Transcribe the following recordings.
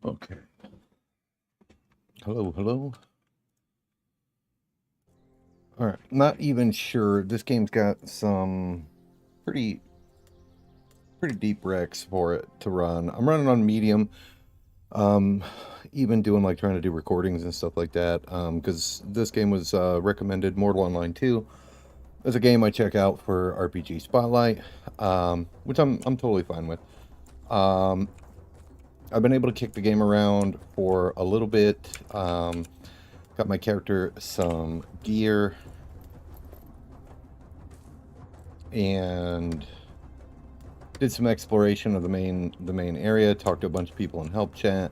Okay. Hello, hello. All right. Not even sure. This game's got some pretty deep recs for it to run. I'm running on medium. Even doing like trying to do recordings and stuff like that. Because this game was recommended Mortal Online 2 as a game I check out for RPG Spotlight. Which I'm totally fine with. I've been able to kick the game around for a little bit. Got my character some gear. And did some exploration of the main area, talked to a bunch of people in help chat.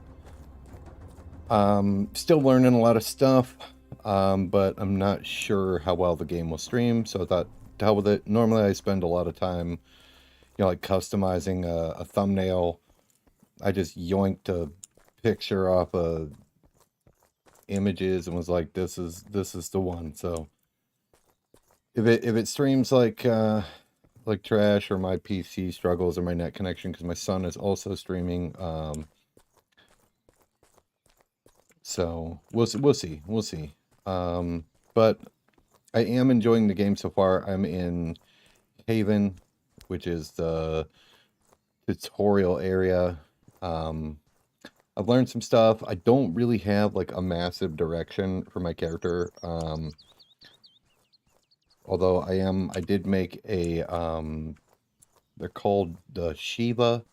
Still learning a lot of stuff, but I'm not sure how well the game will stream, so I thought, to hell with it. Normally I spend a lot of time, like customizing a thumbnail. I just yoinked a picture off of images and was like, this is the one. So if it streams like trash, or my PC struggles, or my net connection, because my son is also streaming, so we'll see. But I am enjoying the game so far. I'm in Haven, which is the tutorial area. I've learned some stuff. I don't really have like a massive direction for my character. Although I did make a, they're called the Shiva.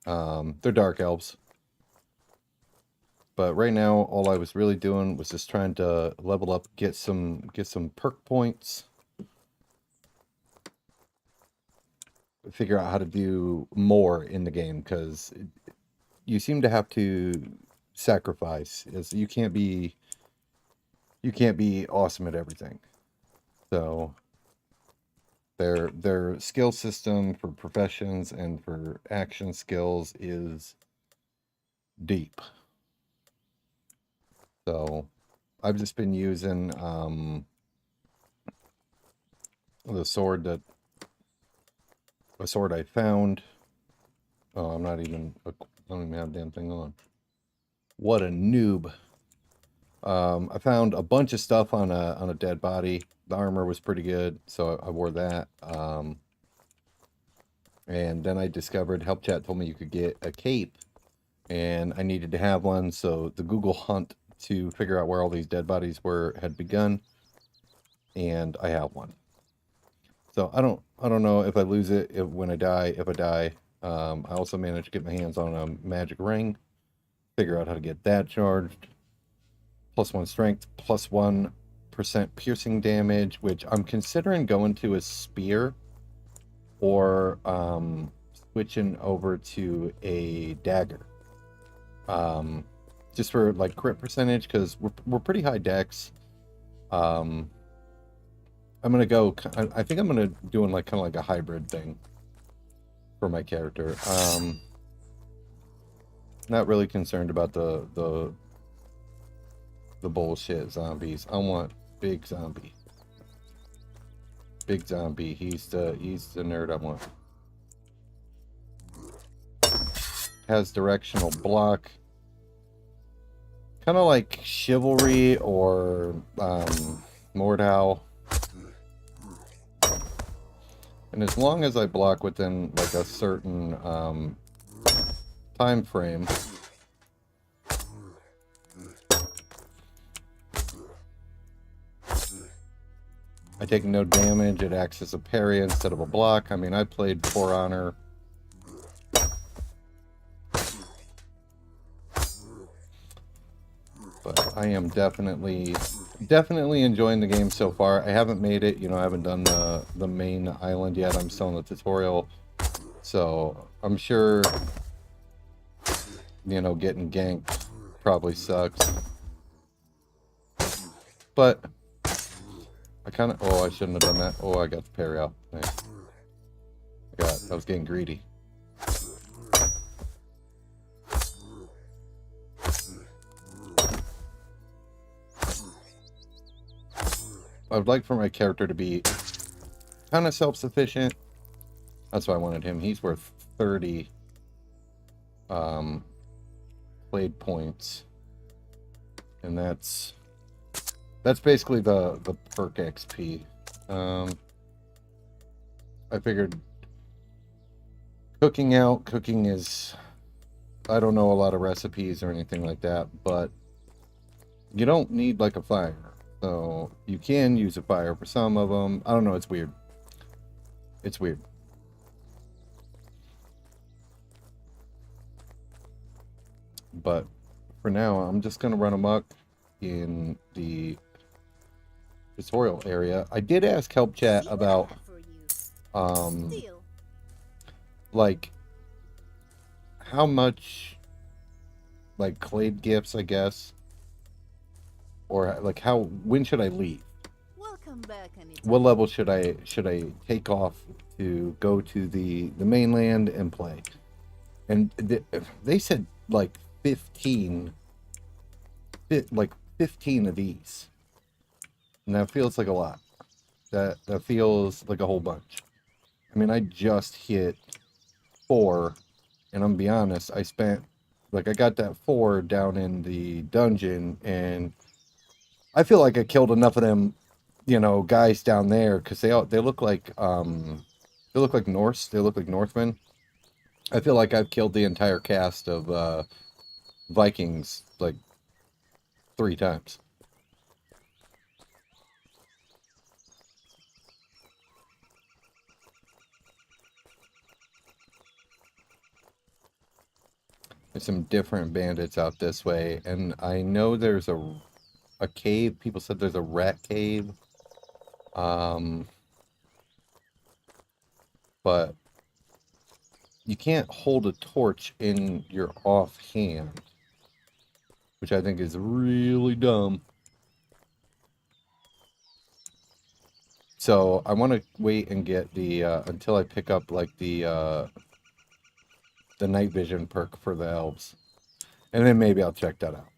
They're dark elves. But right now, all I was really doing was just trying to level up, get some perk points, figure out how to do more in the game, because you seem to have to sacrifice. You can't be awesome at everything. So their skill system for professions and for action skills is deep. So I've just been using the sword I found. Oh, I don't even have the damn thing on. What a noob. I found a bunch of stuff on a dead body. The armor was pretty good, so I wore that. And then I discovered, help chat told me you could get a cape, and I needed to have one, so the Google hunt to figure out where all these dead bodies had begun, and I have one. So I don't know if I lose it, when I die, if I die. I also managed to get my hands on a magic ring, figure out how to get that charged. +1 strength, +1% piercing damage, which I'm considering going to a spear, or switching over to a dagger. Just for like crit percentage, because we're pretty high dex. I'm gonna go. I think I'm gonna doing like kind of like a hybrid thing for my character. Not really concerned about the bullshit zombies. I want big zombie. Big zombie. He's the nerd I want. Has directional block. Kind of like Chivalry or Mordhau. And as long as I block within like a certain time frame, I take no damage. It acts as a parry instead of a block. I mean, I played For Honor. But I am definitely enjoying the game so far. I haven't made it, I haven't done the main island yet. I'm still in the tutorial. So I'm sure, getting ganked probably sucks. But I kind of... Oh, I shouldn't have done that. Oh, I got the parry out. Nice. I was getting greedy. I would like for my character to be kind of self-sufficient. That's why I wanted him. He's worth 30 played points. And that's basically the perk XP. I figured cooking is, I don't know a lot of recipes or anything like that, but you don't need like a fire. So you can use a fire for some of them. I don't know, it's weird. It's weird. But for now, I'm just going to run amok in the tutorial area. I did ask help chat about like how much like clade gifts, I guess, or like when should I leave? Welcome back, what level should I take off to go to the mainland and play? And they said like 15 of these, and that feels like a lot. That feels like a whole bunch. I mean, I just hit 4, and I'm gonna be honest, I spent, like, I got that 4 down in the dungeon, and I feel like I killed enough of them, you know, guys down there, because they look like Norse. They look like Northmen. I feel like I've killed the entire cast of Vikings like 3 times. There's some different bandits out this way, and I know there's a cave. People said there's a rat cave. But you can't hold a torch in your offhand, which I think is really dumb. So I want to wait and get the until I pick up like the night vision perk for the elves, and then maybe I'll check that out.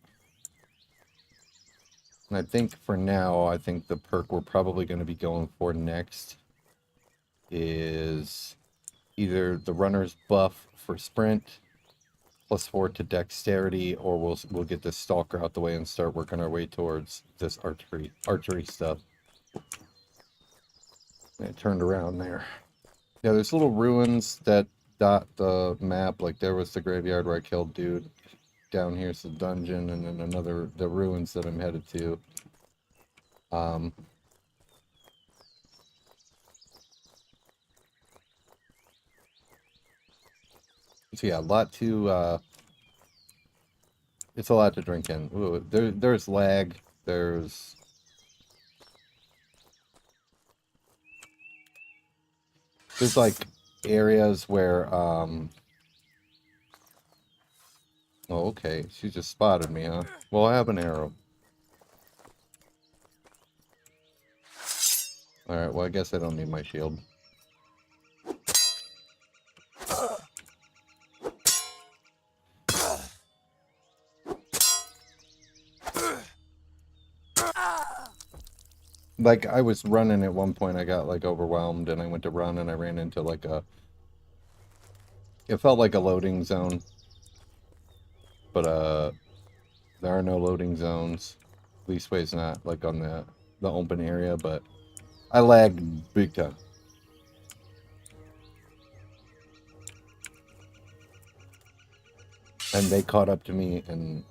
And I think for now, I think the perk we're probably going to be going for next is either the runner's buff for sprint, +4 to dexterity, or we'll get this stalker out the way and start working our way towards this archery stuff. And it turned around there. Yeah, there's little ruins that dot the map. Like there was the graveyard where I killed dude. Down here's the dungeon, and then the ruins that I'm headed to. So yeah, it's a lot to drink in. Ooh, there's lag. There's like areas where oh, okay, she just spotted me, huh? Well, I have an arrow. Alright, well, I guess I don't need my shield. Like, I was running at one point, I got, like, overwhelmed, and I went to run, and I ran into, like, it felt like a loading zone. But, there are no loading zones. Leastway's not, like, on the open area, but I lagged big time. And they caught up to me and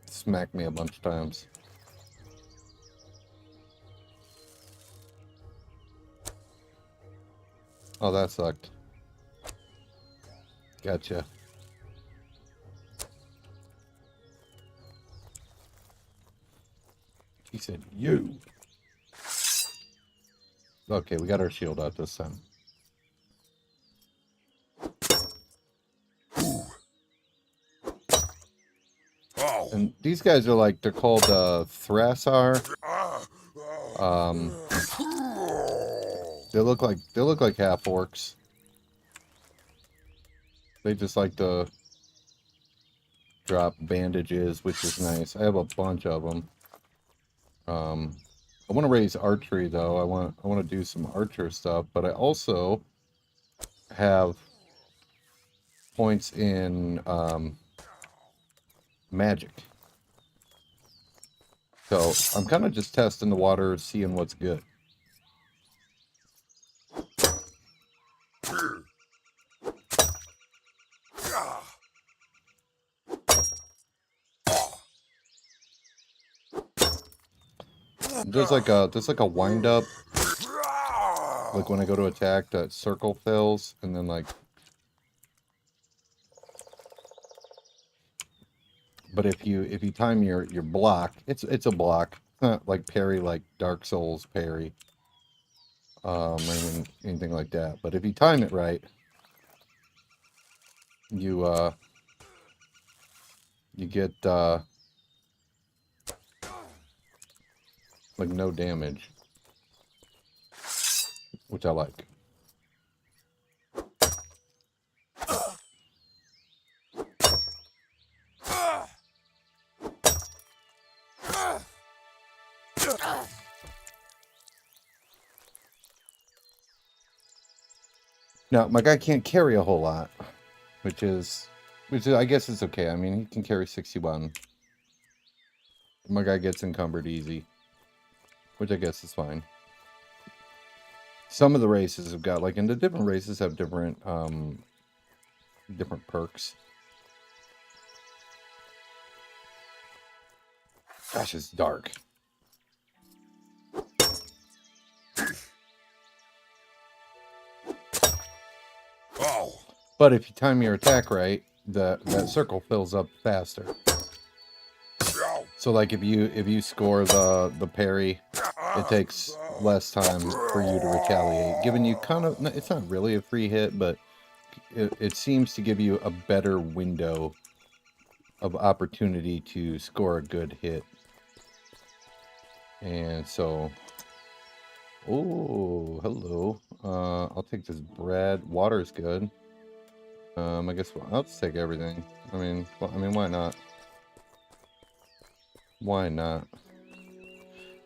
smacked me a bunch of times. Oh, that sucked. Gotcha. He said, you. Okay, we got our shield out this time. And these guys are like, they're called Thrasar. They look like half orcs. They just like to drop bandages, which is nice. I have a bunch of them. I want to raise archery though. I want to do some archer stuff, but I also have points in magic. So I'm kind of just testing the water, seeing what's good. Just like a wind up, like when I go to attack, that circle fills, and then like. But if you time your block, it's a block. It's not like parry, like Dark Souls parry, or anything like that. But if you time it right, you get like no damage, which I like. Now my guy can't carry a whole lot, which is I guess it's okay. I mean, he can carry 61. My guy gets encumbered easy, which I guess is fine. Some of the races have got, like, and the different races have different different perks. Gosh, it's dark. Oh. But if you time your attack right, that circle fills up faster. So like if you score the parry, it takes less time for you to retaliate, giving you kind of, it's not really a free hit, but it seems to give you a better window of opportunity to score a good hit. And so, oh, hello. I'll take this bread. Water's good. I guess I'll just take everything. I mean, why not? Why not?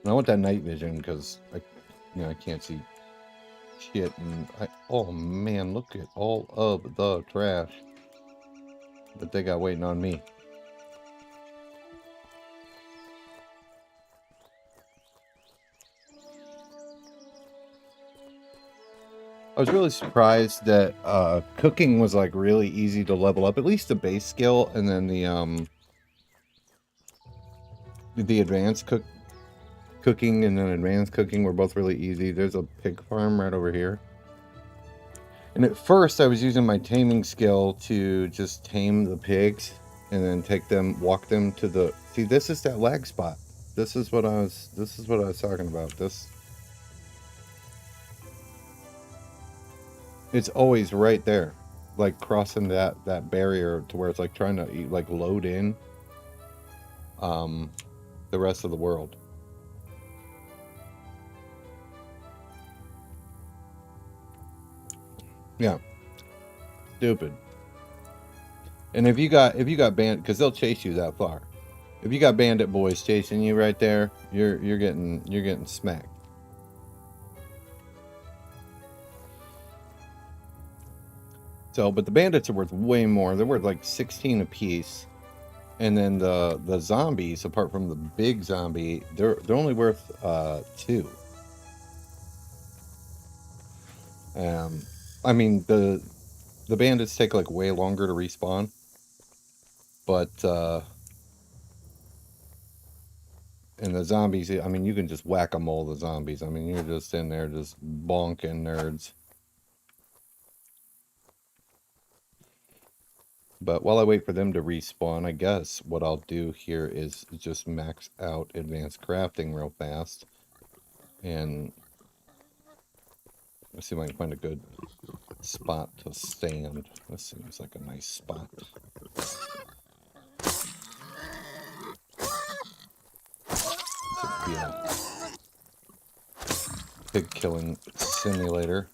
And I want that night vision because I can't see shit. And oh man, look at all of the trash that they got waiting on me. I was really surprised that cooking was like really easy to level up, at least the base skill, and then the advanced cooking and then advanced cooking were both really easy. There's a pig farm right over here. And at first I was using my taming skill to just tame the pigs and then walk them to the, see, this is that lag spot. This is what I was talking about. It's always right there, like crossing that barrier to where it's like trying to like load in the rest of the world. Yeah, stupid. And if you got bandit, because they'll chase you that far. If you got bandit boys chasing you right there, you're getting smacked. So, but the bandits are worth way more. They're worth like 16 apiece. And then the zombies, apart from the big zombie, they're only worth 2. I mean the bandits take like way longer to respawn, but and the zombies, I mean, you can just whack-a-mole the zombies. I mean, you're just in there just bonking nerds. But while I wait for them to respawn, I guess what I'll do here is just max out advanced crafting real fast. And let's see if I can find a good spot to stand. This seems like a nice spot. Yeah. Pig killing simulator.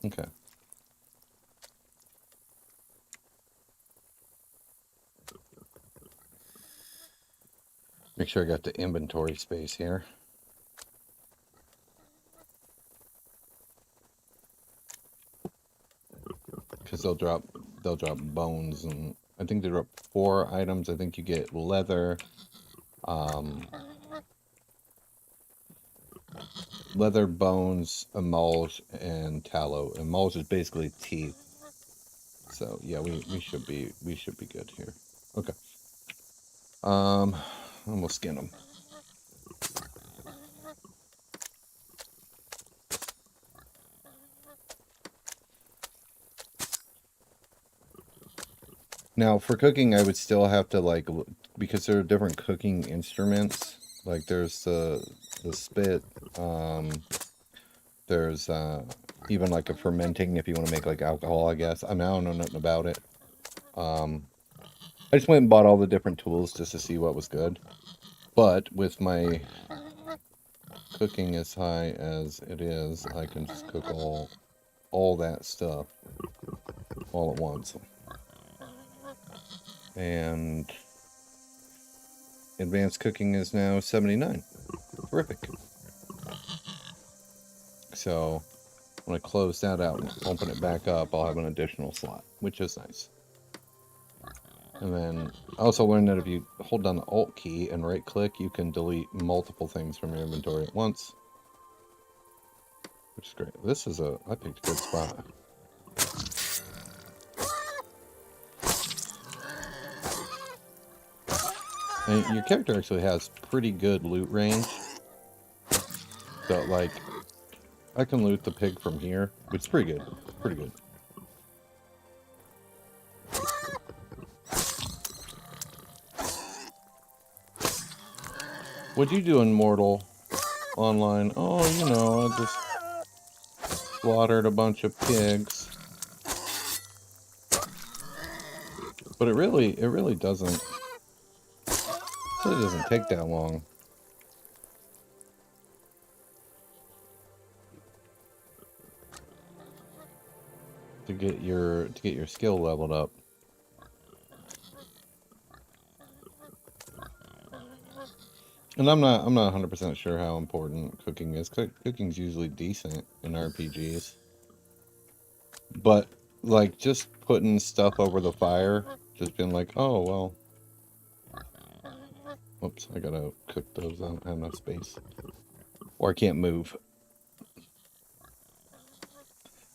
Okay. Make sure I got the inventory space here. Because they'll drop bones, and I think they drop 4 items. I think you get leather, leather, bones, emulge, and tallow. Emulge is basically teeth. So yeah, we should be good here. Okay. And we'll skin them. Now for cooking, I would still have to like, because there are different cooking instruments. Like there's the spit. There's even like a fermenting if you want to make like alcohol, I guess. I mean, I don't know nothing about it. I just went and bought all the different tools just to see what was good. But with my cooking as high as it is, I can just cook all that stuff all at once. And advanced cooking is now 79. Terrific. So when I close that out and open it back up, I'll have an additional slot, which is nice. And then I also learned that if you hold down the Alt key and right click, you can delete multiple things from your inventory at once. Which is great. I picked a good spot. And your character actually has pretty good loot range. So like, I can loot the pig from here, which is pretty good. Pretty good. What'd you do in Mortal online? Oh, you know, I just slaughtered a bunch of pigs. But it really doesn't take that long. To get your skill leveled up. And I'm not 100% sure how important cooking is. Cooking's usually decent in RPGs. But like just putting stuff over the fire, just being like, "Oh, well, oops, I got to cook those. I don't have enough space." Or I can't move.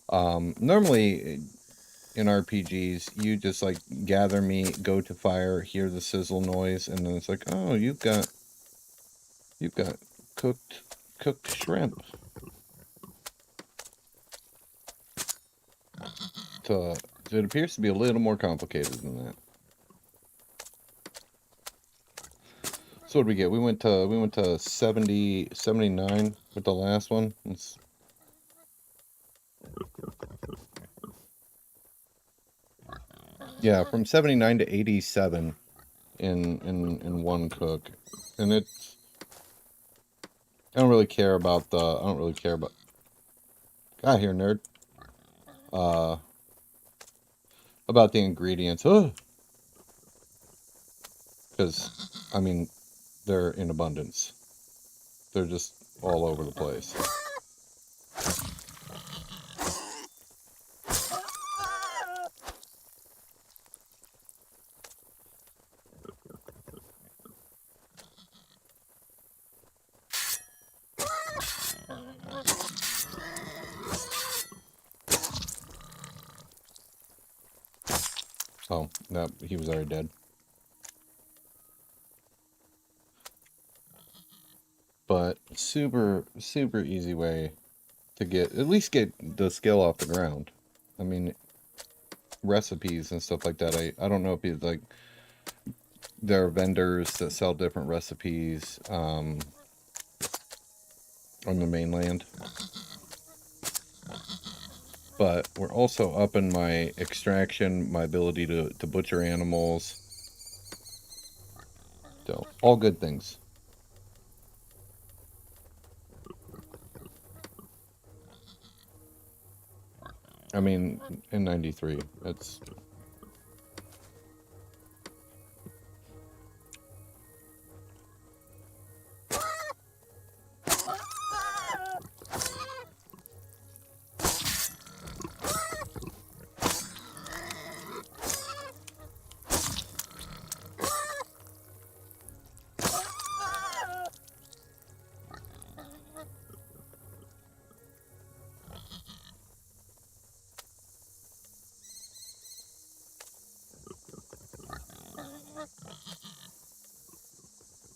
Normally in RPGs, you just like gather meat, go to fire, hear the sizzle noise, and then it's like, "Oh, you've got cooked shrimp." So it appears to be a little more complicated than that. So what did we get? We went to 70, 79 with the last one. Yeah, from 79 to 87 in one cook. And it's I don't really care about get out here, nerd. About the ingredients. Because I mean, they're in abundance. They're just all over the place. Oh, no, he was already dead. But super easy way to at least get the skill off the ground. I mean, recipes and stuff like that. I don't know if it's like there are vendors that sell different recipes on the mainland. But we're also up in my extraction, my ability to butcher animals. So, all good things. I mean, in 93, it's...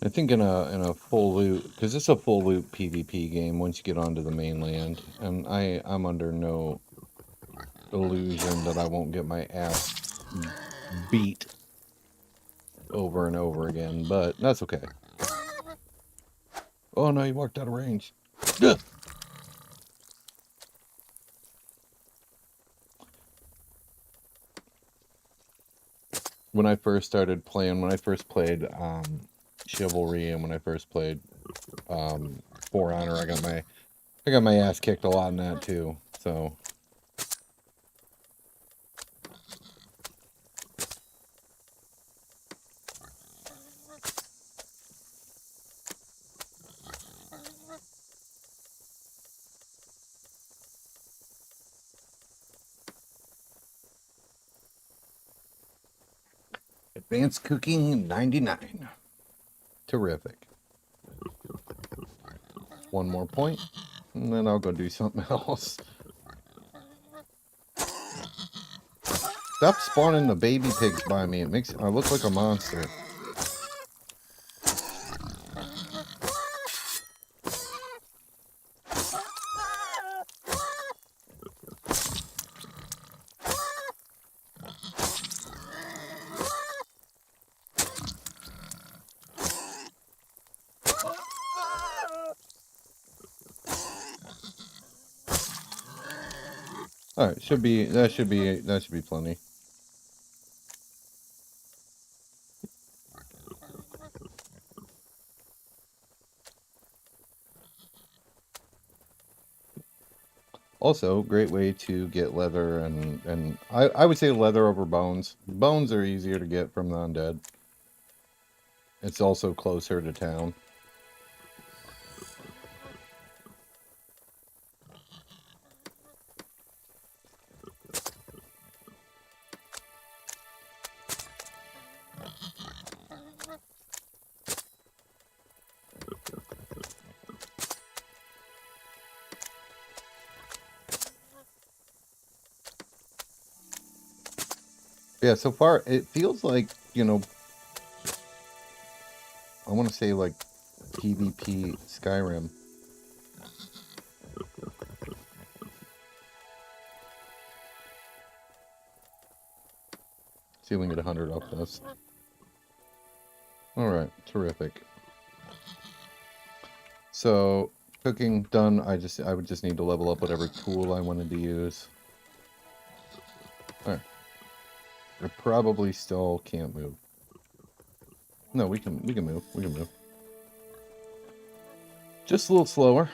I think in a full loot, because it's a full loot PvP game once you get onto the mainland, and I'm under no illusion that I won't get my ass beat over and over again, but that's okay. Oh no, you walked out of range. Ugh. When I first started playing, when I first played Chivalry, and when I first played For Honor, I got my ass kicked a lot in that too. So advanced cooking 99. Terrific. One more point, and then I'll go do something else. Stop spawning the baby pigs by me. It makes I look like a monster. All right, that should be plenty. Also, great way to get leather, and I would say leather over bones. Bones are easier to get from the undead. It's also closer to town. Yeah, so far it feels like, you know, I want to say like PvP Skyrim. See if we can get 100 off this. All right, terrific. So cooking done. I would just need to level up whatever tool I wanted to use. All right. I probably still can't move. No, we can move. We can move. Just a little slower.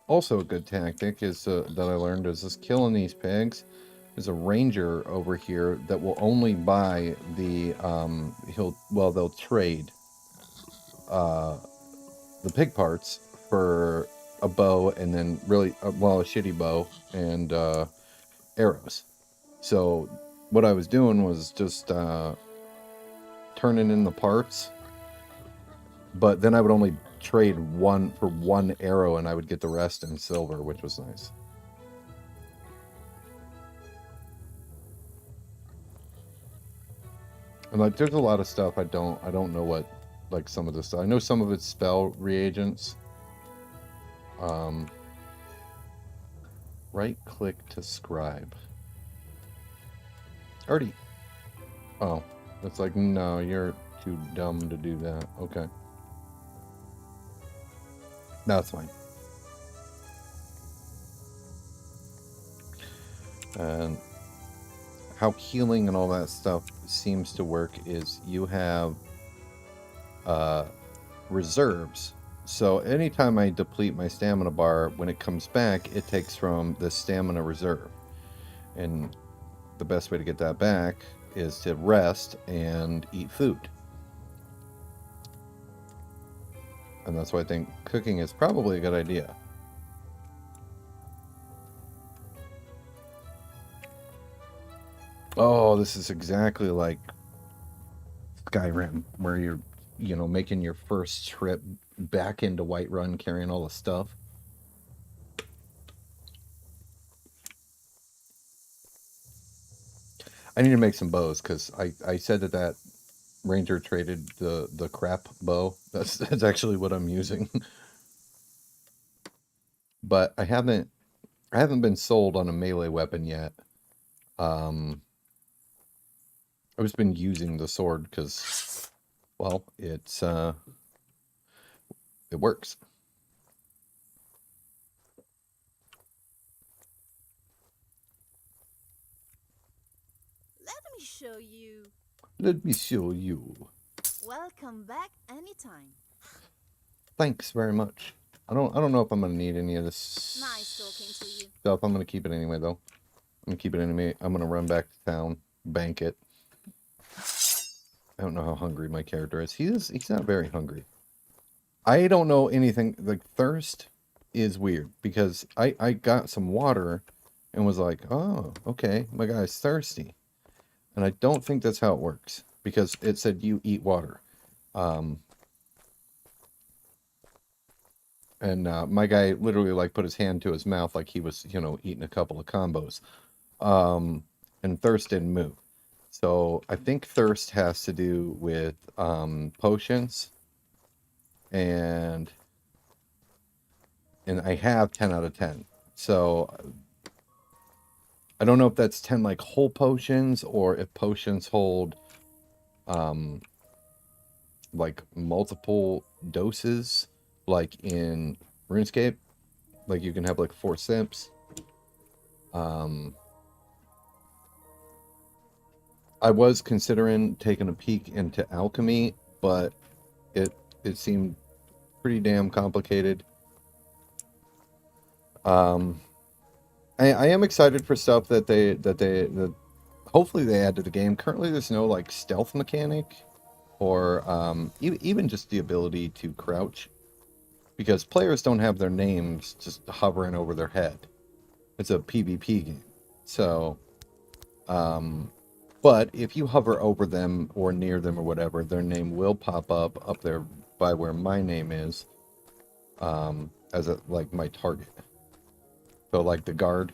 Also, a good tactic is that I learned is just killing these pigs. There's a ranger over here that will only buy the they'll trade the pig parts for a bow, and then really a shitty bow and arrows. So what I was doing was just turning in the parts, but then I would only trade one for one arrow, and I would get the rest in silver, which was nice. And like, there's a lot of stuff I don't know what, like some of this stuff. I know some of it's spell reagents. Right click to scribe. Already. Oh, it's like, no, you're too dumb to do that. Okay. That's fine. And how healing and all that stuff seems to work is you have reserves. So anytime I deplete my stamina bar, when it comes back, it takes from the stamina reserve. And the best way to get that back is to rest and eat food. And that's why I think cooking is probably a good idea. Oh, this is exactly like Skyrim, where you're, you know, making your first trip back into Whiterun, carrying all the stuff. I need to make some bows because I said that ranger traded the crap bow. That's actually what I'm using. But I haven't been sold on a melee weapon yet. I've just been using the sword because, well, it works. Let me show you. Let me show you. Welcome back anytime. Thanks very much. I don't know if I'm gonna need any of this Nice talking to you. stuff. I'm gonna keep it anyway though. I'm gonna keep it anyway. I'm gonna run back to town, bank it. I don't know how hungry my character is. He's not very hungry. I don't know anything like thirst is weird because I got some water and was like, "Oh, okay, my guy's thirsty." And I don't think that's how it works because it said you eat water. Um and my guy literally like put his hand to his mouth like he was, eating a couple of combos. And thirst didn't move. So I think thirst has to do with potions, and I have 10 out of 10. So I don't know if that's 10 like whole potions or if potions hold um like multiple doses like in RuneScape. Like you can have like 4 sips. Um I was considering taking a peek into alchemy, but it seemed pretty damn complicated. Um, I am excited for stuff that hopefully they add to the game. Currently, there's no like stealth mechanic or even just the ability to crouch because players don't have their names just hovering over their head. It's a PvP game, so but if you hover over them or near them or whatever, their name will pop up there by where my name is, as a like my target. So like the guard.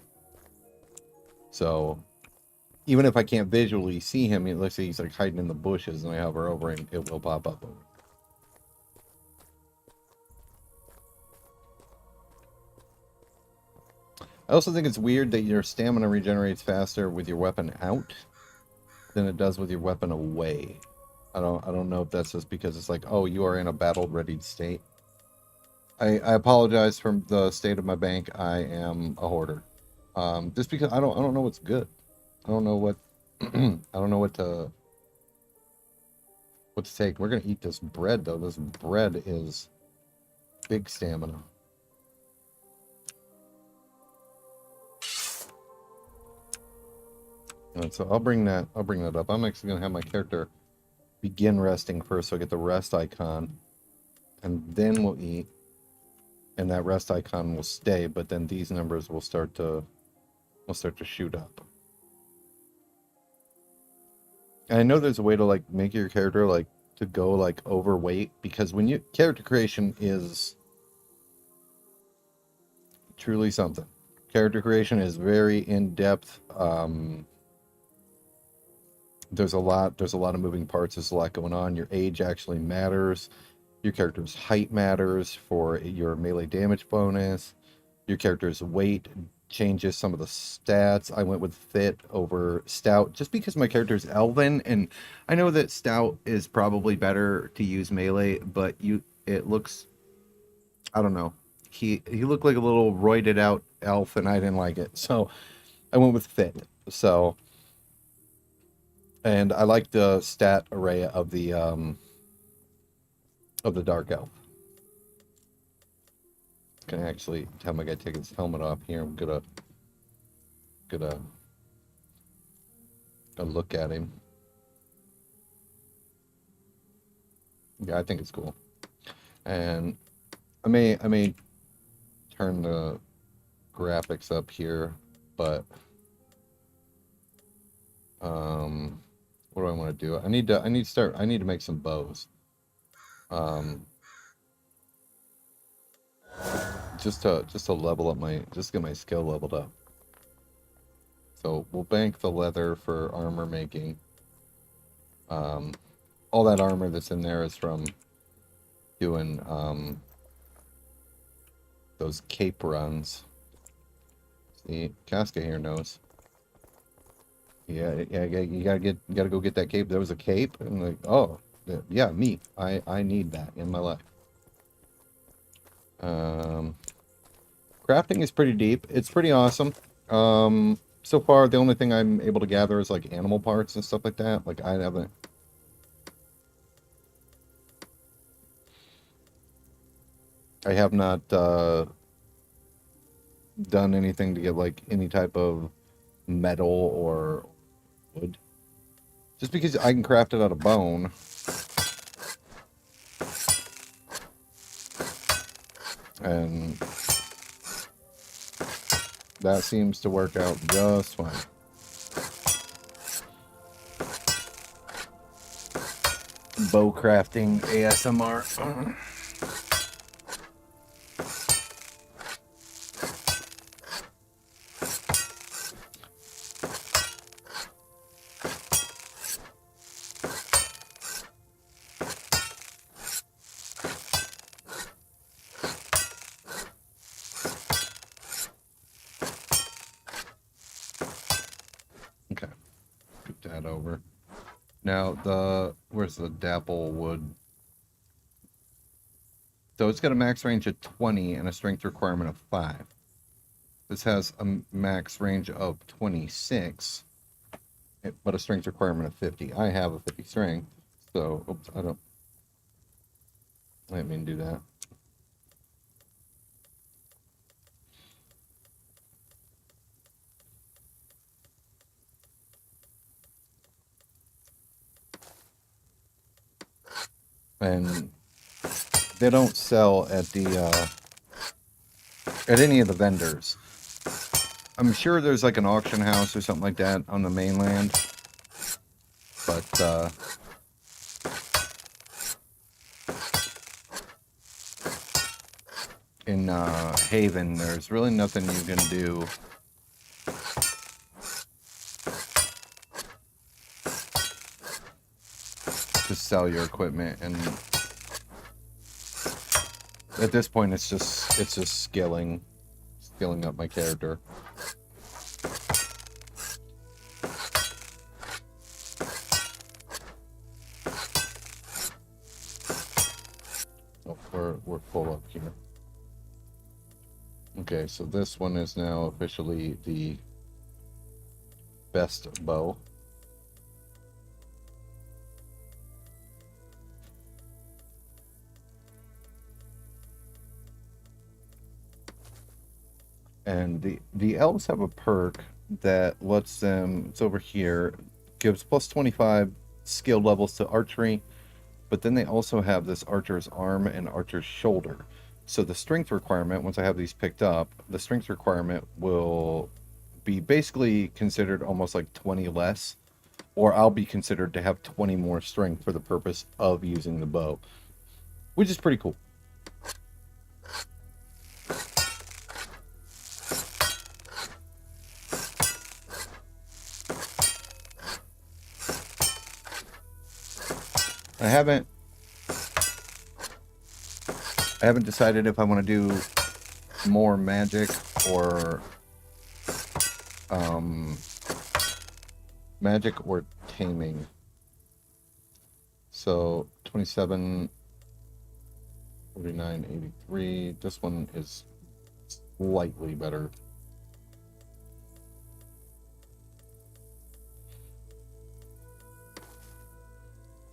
So even if I can't visually see him, let's say he's like hiding in the bushes and I hover over him, it will pop up over. I also think it's weird that your stamina regenerates faster with your weapon out than it does with your weapon away. I don't know if that's just because it's like, oh, you are in a battle ready state. I apologize for the state of my bank. I am a hoarder. Just because I don't know what's good. I don't know what I don't know what to take. We're gonna eat this bread though. This bread is big stamina. And so I'll bring that up. I'm actually gonna have my character begin resting first, so I get the rest icon, and then we'll eat, and that rest icon will stay. But then these numbers will start to shoot up. And I know there's a way to like make your character like to go like overweight because when you character creation is truly something. Character creation is very in depth. There's a lot of moving parts. There's a lot going on. Your age actually matters. Your character's height matters for your melee damage bonus. Your character's weight changes some of the stats. I went with fit over stout just because my character's elven, and I know that stout is probably better to use melee, but it looks, I don't know. He looked like a little roided out elf, and I didn't like it, so I went with fit. So, and I like the stat array of the dark elf. Can actually tell my guy take his helmet off here. I'm gonna look at him. Yeah, I think it's cool. And I may turn the graphics up here, but what do I want to do? I need to make some bows. Just to level up just get my skill leveled up. So we'll bank the leather for armor making. All that armor that's in there is from doing those cape runs. See, Casca here knows. Yeah, you gotta go get that cape. There was a cape, and like, oh, yeah, me. I need that in my life. Crafting is pretty deep. It's pretty awesome. So far, the only thing I'm able to gather is like animal parts and stuff like that. Like I have not done anything to get like any type of metal or wood. Just because I can craft it out of bone. And that seems to work out just fine. Bow crafting ASMR. Okay, put that over. Now where's the dapple wood? So it's got a max range of 20 and a strength requirement of 5. This has a max range of 26, but a strength requirement of 50. I have a 50 strength, so oops, I didn't mean to do that. And they don't sell at at any of the vendors. I'm sure there's like an auction house or something like that on the mainland, but in Haven, there's really nothing you can do to sell your equipment, and at this point it's just skilling up my character. Oh, we're full up here. Okay, so this one is now officially the best bow. And the elves have a perk that lets them, it's over here, gives plus 25 skill levels to archery, but then they also have this archer's arm and archer's shoulder. So the strength requirement, once I have these picked up, the strength requirement will be basically considered almost like 20 less, or I'll be considered to have 20 more strength for the purpose of using the bow, which is pretty cool. I haven't decided if I want to do more magic or taming. So 27, 49, 83. This one is slightly better.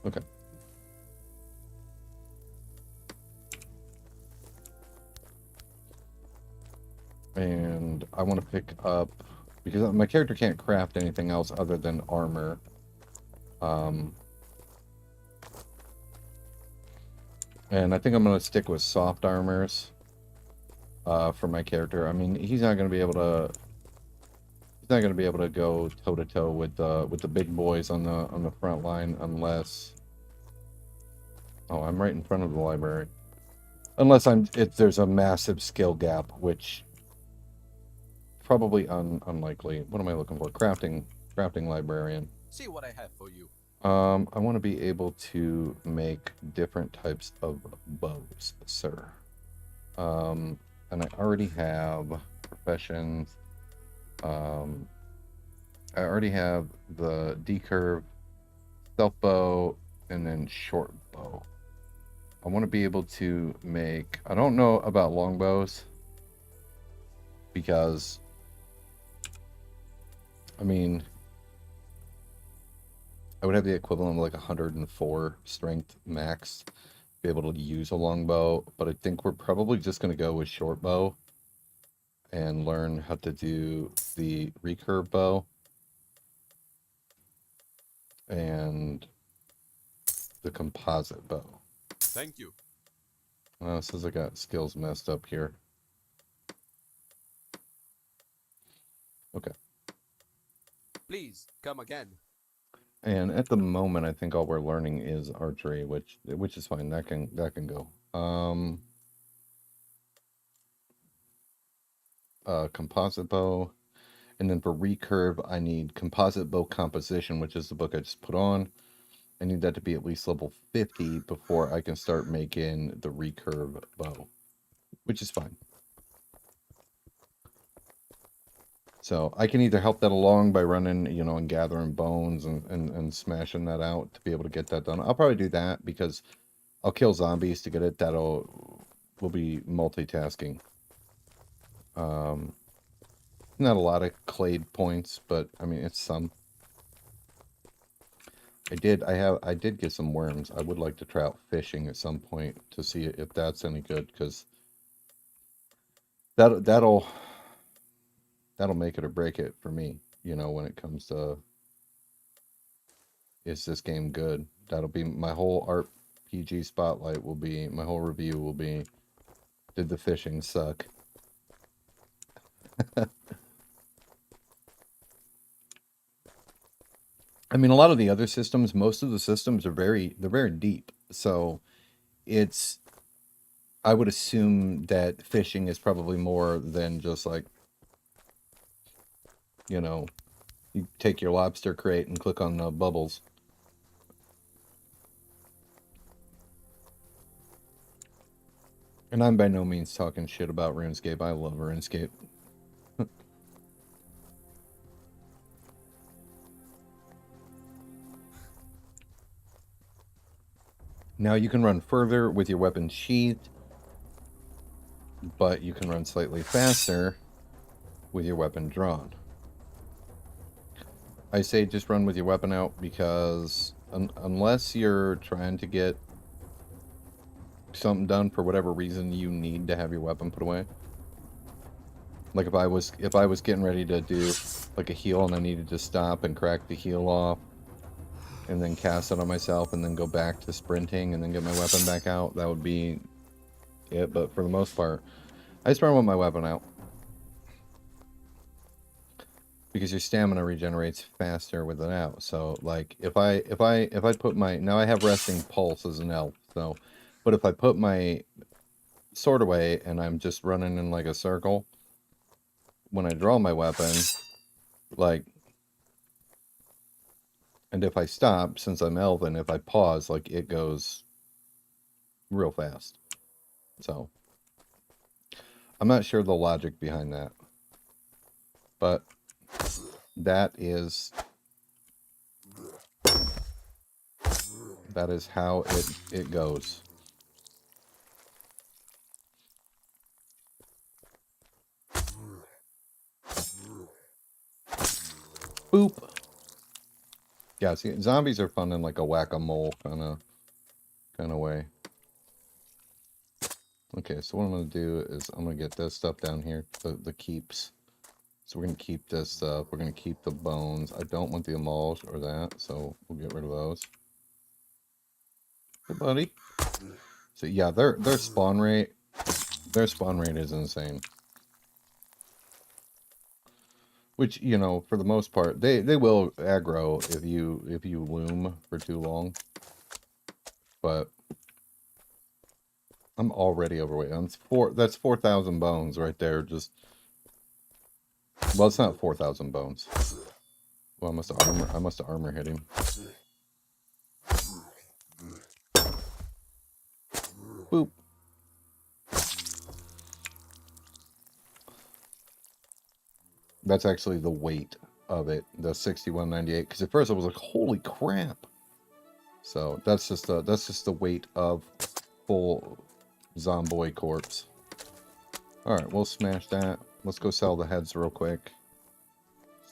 Okay. And I want to pick up, because my character can't craft anything else other than armor. And I think I'm going to stick with soft armors for my character. I mean, he's not going to be able to go toe to toe with the big boys on the front line unless, oh, I'm right in front of the library. Unless there's a massive skill gap, which probably unlikely. What am I looking for? Crafting librarian. See what I have for you. I want to be able to make different types of bows, sir. And I already have professions. I already have the D-curve, stealth bow, and then short bow. I want to be able to make... I don't know about longbows, because, I mean, I would have the equivalent of like 104 strength max to be able to use a longbow, but I think we're probably just going to go with short bow and learn how to do the recurve bow and the composite bow. Thank you. It says I got skills messed up here. Okay. Please come again. And at the moment, I think all we're learning is archery, which is fine. That can go. Composite bow, and then for recurve, I need composite bow composition, which is the book I just put on. I need that to be at least level 50 before I can start making the recurve bow, which is fine. So I can either help that along by running, you know, and gathering bones and smashing that out to be able to get that done. I'll probably do that because I'll kill zombies to get it. We'll be multitasking. Not a lot of clade points, but I mean it's some. I did get some worms. I would like to try out fishing at some point to see if that's any good, because that'll make it or break it for me, you know, when it comes to, is this game good? That'll be my whole RPG spotlight, will be my whole review will be, did the fishing suck? I mean, a lot of the other systems, most of the systems are they're very deep. So I would assume that fishing is probably more than just like, you know, you take your lobster crate and click on the bubbles. And I'm by no means talking shit about RuneScape. I love RuneScape. Now you can run further with your weapon sheathed, but you can run slightly faster with your weapon drawn. I say just run with your weapon out because unless you're trying to get something done for whatever reason, you need to have your weapon put away. Like if I was getting ready to do like a heal and I needed to stop and crack the heal off and then cast it on myself and then go back to sprinting and then get my weapon back out, that would be it. But for the most part, I just run with my weapon out because your stamina regenerates faster with it out. So like if I put my, now I have resting pulse as an elf, so, but if I put my sword away and I'm just running in like a circle, when I draw my weapon, like, and if I stop, since I'm elven, if I pause, like, it goes real fast. So, I'm not sure the logic behind that. But, that is how it goes. Boop! Yeah, see, zombies are fun in like a whack-a-mole kind of way. Okay, so what I'm going to do is I'm going to get this stuff down here, the keeps. So we're going to keep this stuff. We're going to keep the bones. I don't want the emulge or that, so we'll get rid of those. Hey, buddy. So yeah, their spawn rate is insane. Which, you know, for the most part, they will aggro if you loom for too long. But I'm already overweight. That's 4,000 bones right there. Just Well, it's not 4,000 bones. Well, I must have armor hit him. Boop. That's actually the weight of it, the 6198. Because at first I was like, holy crap. So that's just the weight of full Zomboid corpse. Alright, we'll smash that. Let's go sell the heads real quick.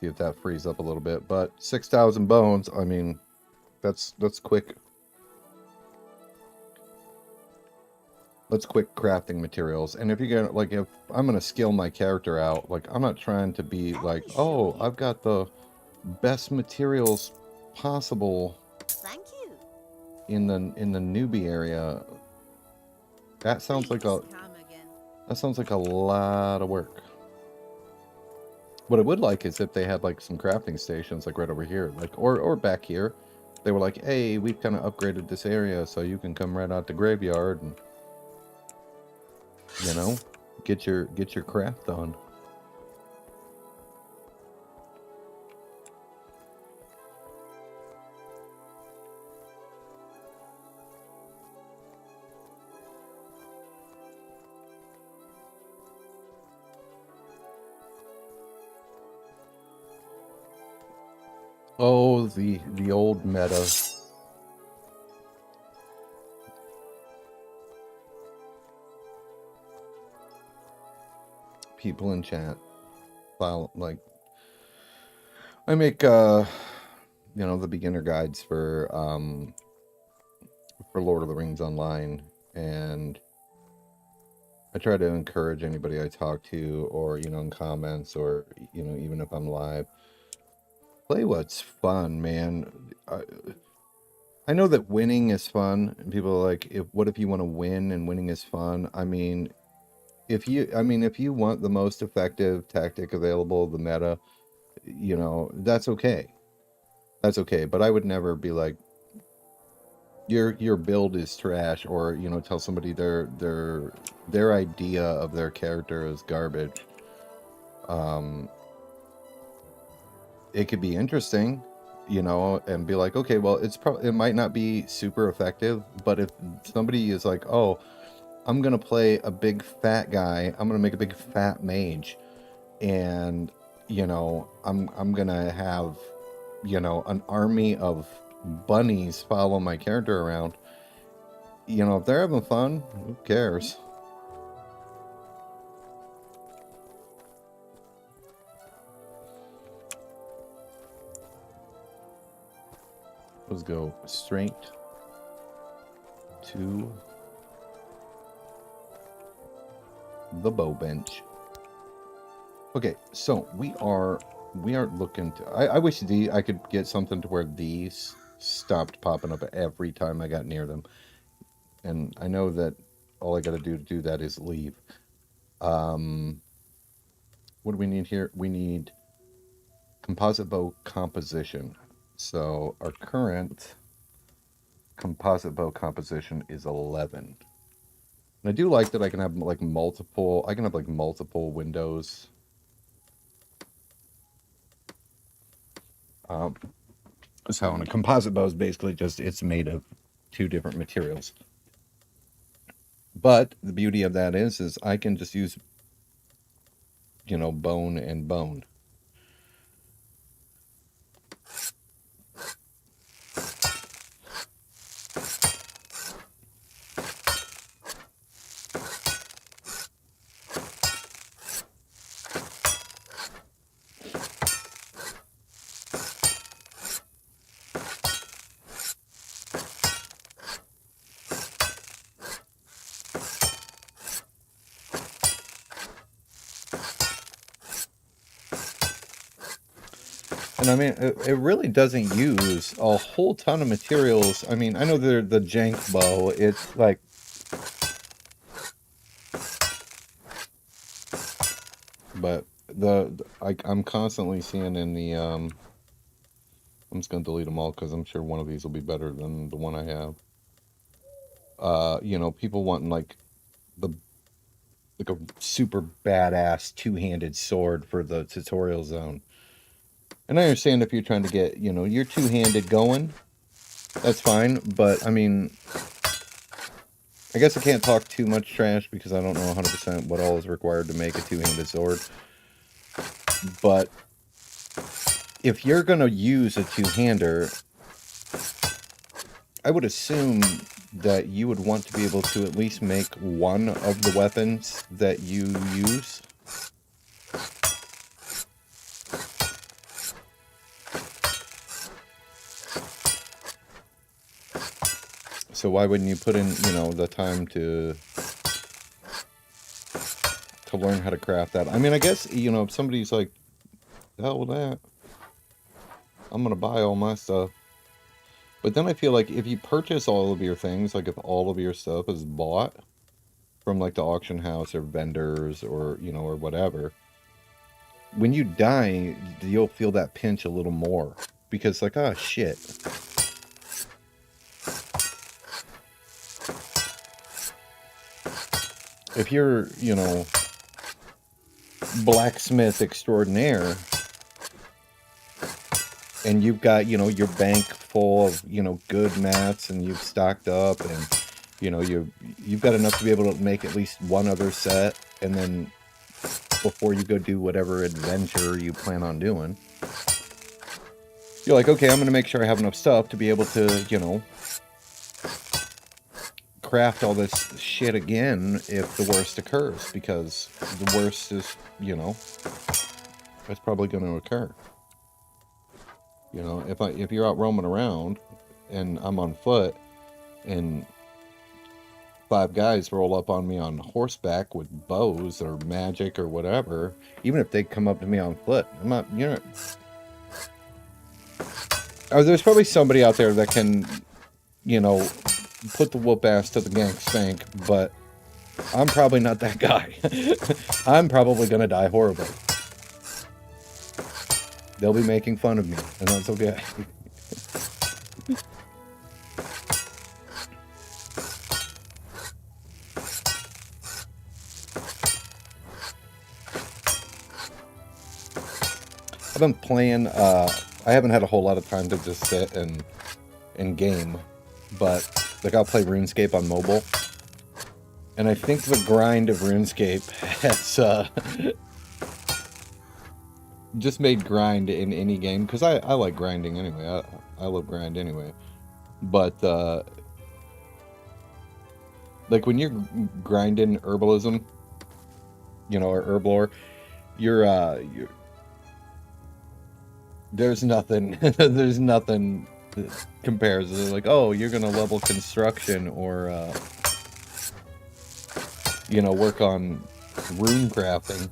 See if that frees up a little bit. But 6,000 bones, I mean, that's quick. That's quick crafting materials. And if you get, like, if I'm going to skill my character out, like, I'm not trying to be like, oh, I've got the best materials possible. Thank you. In the newbie area. That sounds like a lot of work. What I would like is if they had like some crafting stations like right over here, like or back here. They were like, hey, we've kind of upgraded this area so you can come right out the graveyard and, you know, get your craft on. Oh, the old meta. People in chat file like I make you know, the beginner guides for Lord of the Rings Online, and I try to encourage anybody I talk to, or, you know, in comments, or, you know, even if I'm live, play what's fun, man. I know that winning is fun, and people are like, what if you want to win and winning is fun? I mean, if you want the most effective tactic available, the meta, you know, that's okay. That's okay. But I would never be like, your build is trash, or, you know, tell somebody their idea of their character is garbage. It could be interesting, you know, and be like, okay, well, it might not be super effective, but if somebody is like, oh, I'm gonna play a big fat guy, I'm gonna make a big fat mage, and, you know, I'm gonna have, you know, an army of bunnies follow my character around. You know, if they're having fun, who cares? Let's go straight to the bow bench. Okay, so we are looking to. I wish I could get something to where these stopped popping up every time I got near them, and I know that all I got to do that is leave. What do we need here? We need composite bow composition. So our current composite bow composition is 11. And I do like that I can have like multiple windows. So on a composite bow is basically just, it's made of 2 different materials. But the beauty of that is I can just use, you know, bone and bone. And I mean, it really doesn't use a whole ton of materials. I mean, I know they're the jank bow. It's like, but I'm constantly seeing in the I'm just gonna delete them all because I'm sure one of these will be better than the one I have. You know, people wanting like the like a super badass two-handed sword for the tutorial zone. And I understand if you're trying to get, you know, your two-handed going, that's fine. But I mean, I guess I can't talk too much trash because I don't know 100% what all is required to make a two-handed sword. But if you're going to use a two-hander, I would assume that you would want to be able to at least make one of the weapons that you use. So why wouldn't you put in, you know, the time to learn how to craft that? I mean, I guess, you know, if somebody's like, the hell with that, I'm going to buy all my stuff. But then I feel like if you purchase all of your things, like if all of your stuff is bought from like the auction house or vendors or, you know, or whatever, when you die, you'll feel that pinch a little more. Because like, oh shit. If you're, you know, blacksmith extraordinaire, and you've got, you know, your bank full of, you know, good mats, and you've stocked up, and, you know, you've got enough to be able to make at least one other set, and then before you go do whatever adventure you plan on doing, you're like, okay, I'm going to make sure I have enough stuff to be able to, you know, craft all this shit again if the worst occurs, because the worst is, you know, it's probably going to occur. You know, if you're out roaming around and I'm on foot and 5 guys roll up on me on horseback with bows or magic or whatever, even if they come up to me on foot, I'm not, you know. Oh, there's probably somebody out there that can, you know, put the whoop ass to the gang spank, but I'm probably not that guy. I'm probably gonna die horribly. They'll be making fun of me, and that's okay. I've been playing, I haven't had a whole lot of time to just sit and game, but like I'll play RuneScape on mobile, and I think the grind of RuneScape has just made grind in any game, because I like grinding anyway. I love grind anyway, but like when you're grinding herbalism, you know, or herblore, you're there's nothing there's nothing that compares. They're like, oh, you're gonna level construction or you know, work on rune crafting.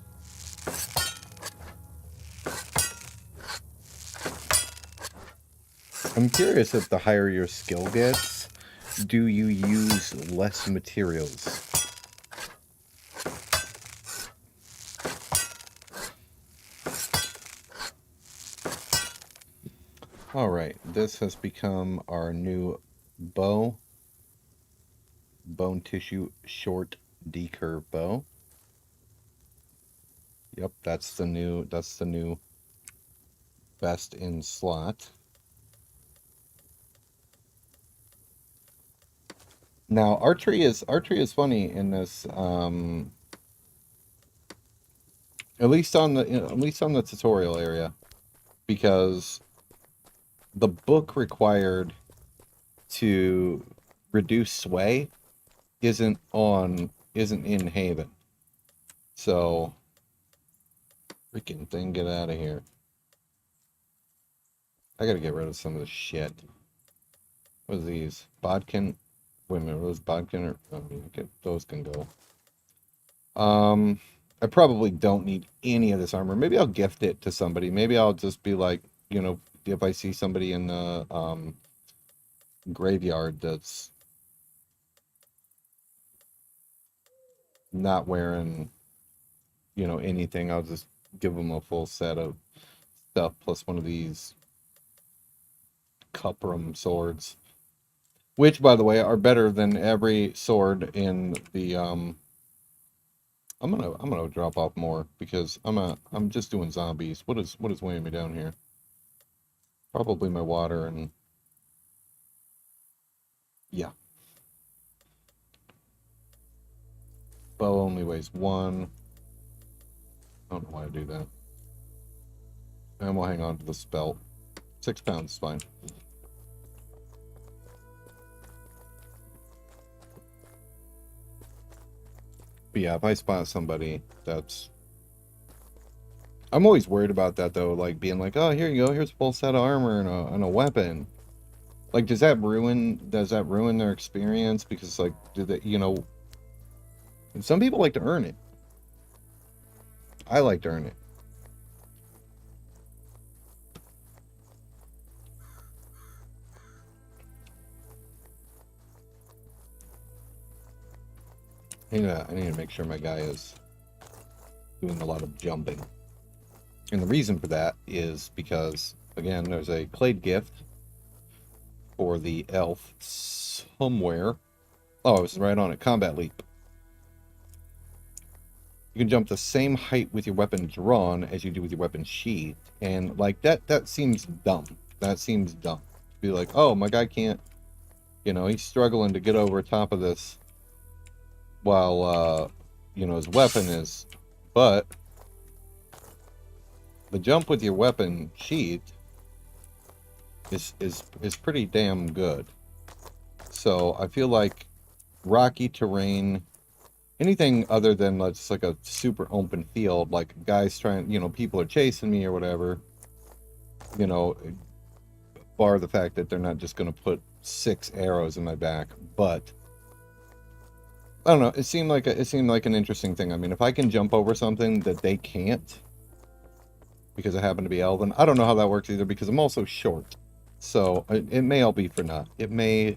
I'm curious if the higher your skill gets, do you use less materials? Alright, this has become our new bow. Bone tissue short D-curve bow. Yep, that's the new best in slot. Now archery is funny in this, at least on the tutorial area, because the book required to reduce sway isn't in Haven. So freaking thing, get out of here. I gotta get rid of some of this shit. What are these? Bodkin? Wait a minute, those bodkin or I mean, okay, those can go. I probably don't need any of this armor. Maybe I'll gift it to somebody. Maybe I'll just be like, you know, if I see somebody in the graveyard that's not wearing, you know, anything, I'll just give them a full set of stuff plus one of these Cuprum swords, which, by the way, are better than every sword in the I'm gonna drop off more because I'm just doing zombies. What is weighing me down here? Probably my water and yeah. Bow only weighs 1. I don't know why I do that. And we'll hang on to the spelt. 6 pounds is fine. But yeah, if I spot somebody, that's... I'm always worried about that though, like being like, oh, here you go, here's a full set of armor and a weapon. Like, does that ruin their experience? Because like, do they, you know, some people like to earn it. I like to earn it. I need to make sure my guy is doing a lot of jumping. And the reason for that is because, again, there's a clade gift for the elf somewhere. Oh, I was right on it. Combat leap. You can jump the same height with your weapon drawn as you do with your weapon sheathed. And, like, that seems dumb. That seems dumb. Be like, oh, my guy can't, you know, he's struggling to get over top of this while, you know, his weapon is... But the jump with your weapon sheathed is pretty damn good. So I feel like rocky terrain, anything other than just like a super open field, like guys trying, you know, people are chasing me or whatever, you know, bar the fact that they're not just going to put 6 arrows in my back. But I don't know, it seemed like an interesting thing. I mean, if I can jump over something that they can't because I happen to be elven, I don't know how that works either because I'm also short. So it may all be for naught. It may...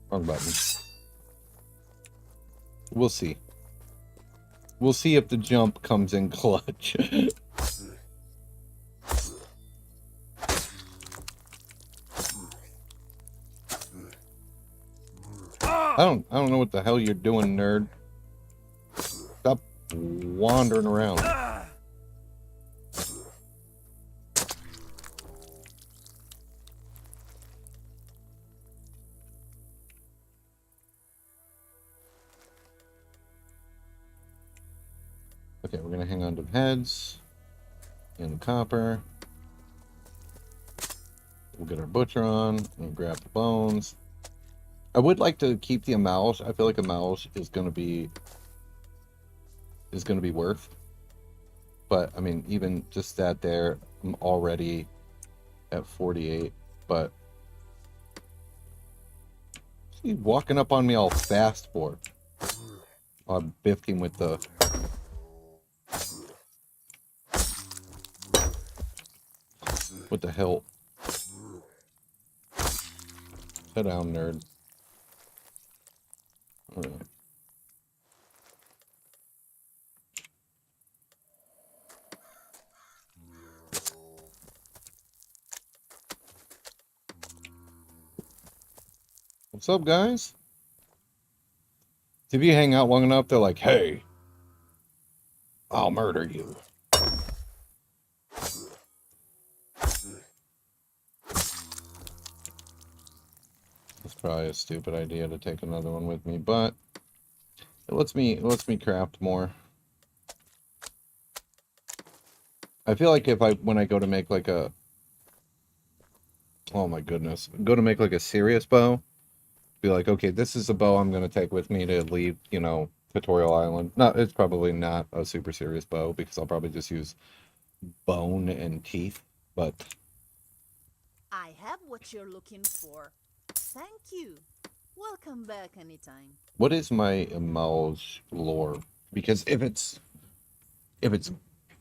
Wrong button. We'll see. We'll see if the jump comes in clutch. I don't know what the hell you're doing, nerd. Stop wandering around. Okay, we're gonna hang on to the heads and the copper. We'll get our butcher on and grab the bones. I would like to keep the Amalsh. I feel like Amalsh is gonna be worth. But I mean, even just that there, I'm already at 48. But what's he walking up on me all fast for? Oh, I biffed him with the... What the hell? Sit down, nerd. Alright. What's up, guys? If you hang out long enough, they're like, hey, I'll murder you. It's probably a stupid idea to take another one with me, but it lets me craft more. I feel like when I go to make like a... Oh my goodness. Go to make like a serious bow. Be like, okay, this is a bow I'm going to take with me to leave, you know, Tutorial Island. No, it's probably not a super serious bow because I'll probably just use bone and teeth, but... I have what you're looking for. Thank you. Welcome back anytime. What is my Amalsh lore? Because if it's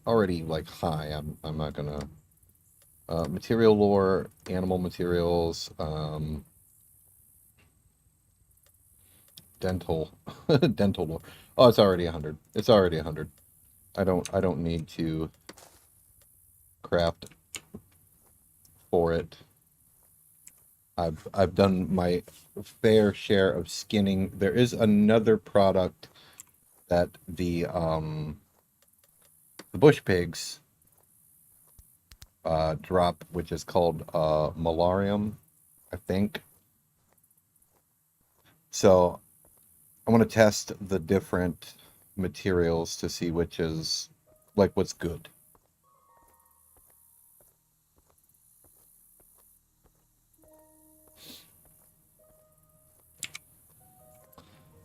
already like high, I'm not gonna... material lore, animal materials, dental dental lore. Oh, it's already 100. It's already 100. I don't need to craft for it. I've done my fair share of skinning. There is another product that the bush pigs drop, which is called malarium, I think. So I want to test the different materials to see which is like what's good.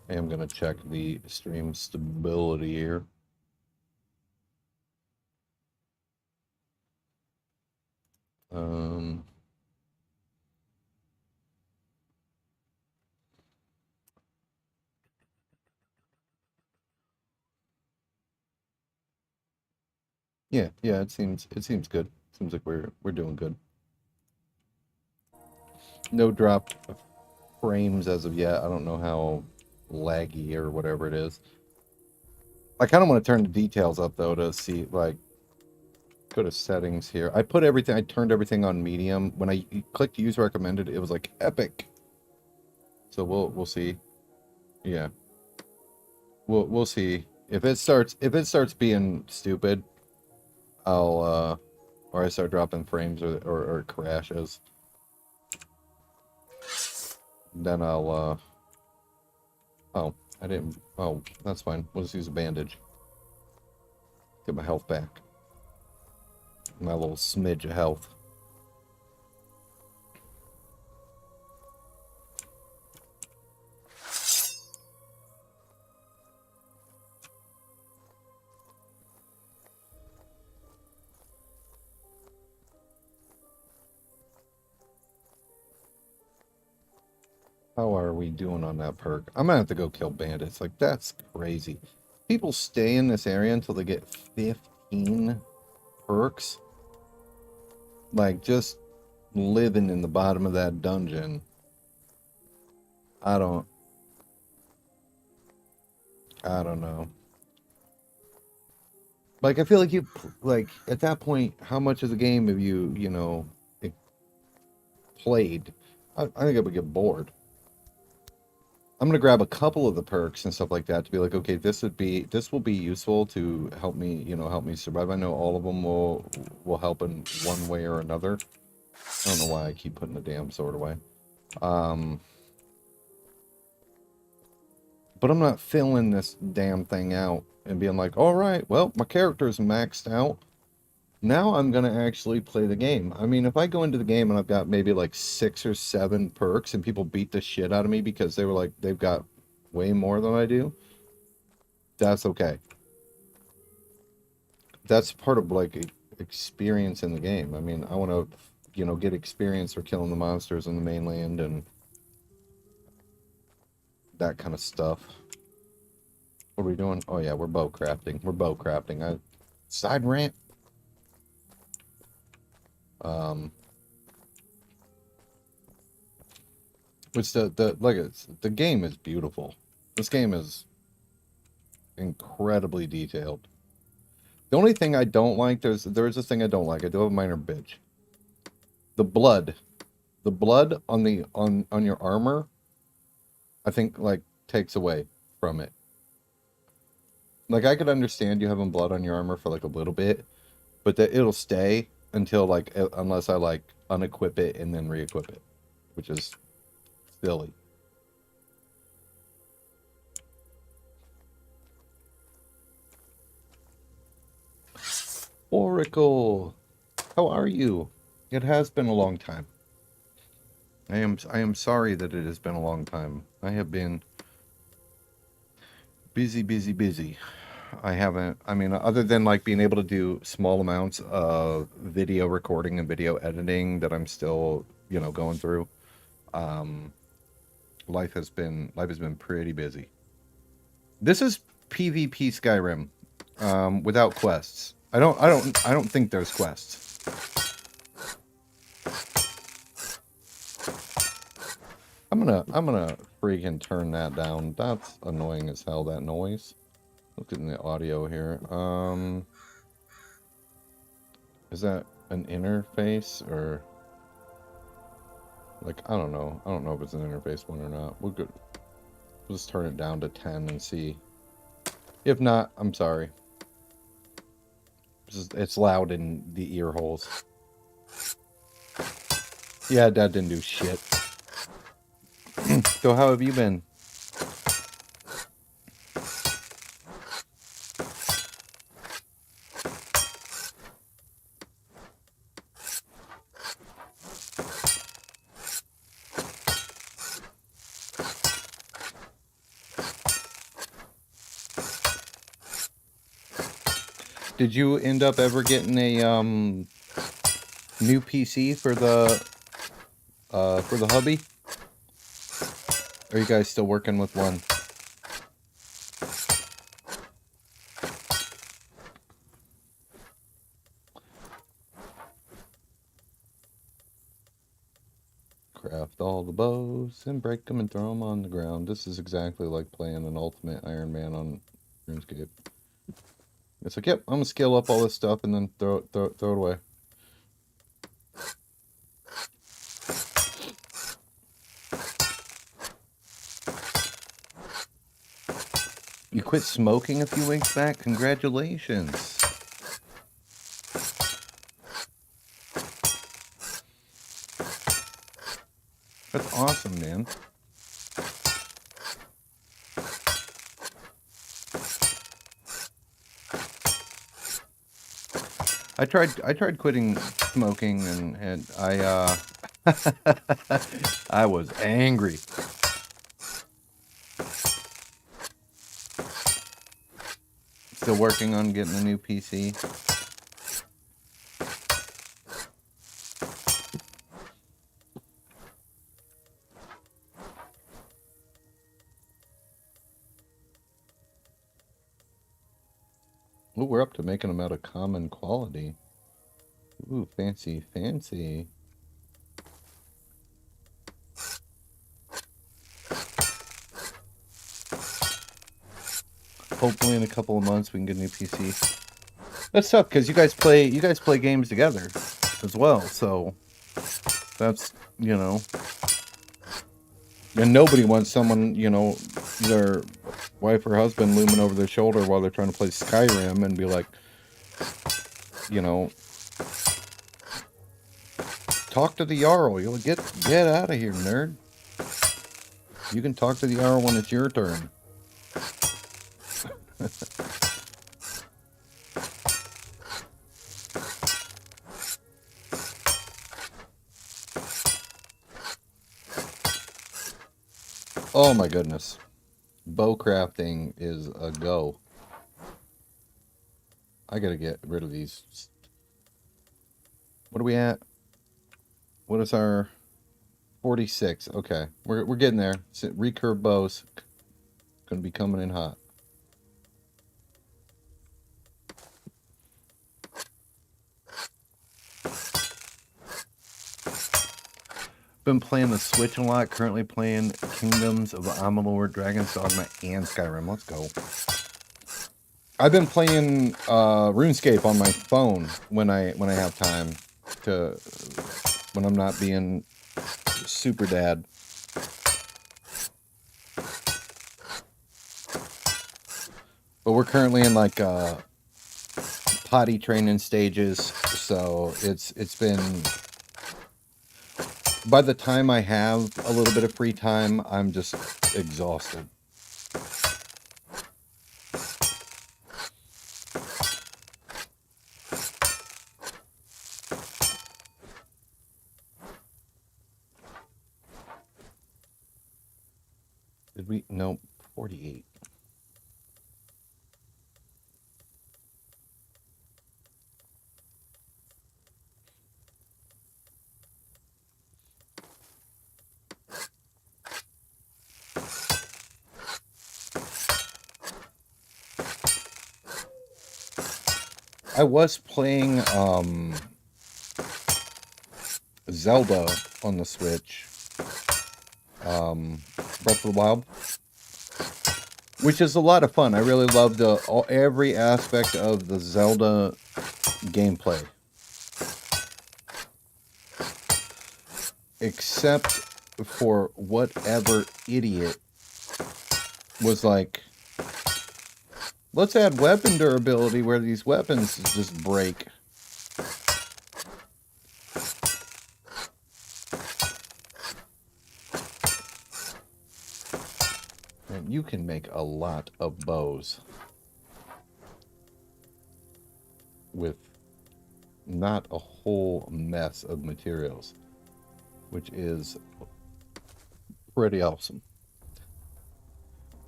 I am going to check the stream stability here. Yeah, it seems good. Seems like we're doing good. No drop frames as of yet. I don't know how laggy or whatever it is. I kind of want to turn the details up though to see, like, go to settings here. I turned everything on medium. When I clicked use recommended, it was like epic. So we'll see. Yeah. We'll see. If it starts being stupid, I'll or I start dropping frames or crashes, then I'll oh, I didn't. Oh, that's fine. We'll just use a bandage. Get my health back. My little smidge of health. How are we doing on that perk? I'm gonna have to go kill bandits. Like, that's crazy. People stay in this area until they get 15 perks. Like, just living in the bottom of that dungeon. I don't know. Like, I feel like like, at that point, how much of the game have you know, played? I think I would get bored. I'm gonna grab a couple of the perks and stuff like that to be like, okay, this will be useful to help me, help me survive. I know all of them will help in one way or another. I don't know why I keep putting the damn sword away. But I'm not filling this damn thing out and being like, all right, well, my character's maxed out. Now I'm going to actually play the game. I mean, if I go into the game and I've got maybe like 6 or 7 perks and people beat the shit out of me because they were like, they've got way more than I do, that's okay. That's part of like experience in the game. I mean, I want to, get experience for killing the monsters in the mainland and that kind of stuff. What are we doing? Oh yeah, we're bow crafting. Side rant. Which the game is beautiful. This game is incredibly detailed. The only thing I don't like, there's a thing I don't like. I do have a minor bitch. The blood on your armor, I think, like, takes away from it. Like, I could understand you having blood on your armor for like a little bit, but that it'll stay until like unless I like unequip it and then re-equip it, which is silly. Oracle, how are you? It has been a long time. I am sorry that it has been a long time. I have been busy. I mean, other than like being able to do small amounts of video recording and video editing that I'm still, going through. Life has been pretty busy. This is PvP Skyrim, without quests. I don't think there's quests. I'm gonna freaking turn that down. That's annoying as hell, that noise. Look at the audio here. Is that an interface or like, I don't know. I don't know if it's an interface one or not. We'll just turn it down to 10 and see. If not, I'm sorry. It's loud in the ear holes. Yeah, Dad didn't do shit. So how have you been? Did you end up ever getting a new PC for the hubby? Or are you guys still working with one? Craft all the bows and break them and throw them on the ground. This is exactly like playing an Ultimate Iron Man on RuneScape. It's like, yep, I'm gonna scale up all this stuff and then throw it away. You quit smoking a few weeks back? Congratulations. That's awesome, man. I tried quitting smoking and I I was angry. Still working on getting a new PC. Ooh, we're up to making them out of common quality. Ooh, fancy, fancy. Hopefully in a couple of months we can get a new PC. That's tough because you guys play games together as well, so that's, you know. And nobody wants someone, you know, their wife or husband looming over their shoulder while they're trying to play Skyrim and be like, you know, talk to the Jarl. You'll get out of here, nerd. You can talk to the Jarl when it's your turn. Oh my goodness. Bow crafting is a go. I gotta get rid of these. What are we at? What is our 46? Okay, we're getting there. Recurve bows gonna be coming in hot. Been playing the Switch a lot. Currently playing Kingdoms of Amalur, Dragon's Dogma, and Skyrim. Let's go. I've been playing RuneScape on my phone when I have time when I'm not being super dad. But we're currently in like potty training stages, so it's been. By the time I have a little bit of free time, I'm just exhausted. Did we? Nope. 48. I was playing Zelda on the Switch, Breath of the Wild, which is a lot of fun. I really loved every aspect of the Zelda gameplay, except for whatever idiot was like, Let's add weapon durability where these weapons just break. And you can make a lot of bows with not a whole mess of materials, which is pretty awesome.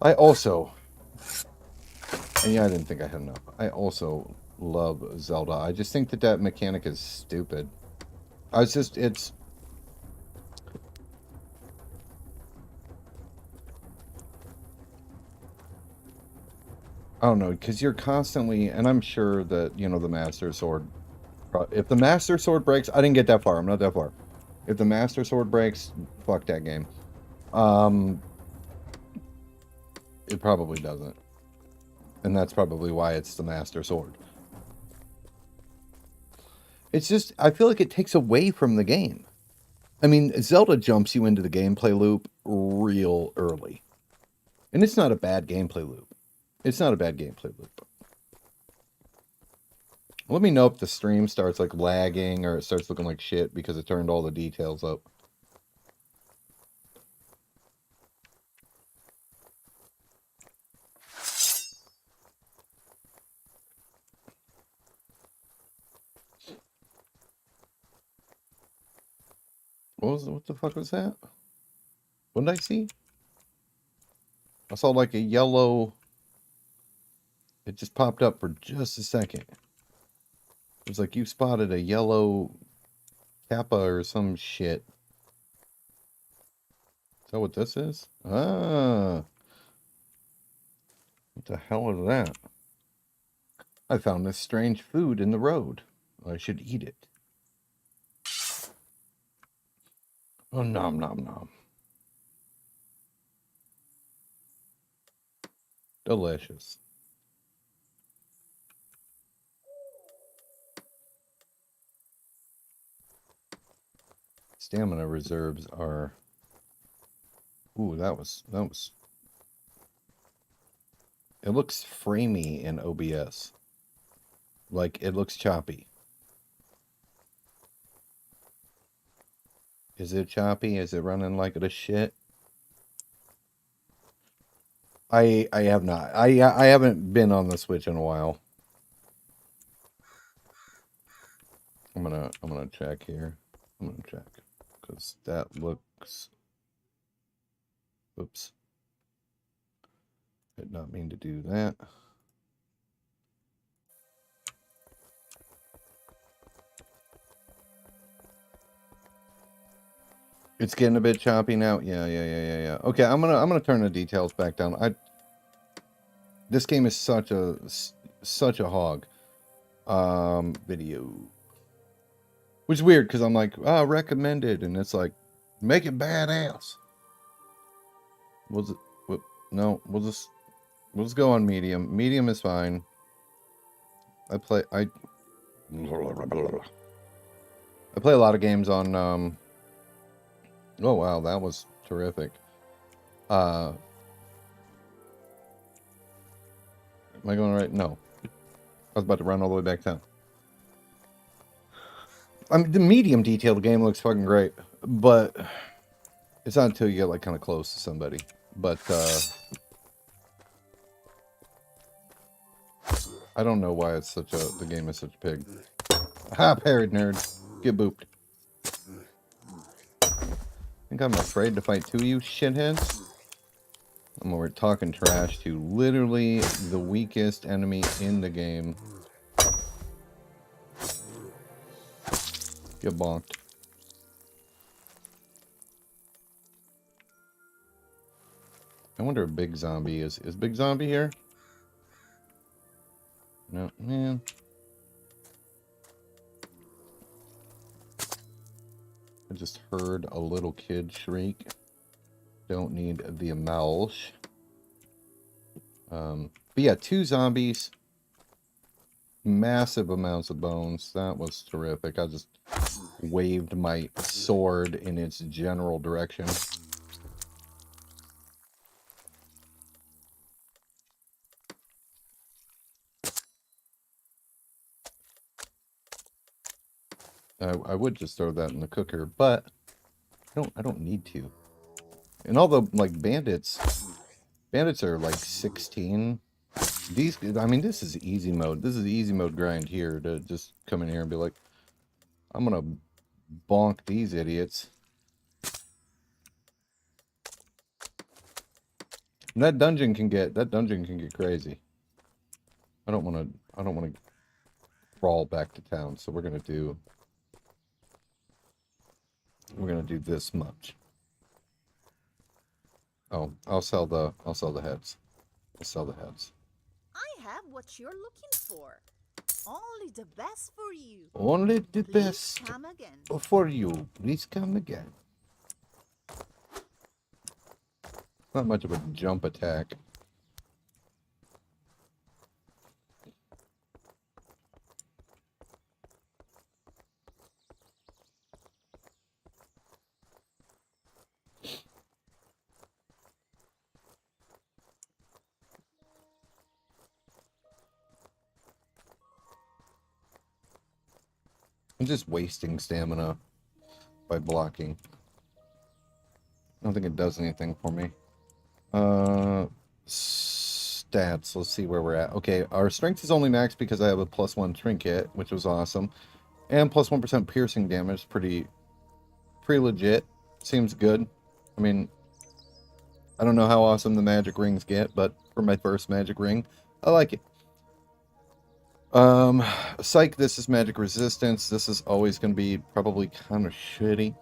I also, and yeah, I didn't think I had enough. I also love Zelda. I just think that that mechanic is stupid. It's I don't know, because you're constantly, and I'm sure that, you know, the Master Sword, if the Master Sword breaks, I didn't get that far, I'm not that far. If the Master Sword breaks, fuck that game. It probably doesn't. And that's probably why it's the Master Sword. It's just, I feel like it takes away from the game. I mean, Zelda jumps you into the gameplay loop real early. And it's not a bad gameplay loop. It's not a bad gameplay loop. Let me know if the stream starts like lagging or it starts looking like shit because it turned all the details up. What the fuck was that? What did I see? I saw like a yellow. It just popped up for just a second. It was like you spotted a yellow kappa or some shit. Is that what this is? Ah. What the hell is that? I found this strange food in the road. I should eat it. Oh, nom nom nom. Delicious. Stamina reserves are... Ooh, that was... It looks framey in OBS. Like, it looks choppy. Is it choppy? Is it running like it a shit? I have not. I haven't been on the Switch in a while. I'm gonna check here. I'm gonna check because that looks. Oops. Did not mean to do that. It's getting a bit choppy now. Yeah. Okay, I'm gonna turn the details back down. This game is such a hog. Video. Which is weird because I'm like, recommended, and it's like, make it badass. Was it? No, we'll just go on medium. Medium is fine. I play a lot of games on. Oh wow, that was terrific. Am I going right? No. I was about to run all the way back down. I mean, the medium detailed game looks fucking great, but it's not until you get like kind of close to somebody. But I don't know why it's such a the game is such a pig. Ha, parried nerd, get booped. I think I'm afraid to fight two of you shitheads. I'm over talking trash to literally the weakest enemy in the game. Get bonked. I wonder if Big Zombie is Big Zombie here? No, man. I just heard a little kid shriek. Don't need the emulge. But yeah, 2 zombies. Massive amounts of bones. That was terrific. I just waved my sword in its general direction. I would just throw that in the cooker, but I don't need to. And although like bandits are like 16. These, I mean, this is easy mode. This is the easy mode grind here to just come in here and be like, I'm gonna bonk these idiots. And that dungeon can get crazy. I don't want to crawl back to town, so we're gonna do this much. Oh, I'll sell the heads. I'll sell the heads. I have what you're looking for. Only the best for you. Only the Please best come again. for you. Please come again. Not much of a jump attack. I'm just wasting stamina by blocking. I don't think it does anything for me. Stats. Let's see where we're at. Okay, our strength is only max because I have a +1 trinket, which was awesome. And +1% piercing damage. Pretty legit. Seems good. I mean, I don't know how awesome the magic rings get, but for my first magic ring, I like it. Psych, this is magic resistance. This is always going to be probably kind of shitty.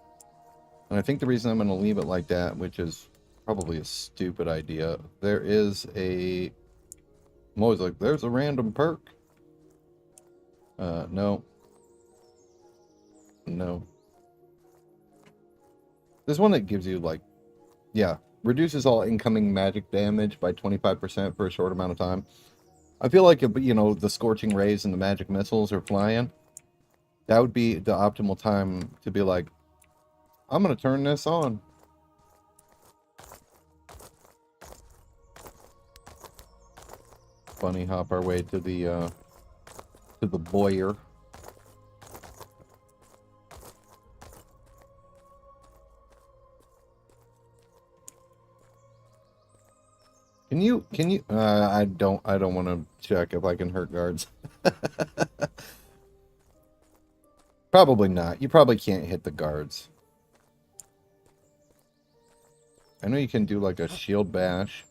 And I think the reason I'm going to leave it like that, which is probably a stupid idea, there is a... I'm always like, there's a random perk. No. No. There's one that gives you, like, yeah, reduces all incoming magic damage by 25% for a short amount of time. I feel like, if, you know, the scorching rays and the magic missiles are flying, that would be the optimal time to be like, I'm going to turn this on. Bunny hop our way to the boyer. Can you, I don't want to check if I can hurt guards. Probably not. You probably can't hit the guards. I know you can do like a shield bash.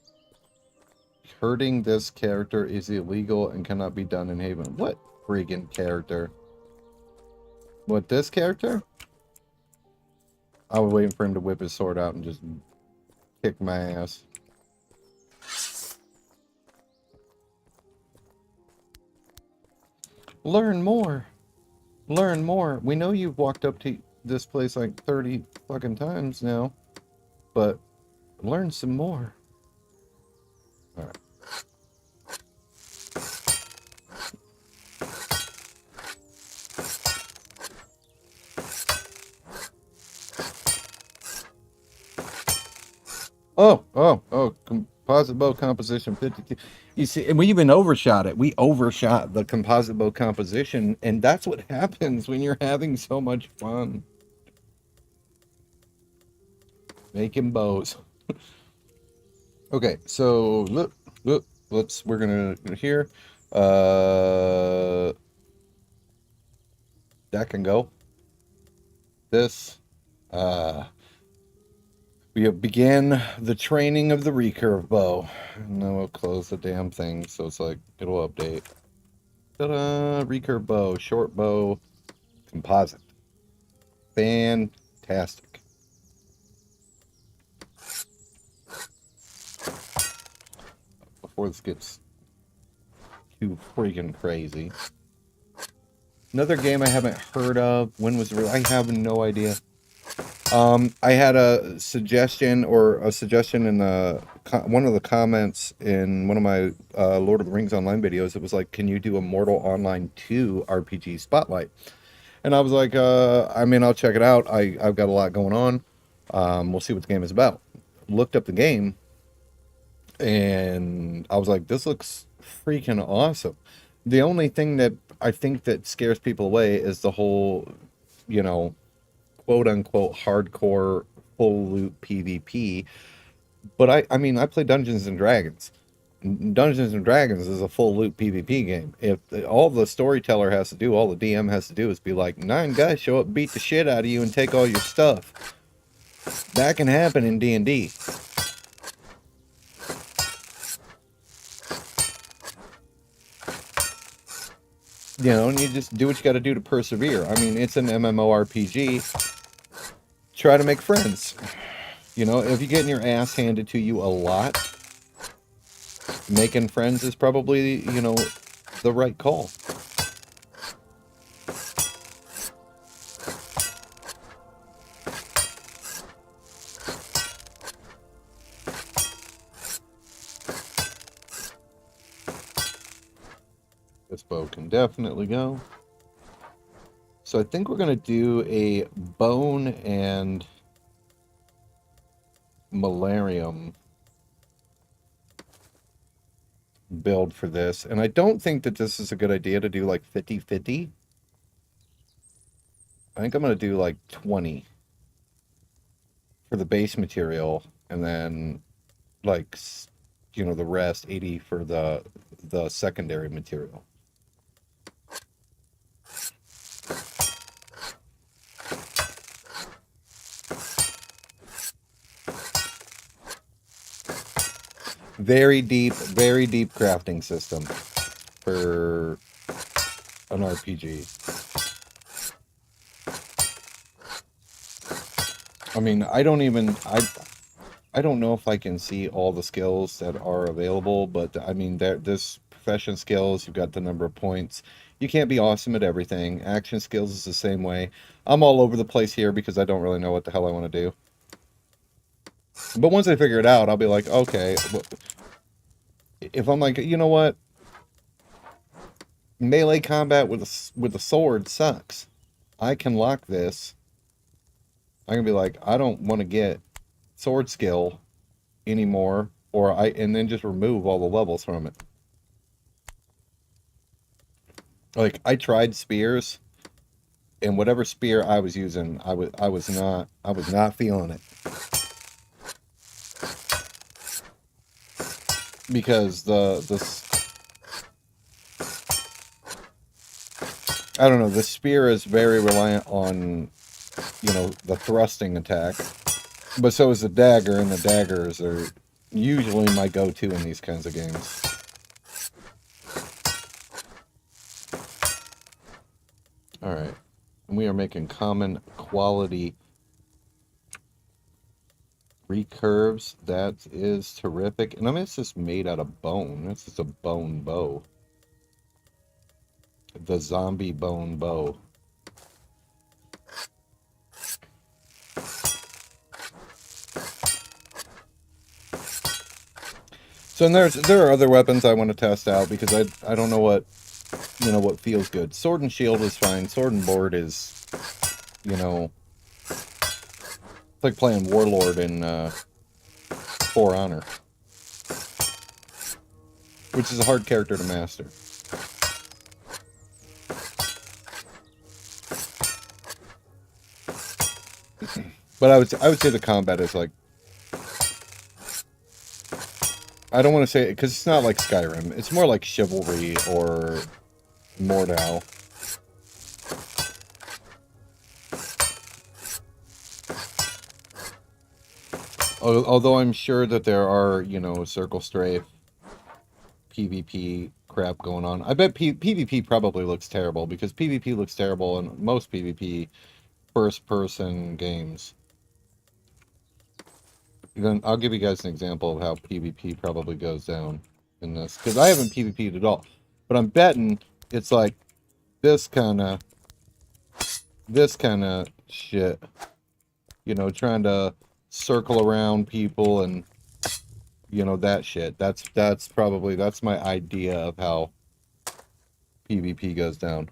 Hurting this character is illegal and cannot be done in Haven. What friggin' character? What, this character? I was waiting for him to whip his sword out and just kick my ass. Learn more. Learn more. We know you've walked up to this place like 30 fucking times now, but learn some more. Alright. Oh, composite bow composition 52. You see, and we even overshot it. We overshot the composite bow composition, and that's what happens when you're having so much fun. Making bows. Okay, so look, we're gonna here. That can go. This, we have began the training of the recurve bow. And then we'll close the damn thing, so it's like, it'll update. Ta-da! Recurve bow, short bow, composite. Fantastic. Before this gets too freaking crazy. Another game I haven't heard of. When was it? I have no idea. I had a suggestion in one of the comments in one of my Lord of the Rings online videos. It was like, can you do a Mortal Online 2 RPG Spotlight? And I was like, I mean, I'll check it out. I've got a lot going on. We'll see what the game is about. Looked up the game, and I was like, this looks freaking awesome. The only thing that I think that scares people away is the whole you know, quote unquote hardcore full loop PvP. But I mean, I play Dungeons and Dragons. Dungeons and Dragons is a full loop PvP game. If all the storyteller has to do, all the DM has to do is be like, 9 guys show up, beat the shit out of you, and take all your stuff. That can happen in D&D. You know, and you just do what you got to do to persevere. I mean, it's an MMORPG. Try to make friends. You know, if you're getting your ass handed to you a lot, making friends is probably, you know, the right call. This bow can definitely go. So I think we're going to do a bone and malarium build for this. And I don't think that this is a good idea to do like 50-50. I think I'm going to do like 20 for the base material, and then like, you know, the rest 80 for the secondary material. Very deep crafting system for an RPG. I mean, I don't know if I can see all the skills that are available, but I mean, this profession skills, you've got the number of points. You can't be awesome at everything. Action skills is the same way. I'm all over the place here because I don't really know what the hell I want to do. But once I figure it out, I'll be like, okay. If I'm like, you know what? Melee combat with a sword sucks. I can lock this. I'm gonna be like, I don't want to get sword skill anymore, and then just remove all the levels from it. Like, I tried spears, and whatever spear I was using, I was not feeling it. Because I don't know, the spear is very reliant on, you know, the thrusting attack. But so is the dagger, and the daggers are usually my go-to in these kinds of games. Alright. And we are making common quality recurves. That is terrific. And I mean, it's just made out of bone. This is a bone bow. The zombie bone bow. So, and there are other weapons I want to test out because I don't know what, you know, what feels good. Sword and shield is fine. Sword and board is, you know, it's like playing Warlord in For Honor, which is a hard character to master. But I would say the combat is like, I don't want to say it because it's not like Skyrim. It's more like Chivalry or Mordhau. Although I'm sure that there are, you know, Circle Strafe, PvP crap going on. I bet PvP probably looks terrible because PvP looks terrible in most PvP first-person games. Then I'll give you guys an example of how PvP probably goes down in this, because I haven't PvP'd at all. But I'm betting it's like this kind of shit. You know, trying to circle around people and, you know, that shit. That's my idea of how PvP goes down.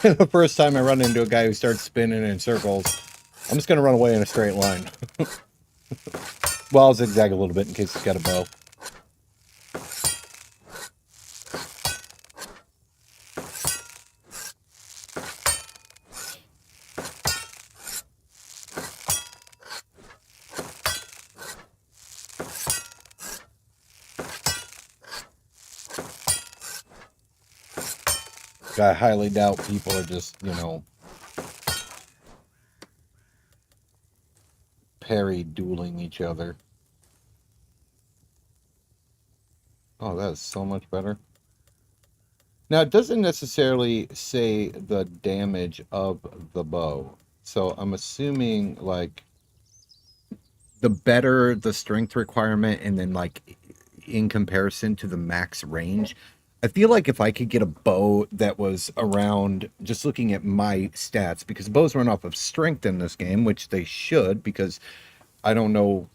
The first time I run into a guy who starts spinning in circles, I'm just going to run away in a straight line. Well, I'll zigzag a little bit in case it's got a bow. I highly doubt people are just, you know, parry dueling each other. Oh, that is so much better. Now, it doesn't necessarily say the damage of the bow. So I'm assuming, like, the better the strength requirement and then, like, in comparison to the max range. I feel like if I could get a bow that was around, just looking at my stats, because bows run off of strength in this game, which they should, because I don't know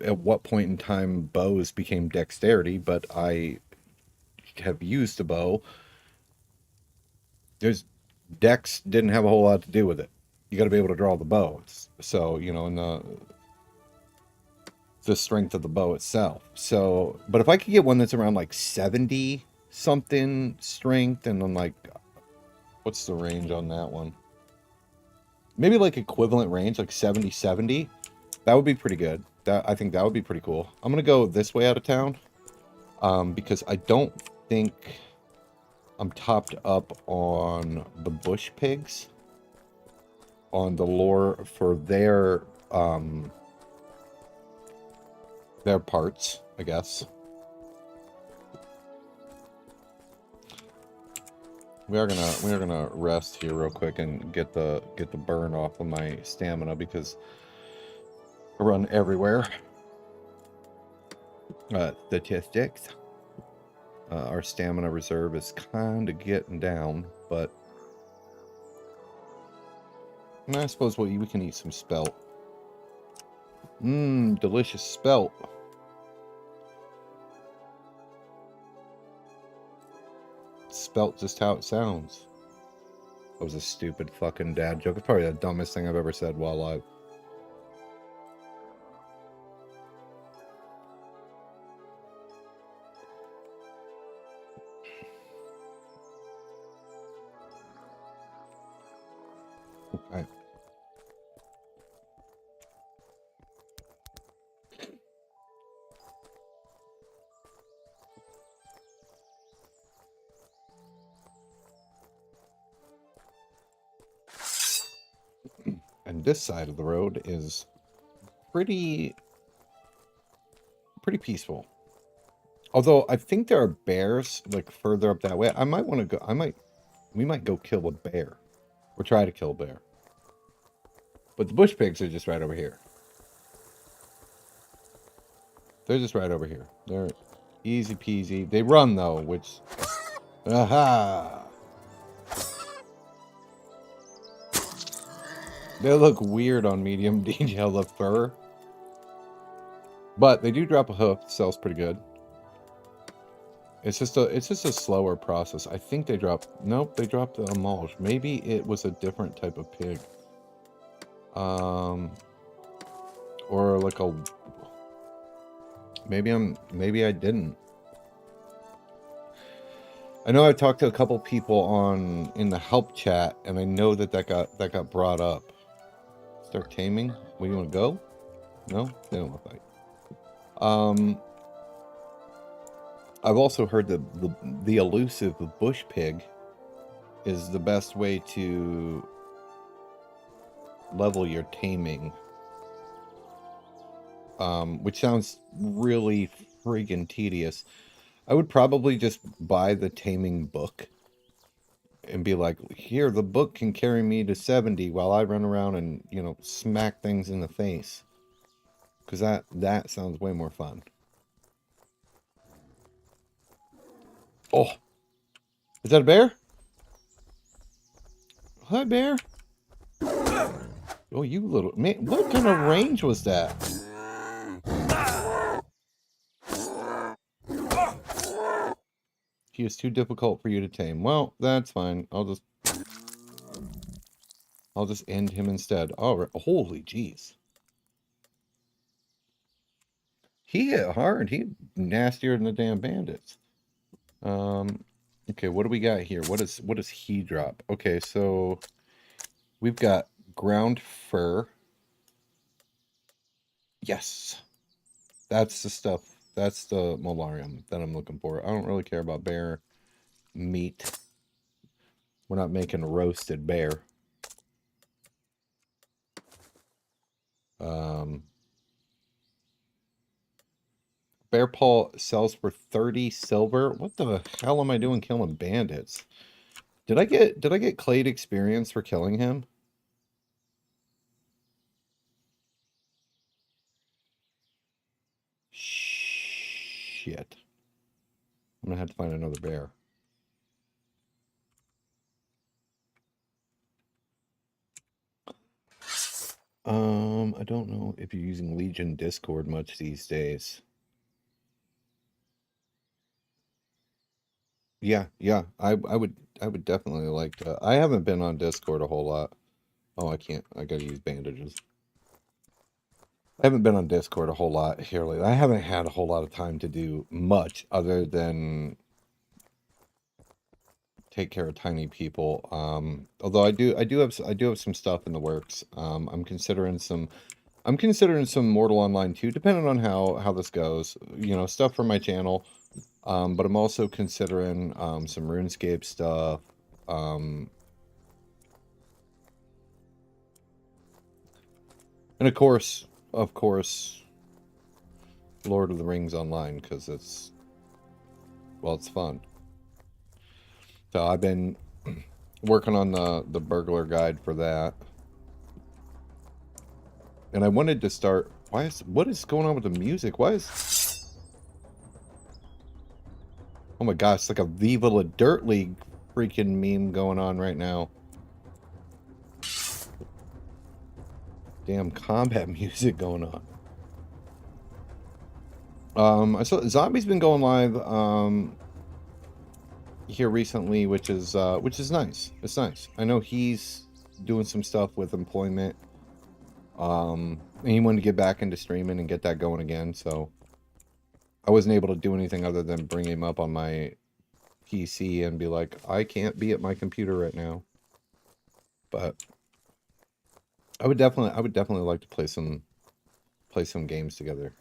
at what point in time bows became dexterity, but I have used a bow. There's dex didn't have a whole lot to do with it. You got to be able to draw the bow. So, you know, in the strength of the bow itself. So, but if I could get one that's around like 70 something strength, and then like, what's the range on that one? Maybe like equivalent range, like 70, that would be pretty good. I think that would be pretty cool. I'm going to go this way out of town, because I don't think I'm topped up on the bush pigs, on the lore for their parts, I guess. We are gonna rest here real quick and get the burn off of my stamina, because I run everywhere. Statistics. Our stamina reserve is kind of getting down, but I suppose we can eat some spelt. Mmm, delicious spelt. Spelt just how it sounds. That was a stupid fucking dad joke. It's probably the dumbest thing I've ever said while alive. Okay. And this side of the road is pretty peaceful. Although I think there are bears like further up that way. I might want to go. We might go kill a bear, or try to kill a bear. But the bush pigs are just right over here. They're just right over here. They're easy peasy. They run though, which, aha. They look weird on medium detail, the fur. But they do drop a hoof. Sells pretty good. It's just a slower process. I think they dropped. Nope, they dropped the mulch. Maybe it was a different type of pig. Or like a. Maybe I didn't. I know I talked to a couple people in the help chat, and I know that got brought up. Start taming. Where you want to go? No, they don't want to fight. I've also heard that the elusive bush pig is the best way to level your taming. Which sounds really friggin' tedious. I would probably just buy the taming book and be like, here, the book can carry me to 70 while I run around and, you know, smack things in the face. Because that sounds way more fun. Oh, is that a bear? Hi, bear. Oh, you little man! What kind of range was that? He is too difficult for you to tame. Well, that's fine. I'll just end him instead. All right. Holy jeez. He hit hard. He nastier than the damn bandits. Okay, what do we got here? What does he drop? Okay, so we've got ground fur. Yes. That's the stuff. That's the malarium that I'm looking for. I don't really care about bear meat. We're not making roasted bear. Bear paw sells for 30 silver. What the hell am I doing killing bandits? Did I get Clade experience for killing him? Shit. I'm gonna have to find another bear. I don't know if you're using Legion Discord much these days. Yeah, I would definitely like to. I haven't been on Discord a whole lot. Oh, I can't. I gotta use bandages. I haven't been on Discord a whole lot here lately. I haven't had a whole lot of time to do much other than take care of tiny people. Although I do have some stuff in the works. I'm considering some Mortal Online too, depending on how this goes. You know, stuff for my channel. But I'm also considering some RuneScape stuff. And of course, Lord of the Rings Online, because it's fun. So I've been working on the burglar guide for that. And I wanted to start. What is going on with the music? Why is... Oh my gosh, it's like a Viva La Dirt League freaking meme going on right now. Damn combat music going on. I saw Zombie's been going live here recently, which is nice. It's nice. I know he's doing some stuff with employment. And he wanted to get back into streaming and get that going again, so I wasn't able to do anything other than bring him up on my PC and be like, I can't be at my computer right now. But I would definitely like to play some games together.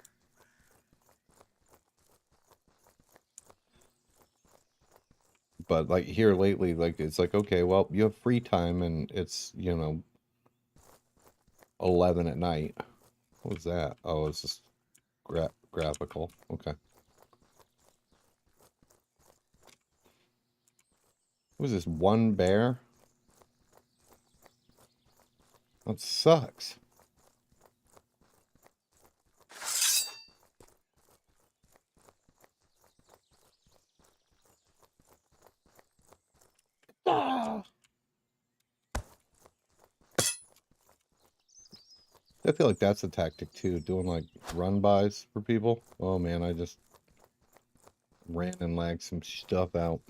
But like here lately, like it's like, okay, well, you have free time and it's, you know, 11 at night. What was that? Oh, it's just graphical. Okay. What was this, one bear? That sucks. Ah! I feel like that's a tactic too, doing like run-bys for people. Oh man, I just ran and lagged some stuff out.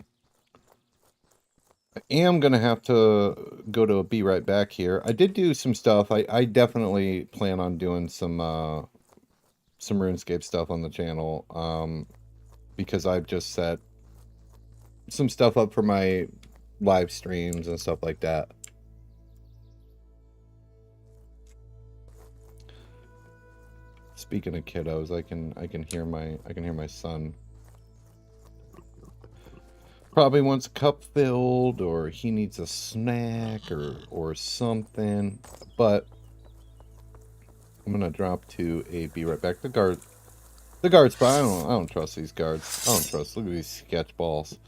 I am gonna have to go to a be right back here. I did do some stuff. I definitely plan on doing some RuneScape stuff on the channel. Because I've just set some stuff up for my live streams and stuff like that. Speaking of kiddos, I can hear my son. Probably wants a cup filled, or he needs a snack, or something. But I'm gonna drop to a be right back. The guard spot. I don't trust these guards. I don't trust. Look at these sketch balls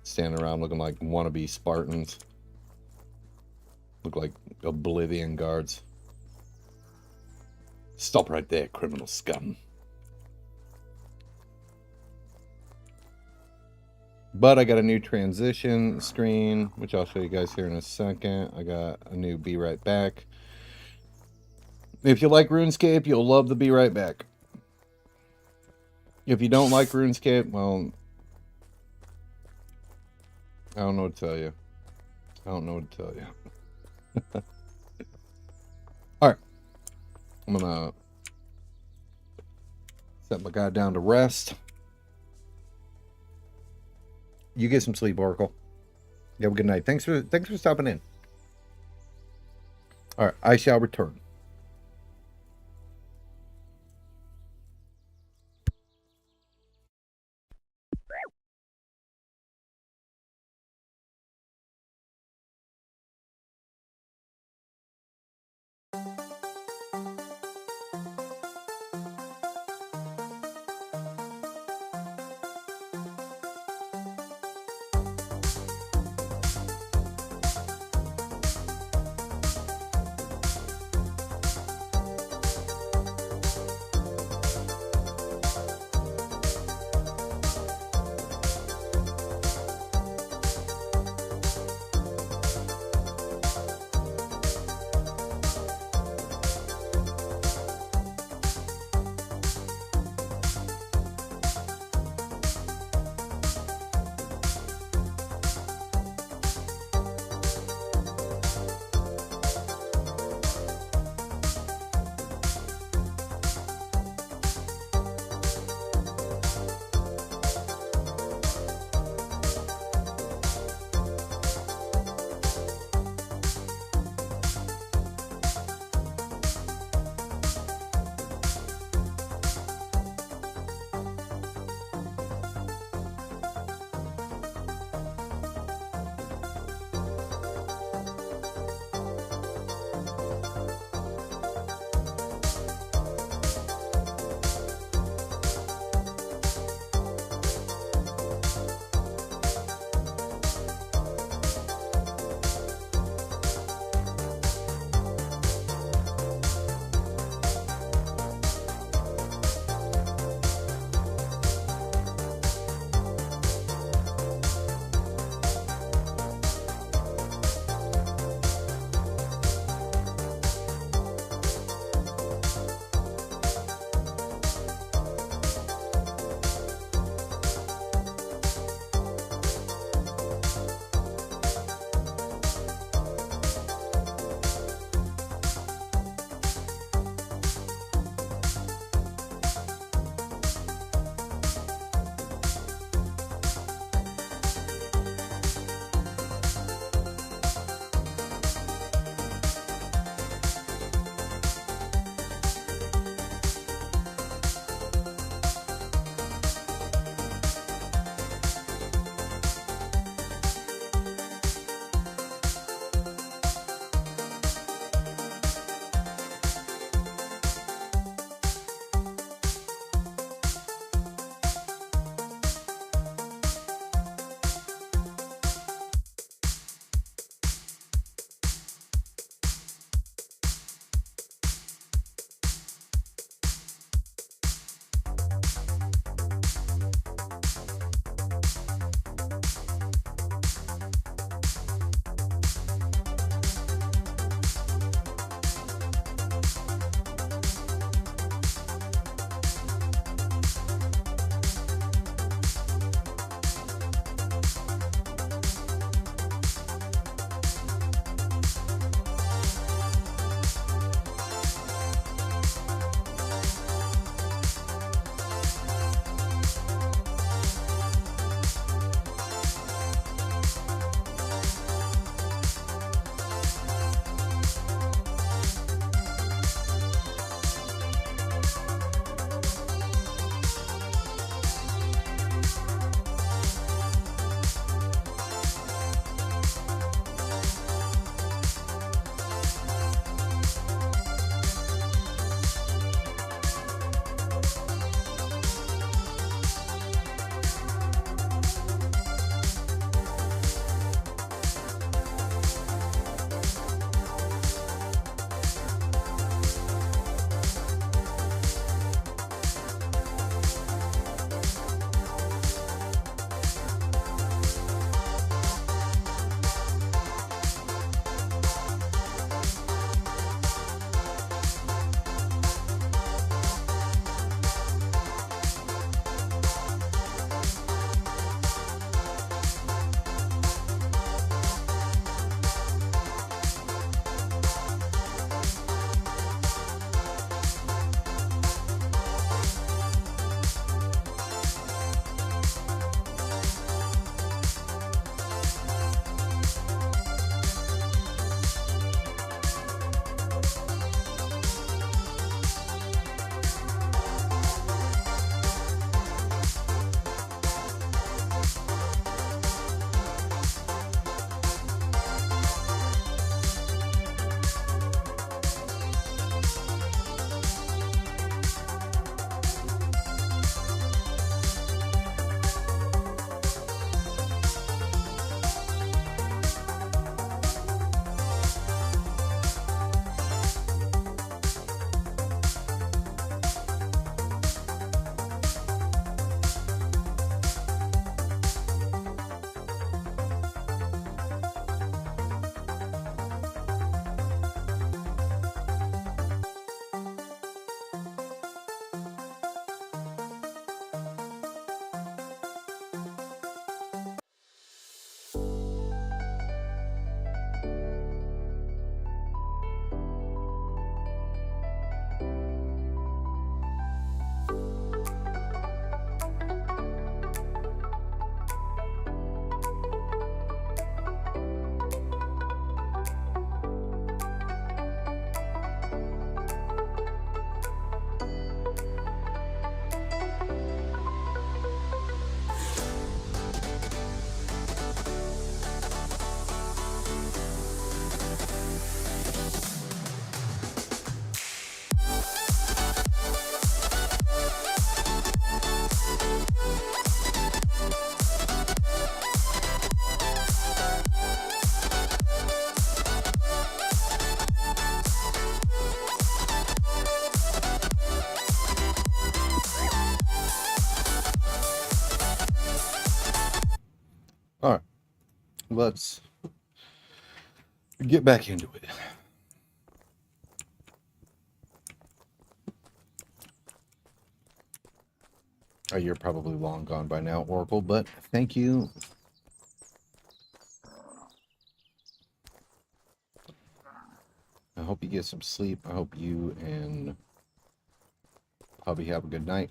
standing around looking like wannabe Spartans. Look like Oblivion guards. Stop right there, criminal scum. But I got a new transition screen, which I'll show you guys here in a second. I got a new be right back. If you like RuneScape, you'll love the be right back. If you don't like RuneScape, well, I don't know what to tell you. I don't know what to tell you. Alright. I'm gonna Set my guy down to rest. You get some sleep, Oracle. You have a good night. Thanks for stopping in. All right, I shall return. All right, let's get back into it. Oh, you're probably long gone by now, Oracle, but thank you. I hope you get some sleep. I hope you and Hubby have a good night.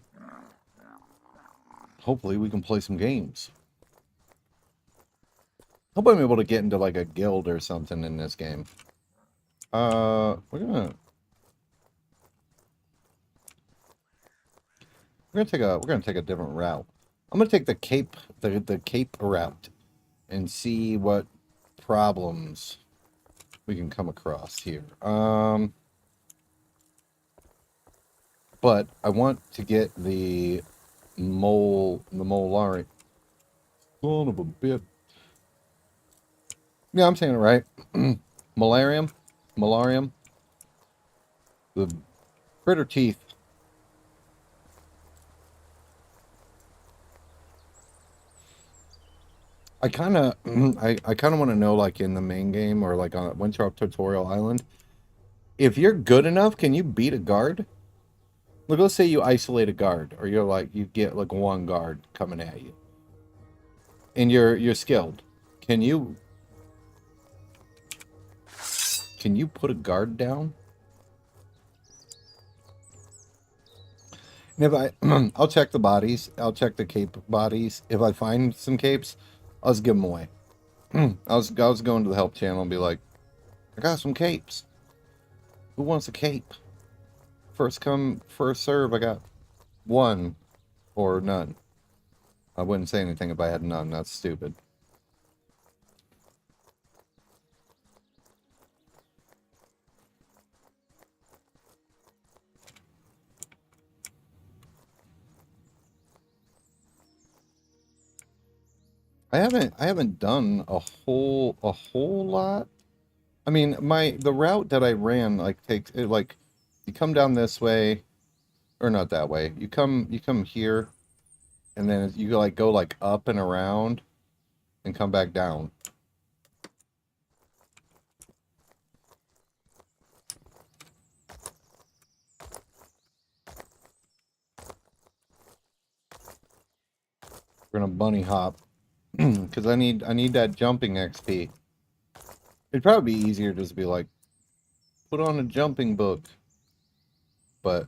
Hopefully we can play some games. Hope I'm able to get into like a guild or something in this game. We're gonna take a different route. I'm gonna take the Cape route and see what problems we can come across here. But I want to get the molari. Son of a bit. Yeah, I'm saying it right. Malarium. The critter teeth. I kind of, I kind of want to know, like in the main game or like on Winter Tutorial Island, if you're good enough, can you beat a guard? Like, let's say you isolate a guard, or you get like one guard coming at you, and you're skilled. Can you put a guard down? And if I'll check the bodies. I'll check the cape bodies. If I find some capes, I'll just give them away. I was going to the help channel and be like, I got some capes. Who wants a cape? First come, first serve. I got one or none. I wouldn't say anything if I had none. That's stupid. I haven't done a whole lot. I mean, the route that I ran like takes it like you come down this way or not that way. You come here and then you like go like up and around and come back down. We're gonna bunny hop because I need that jumping XP. It'd probably be easier just to be like, put on a jumping book. But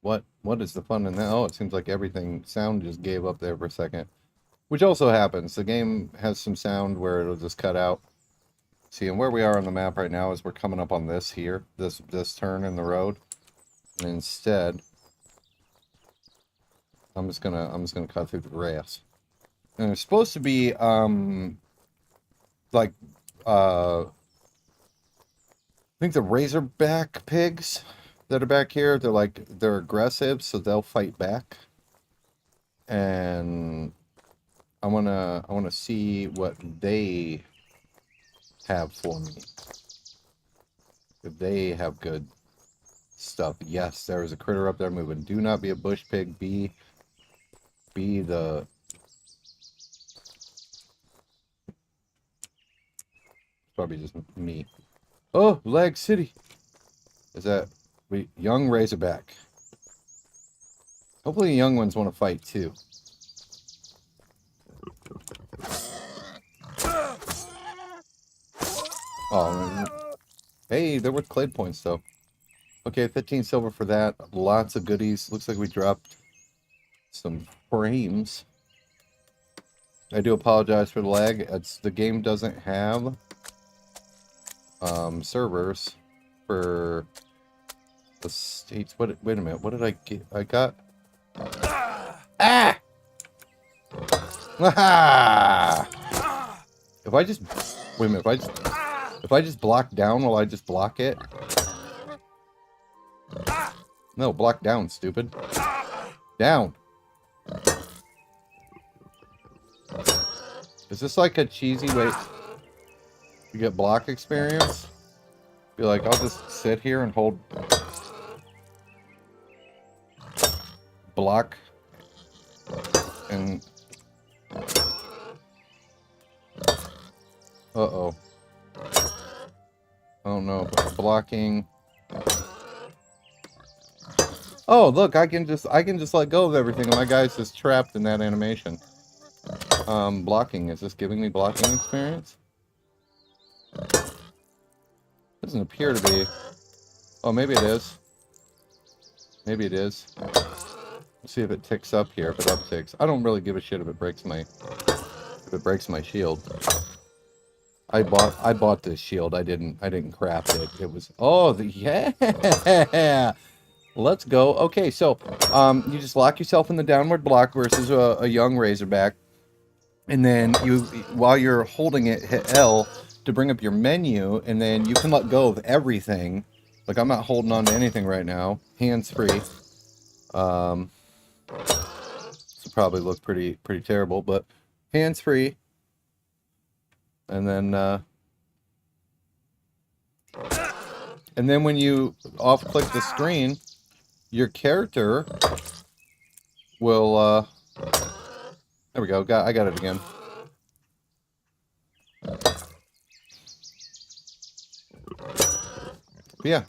what is the fun in that? Oh, it seems like everything sound just gave up there for a second. Which also happens. The game has some sound where it'll just cut out. See, and where we are on the map right now is we're coming up on this here, this turn in the road. And instead, I'm just gonna cut through the grass. And it's supposed to be like I think the razorback pigs that are back here, they're aggressive, so they'll fight back. And I wanna see what they have for me. If they have good stuff. Yes, there is a critter up there moving. Do not be a bush pig. Be the probably just me. Oh, Lag City. Is that young razorback? Hopefully, young ones want to fight too. Oh, hey, they're worth clade points though. Okay, 15 silver for that. Lots of goodies. Looks like we dropped some frames. I do apologize for the lag. The game doesn't have servers for the States. Wait a minute. What did I get? I got... Ah! Ah! If I just... Wait a minute. If I just block down, will I just block it? No, block down, stupid. Down. Is this like a cheesy way to get block experience? Be like, I'll just sit here and hold block and Uh-oh. I don't know. Blocking. Oh, look, I can just let go of everything, and my guy's just trapped in that animation. Blocking. Is this giving me blocking experience? Doesn't appear to be. Oh, maybe it is. Maybe it is. Let's see if it ticks up here. If it upticks, I don't really give a shit if it breaks my shield. I bought this shield. I didn't craft it. It was yeah. Let's go. Okay, so you just lock yourself in the downward block versus a young Razorback, and then while you're holding it, hit L to bring up your menu, and then you can let go of everything. Like, I'm not holding on to anything right now. Hands free. This will probably look pretty terrible, but hands free. And then when you off-click the screen, your character will, there we go, I got it again. But yeah.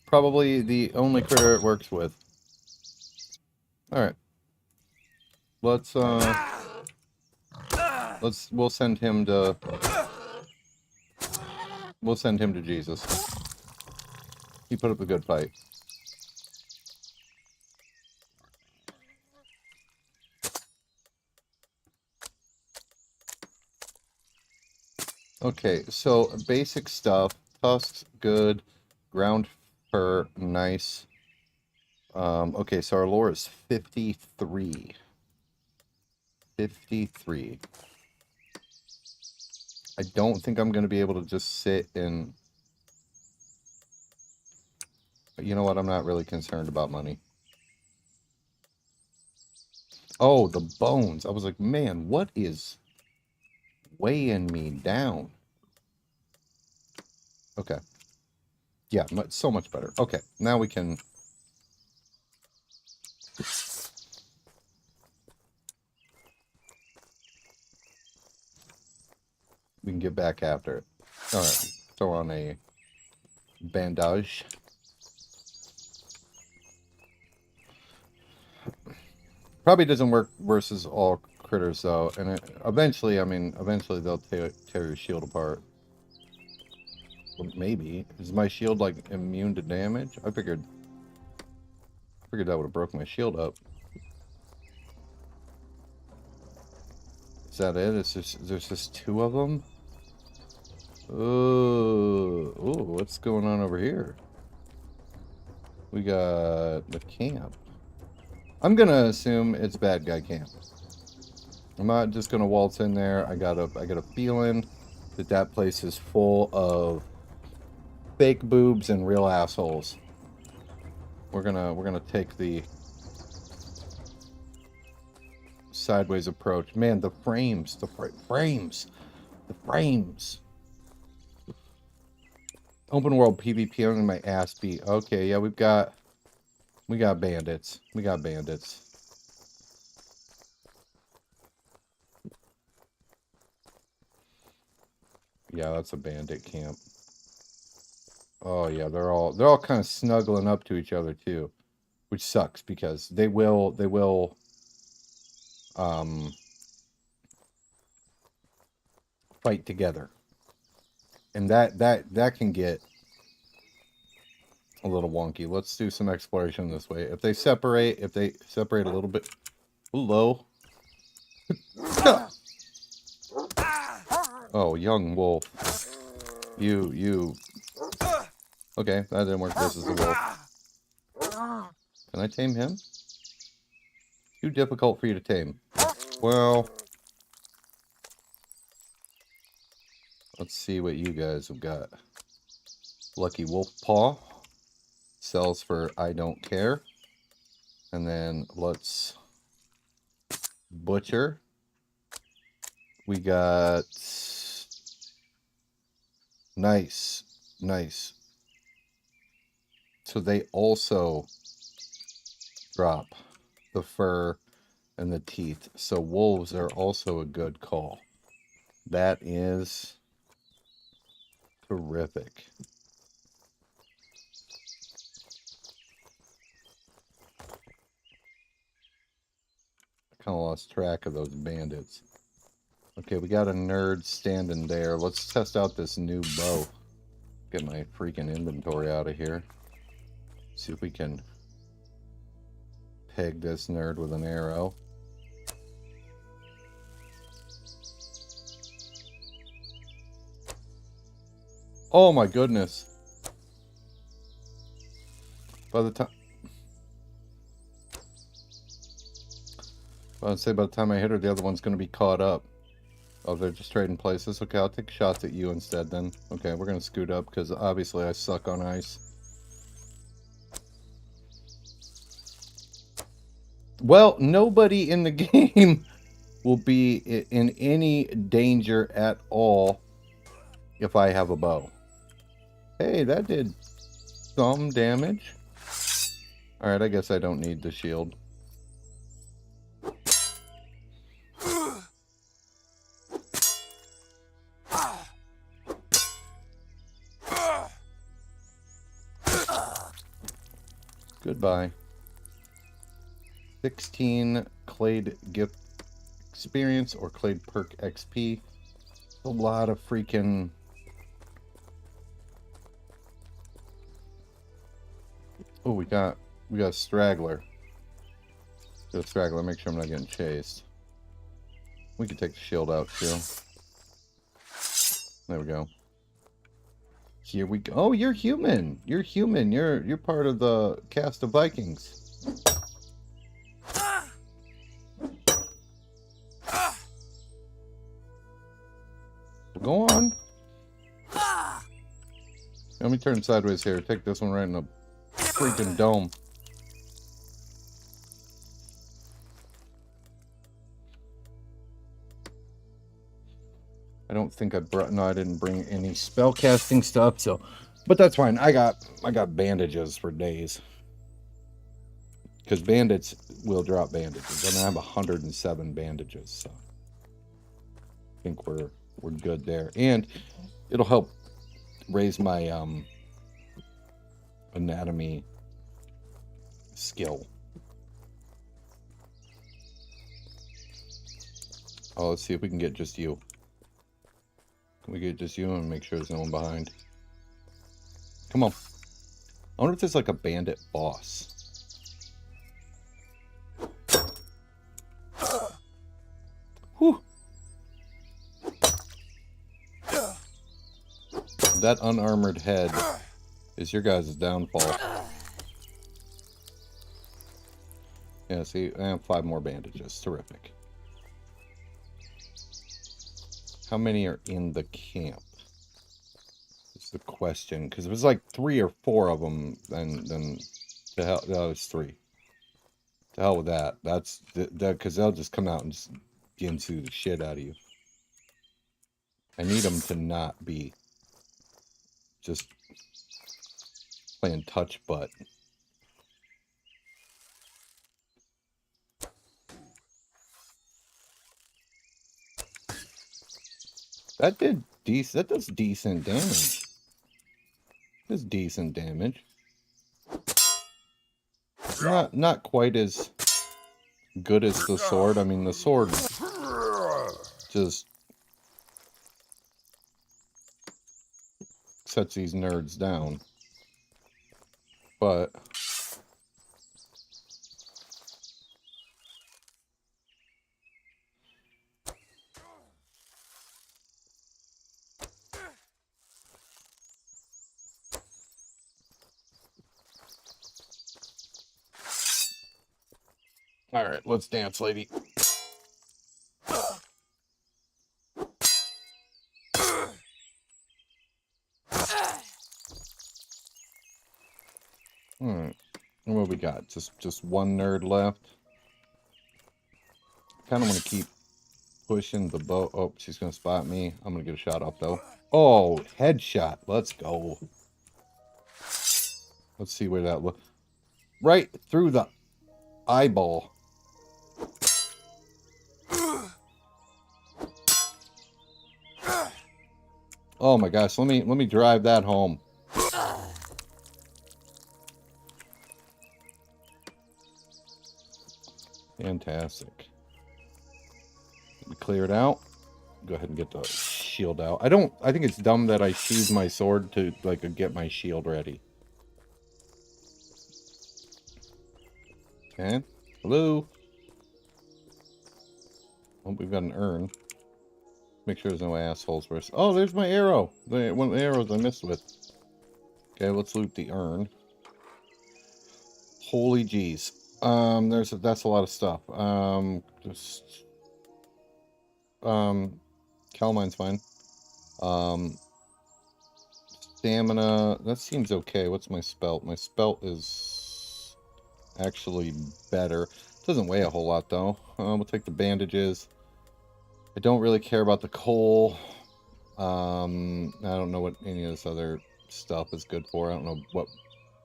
Probably the only critter it works with. Alright. We'll send him to Jesus. He put up a good fight. Okay, so basic stuff. Tusks, good. Ground fur, nice. Okay, so our lore is 53. 53. I don't think I'm going to be able to just sit and... You know what? I'm not really concerned about money. Oh, the bones. I was like, man, what is weighing me down? Okay. Yeah, so much better. Okay, now we can... We can get back after it. Alright, throw on a bandage. Probably doesn't work versus all critters, though. And eventually they'll tear your shield apart. Well, maybe. Is my shield, like, immune to damage? I figured that would have broke my shield up. Is that it? There's just 2 of them? Ooh, what's going on over here? We got the camp. I'm gonna assume it's bad guy camp. I'm not just gonna waltz in there. I got a feeling that place is full of fake boobs and real assholes. We're gonna take the sideways approach. Man, the frames, the frames. Open world PvP, I'm my ass beat. Okay, yeah, we got bandits. We got bandits. Yeah, that's a bandit camp. Oh yeah, they're all kind of snuggling up to each other too, which sucks because they will fight together. And that can get a little wonky. Let's do some exploration this way. If they separate a little bit. Hello. Oh, young wolf. You. Okay, that didn't work. This is the wolf. Can I tame him? Too difficult for you to tame. Well, let's see what you guys have got. Lucky wolf paw. Sells for I don't care. And then let's butcher. We got nice. So they also drop the fur and the teeth. So wolves are also a good call. That is terrific. I kind of lost track of those bandits. Okay, we got a nerd standing there. Let's test out this new bow. Get my freaking inventory out of here. See if we can peg this nerd with an arrow. Oh my goodness. By the time... I'd say by the time I hit her, the other one's going to be caught up. Oh, they're just trading places. Okay, I'll take shots at you instead then. Okay, we're going to scoot up because obviously I suck on ice. Well, nobody in the game will be in any danger at all if I have a bow. Hey, that did some damage. Alright, I guess I don't need the shield. Goodbye. 16 Clade gift experience or Clade perk XP. A lot of freaking... Oh, we got a straggler. Got a straggler. Make sure I'm not getting chased. We can take the shield out too. There we go. Here we go. Oh, you're human. You're human. You're part of the cast of Vikings. Go on. Let me turn sideways here. Take this one right in the freaking dome. I don't think I brought... No, I didn't bring any spell casting stuff, so... But that's fine. I got bandages for days. Because bandits will drop bandages. And I have 107 bandages, so... I think we're good there. And it'll help raise my anatomy skill. Oh, let's see if we can get just you. Can we get just you and make sure there's no one behind? Come on. I wonder if there's like a bandit boss. Whew. That unarmored head is your guys' downfall. Yeah, see, I have 5 more bandages. Terrific. How many are in the camp? That's the question. Because it was like 3 or 4 of them, and then the hell, that was 3. To hell with that. That's because they'll just come out and just ginsu the shit out of you. I need them to not be just playing touch butt. That did decent. That does decent damage. That's decent damage. Not quite as good as the sword. I mean, the sword just sets these nerds down. But all right, let's dance, lady. Alright, what we got? Just one nerd left. Kind of want to keep pushing the bow. Oh, she's going to spot me. I'm going to get a shot off, though. Oh, headshot. Let's go. Let's see where that looks. Right through the eyeball. Oh my gosh, let me drive that home. Fantastic. We clear it out. Go ahead and get the shield out. I think it's dumb that I sheathe my sword to like get my shield ready. Okay. Hello. Oh, we've got an urn. Make sure there's no assholes first. Oh, there's my arrow. One of the arrows I missed with. Okay, let's loot the urn. Holy jeez. That's a lot of stuff. Calamine's fine. Stamina, that seems okay. What's my spelt? My spelt is actually better. Doesn't weigh a whole lot though. We'll take the bandages. I don't really care about the coal. I don't know what any of this other stuff is good for. I don't know what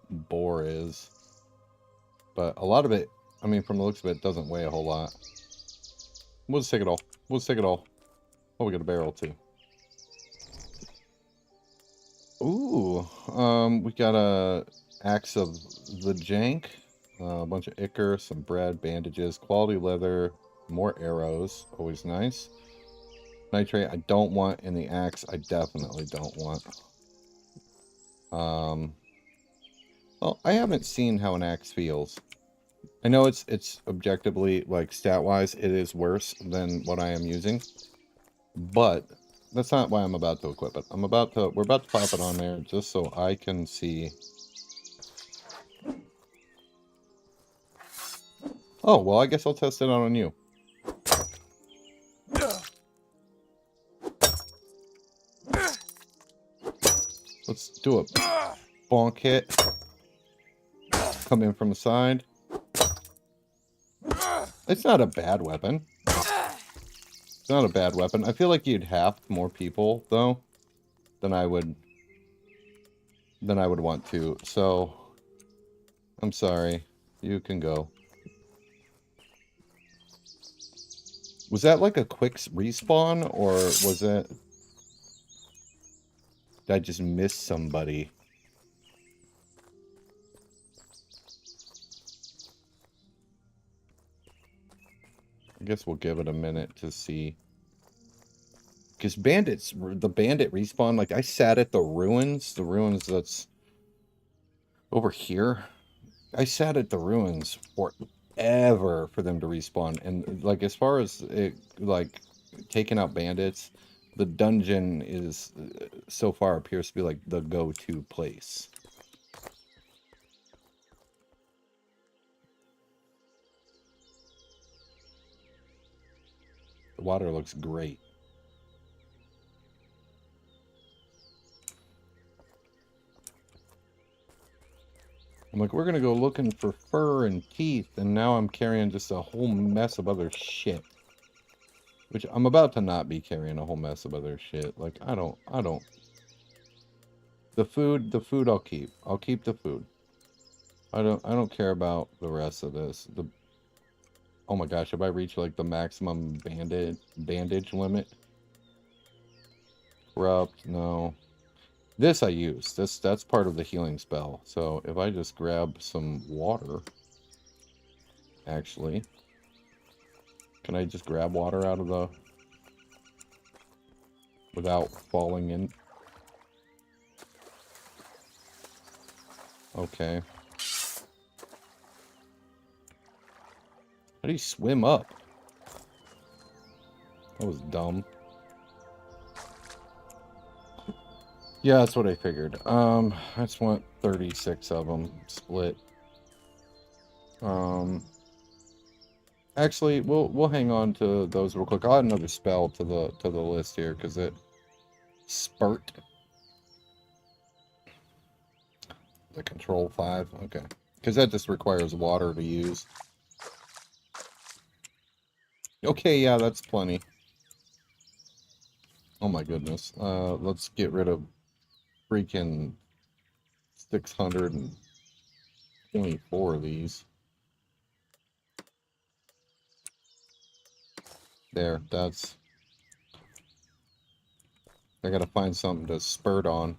boar is. But a lot of it, I mean, from the looks of it, doesn't weigh a whole lot. We'll just take it all. We'll just take it all. Oh, we got a barrel too. Ooh, we got a axe of the jank, a bunch of ichor, some bread, bandages, quality leather, more arrows, always nice. Nitrate, I don't want in the axe. I definitely don't want. Well, I haven't seen how an axe feels. I know it's objectively, like, stat-wise, it is worse than what I am using. But that's not why I'm about to equip it. We're about to pop it on there just so I can see. Oh, well, I guess I'll test it out on you. Let's do a bonk hit. Come in from the side. It's not a bad weapon. It's not a bad weapon. I feel like you'd have more people, though, than I would want to. So, I'm sorry. You can go. Was that like a quick respawn, or was it... Did I just miss somebody? I guess we'll give it a minute to see. Because the bandit respawn, like, I sat at the ruins that's over here. I sat at the ruins forever for them to respawn. And, like, as far as, it, like, taking out bandits, the dungeon is, so far, appears to be, like, the go-to place. The water looks great. I'm like, we're gonna go looking for fur and teeth, and now I'm carrying just a whole mess of other shit. Which I'm about to not be carrying a whole mess of other shit. Like, I don't. The food I'll keep. I'll keep the food. I don't care about the rest of this. Oh my gosh, have I reached like the maximum bandage limit? Corrupt, no. This I use. That's part of the healing spell. So if I just grab some water, actually, can I just grab water out of the without falling in? Okay. How do you swim up? That was dumb. Yeah, that's what I figured. I just want 36 of them split. Actually, we'll hang on to those real quick. I'll add another spell to the list here because it spurt. The control 5, okay, because that just requires water to use. Okay, yeah, that's plenty. Oh my goodness. Let's get rid of freaking 624 of these. There, that I gotta find something to spurt on.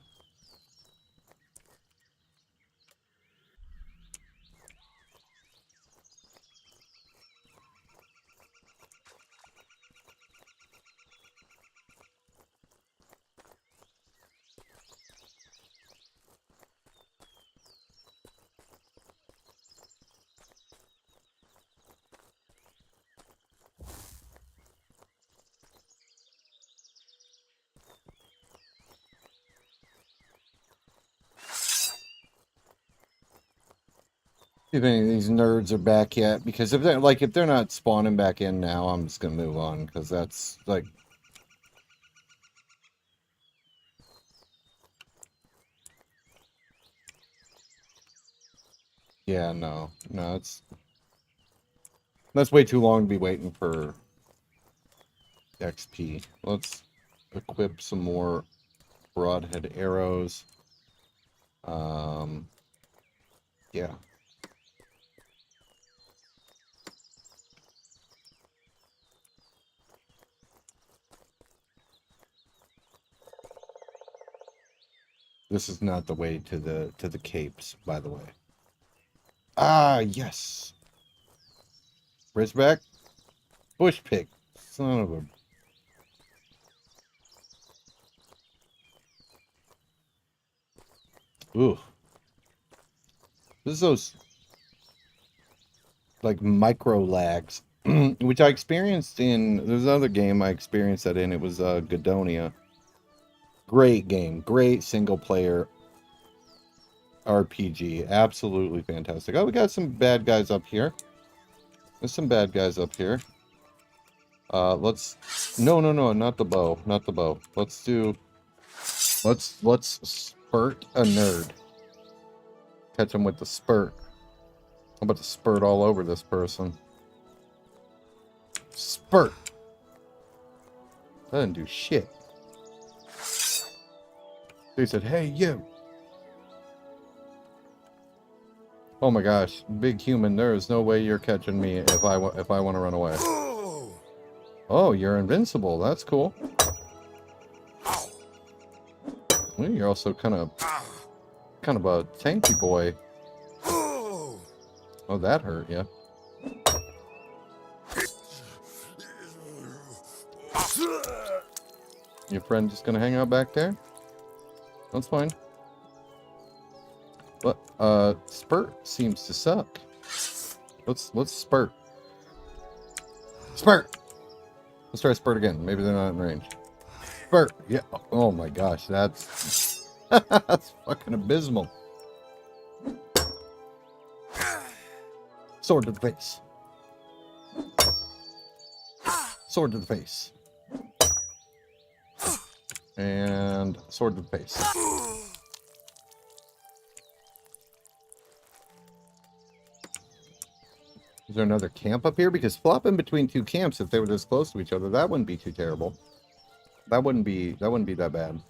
See if any of these nerds are back yet, because if they're not spawning back in now, I'm just gonna move on, because that's like, yeah, no, that's way too long to be waiting for XP. Let's equip some more broadhead arrows. Yeah. This is not the way to the capes, by the way. Ah, yes. Razorback? Bush pig. Son of a... Ooh. This is those, like, micro lags, which I experienced in... There's another game I experienced that in. It was Gadonia. Great game. Great single-player RPG. Absolutely fantastic. Oh, we got some bad guys up here. There's some bad guys up here. Let's... No, not the bow. Not the bow. Let's do... Let's spurt a nerd. Catch him with the spurt. I'm about to spurt all over this person. Spurt! That didn't do shit. They said, hey, you! Oh my gosh, big human, there is no way you're catching me if I want to run away. Oh, you're invincible. That's cool. Well, you're also kind of a tanky boy. Oh, that hurt, yeah. Your friend just gonna hang out back there? That's fine. But spurt seems to suck. Let's spurt. Spurt! Let's try spurt again. Maybe they're not in range. Spurt! Yeah. Oh my gosh, that's that's fucking abysmal. Sword to the face. Sword to the face. And sword to the face. Is there another camp up here? Because flopping between two camps, if they were this close to each other, that wouldn't be too terrible. That wouldn't be that bad.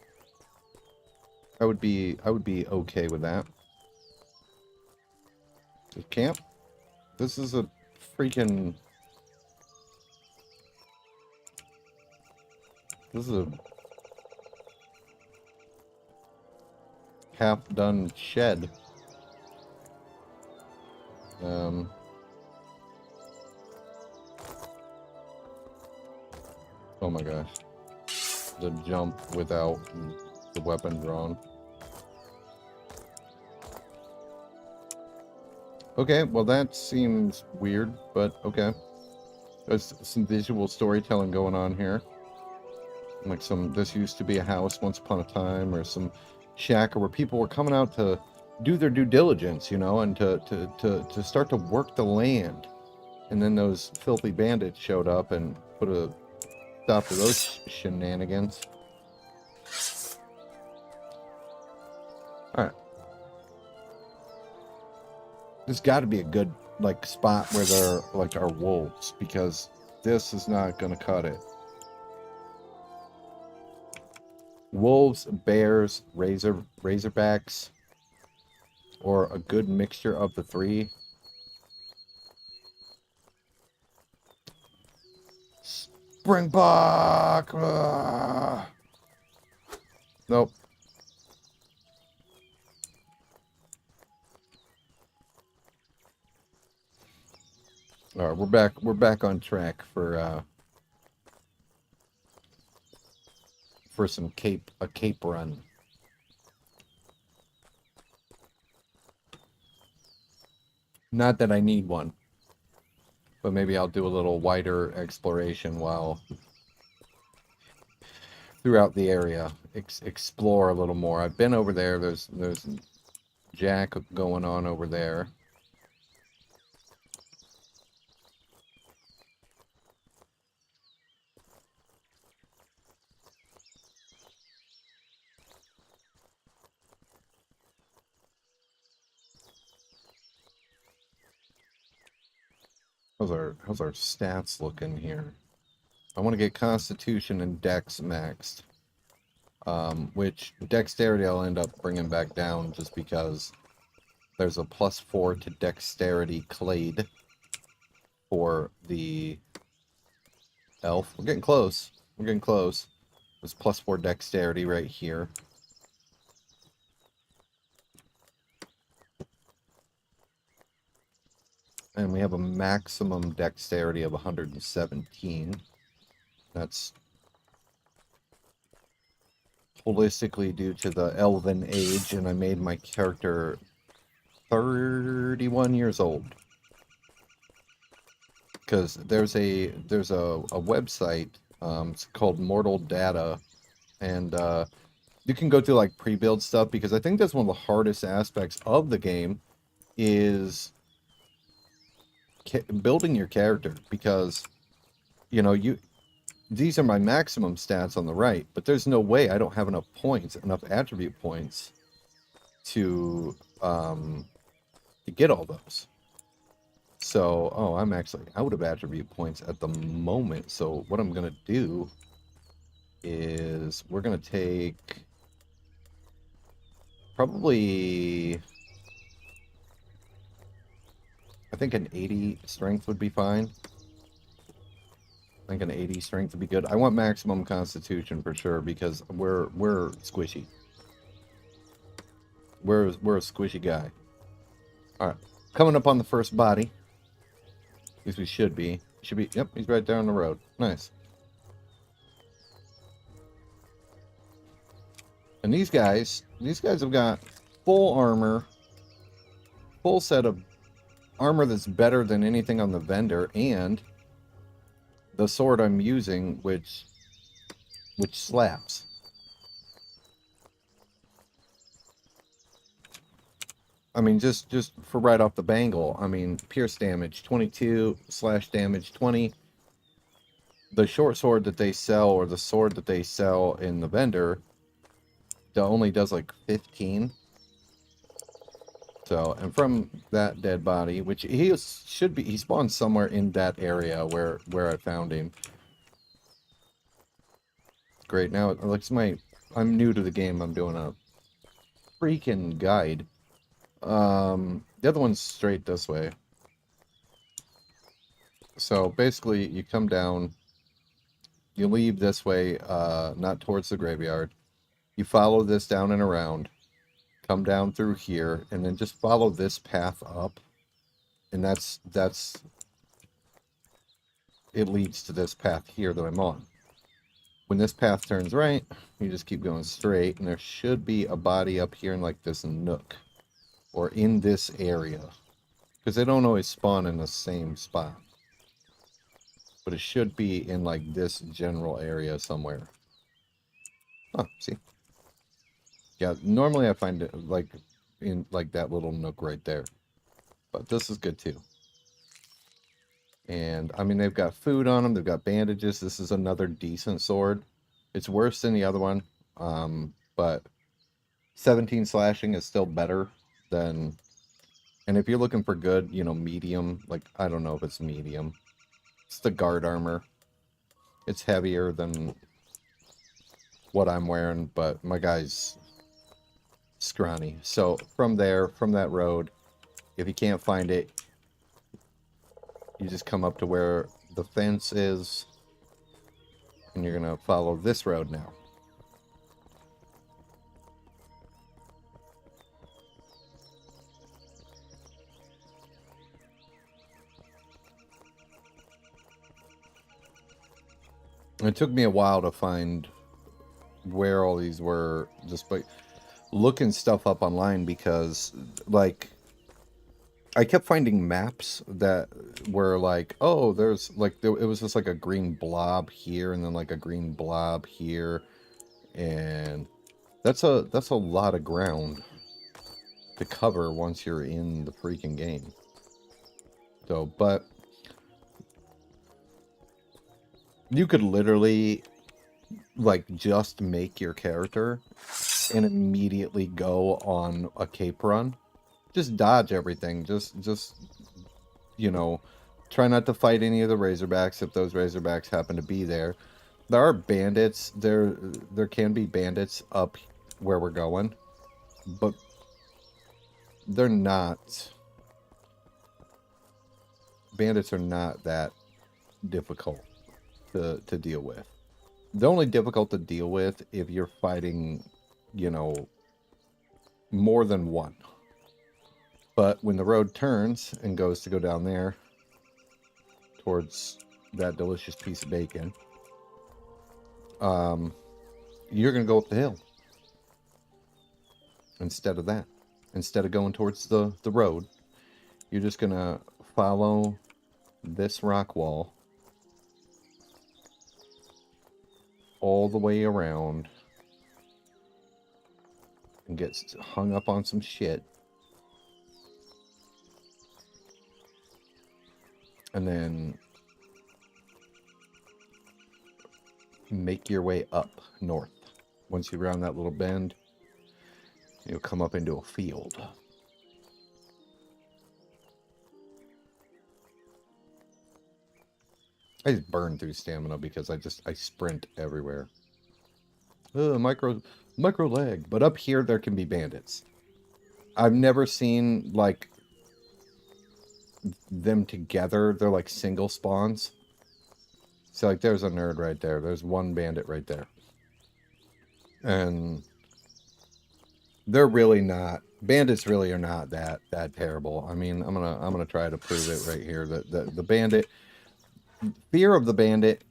I would be okay with that. This camp? This is a freaking... This is a half-done shed. Oh my gosh. The jump without the weapon drawn. Okay, well that seems weird, but okay. There's some visual storytelling going on here. Like this used to be a house once upon a time, or some shack where people were coming out to do their due diligence, you know, and to start to work the land. And then those filthy bandits showed up and put a stop to those shenanigans. Alright. There's got to be a good, like, spot where there, like, are wolves, because this is not going to cut it. Wolves, bears, razorbacks, or a good mixture of the three. Springbok! Nope. All right, we're back. We're back on track for some a cape run. Not that I need one, but maybe I'll do a little wider exploration while throughout the area, explore a little more. I've been over there. There's Jack going on over there. How's our stats looking here? I want to get Constitution and Dex maxed. Which Dexterity I'll end up bringing back down just because there's a +4 to Dexterity clade for the elf. We're getting close. We're getting close. There's +4 Dexterity right here. And we have a maximum Dexterity of 117. That's holistically due to the elven age, and I made my character 31 years old. Because there's a website, it's called Mortal Data, and you can go through like pre-build stuff, because I think that's one of the hardest aspects of the game is building your character, because you know these are my maximum stats on the right, but there's no way I don't have enough points, enough attribute points to get all those. So, oh, I'm actually out of attribute points at the moment. So what I'm going to do is we're going to take probably, I think an 80 strength would be fine. I think an 80 strength would be good. I want maximum constitution for sure, because we're squishy. We're a squishy guy. All right, coming up on the first body. At least we should be. Yep, he's right down the road. Nice. And these guys have got full armor, full set of armor that's better than anything on the vendor, and the sword I'm using, which slaps. I mean, just for right off the bangle, I mean, pierce damage 22, slash damage 20. The short sword that they sell, or the sword that they sell in the vendor, that only does like 15. So, and from that dead body, which he spawned somewhere in that area where I found him. Great. Now it looks I'm new to the game. I'm doing a freaking guide. The other one's straight this way. So basically you come down, you leave this way, not towards the graveyard. You follow this down and around, come down through here, and then just follow this path up. And that's it leads to this path here that I'm on. When this path turns right, you just keep going straight, and there should be a body up here in like this nook, or in this area, because they don't always spawn in the same spot. But it should be in like this general area somewhere. Oh, see? Yeah, normally I find it like in like that little nook right there. But this is good too. And I mean, they've got food on them, they've got bandages. This is another decent sword. It's worse than the other one, but 17 slashing is still better than, and if you're looking for good, you know, medium, like, I don't know if it's medium. It's the guard armor. It's heavier than what I'm wearing, but my guy's scrawny. So from there, from that road, if you can't find it, you just come up to where the fence is, and you're gonna follow this road now. It took me a while to find where all these were, just by looking stuff up online, because like I kept finding maps that were like, oh, there's like it was just like a green blob here and then like a green blob here, and that's a lot of ground to cover once you're in the freaking game. So, but you could literally like just make your character and immediately go on a cape run. Just dodge everything. Just you know, try not to fight any of the Razorbacks if those Razorbacks happen to be there. There are bandits. There can be bandits up where we're going, but they're not. Bandits are not that difficult to deal with. They're only difficult to deal with if you're fighting, you know, more than one. But when the road turns and goes to go down there towards that delicious piece of bacon, you're going to go up the hill instead of that. Instead of going towards the road, you're just going to follow this rock wall all the way around and get hung up on some shit. And then make your way up north. Once you round that little bend, you'll come up into a field. I just burn through stamina because I sprint everywhere. Micro lag. But up here there can be bandits. I've never seen like them together. They're like single spawns. So like there's a nerd right there. There's one bandit right there. And they're really not, bandits really are not that terrible. I mean, I'm gonna try to prove it right here that the bandit, fear of the bandit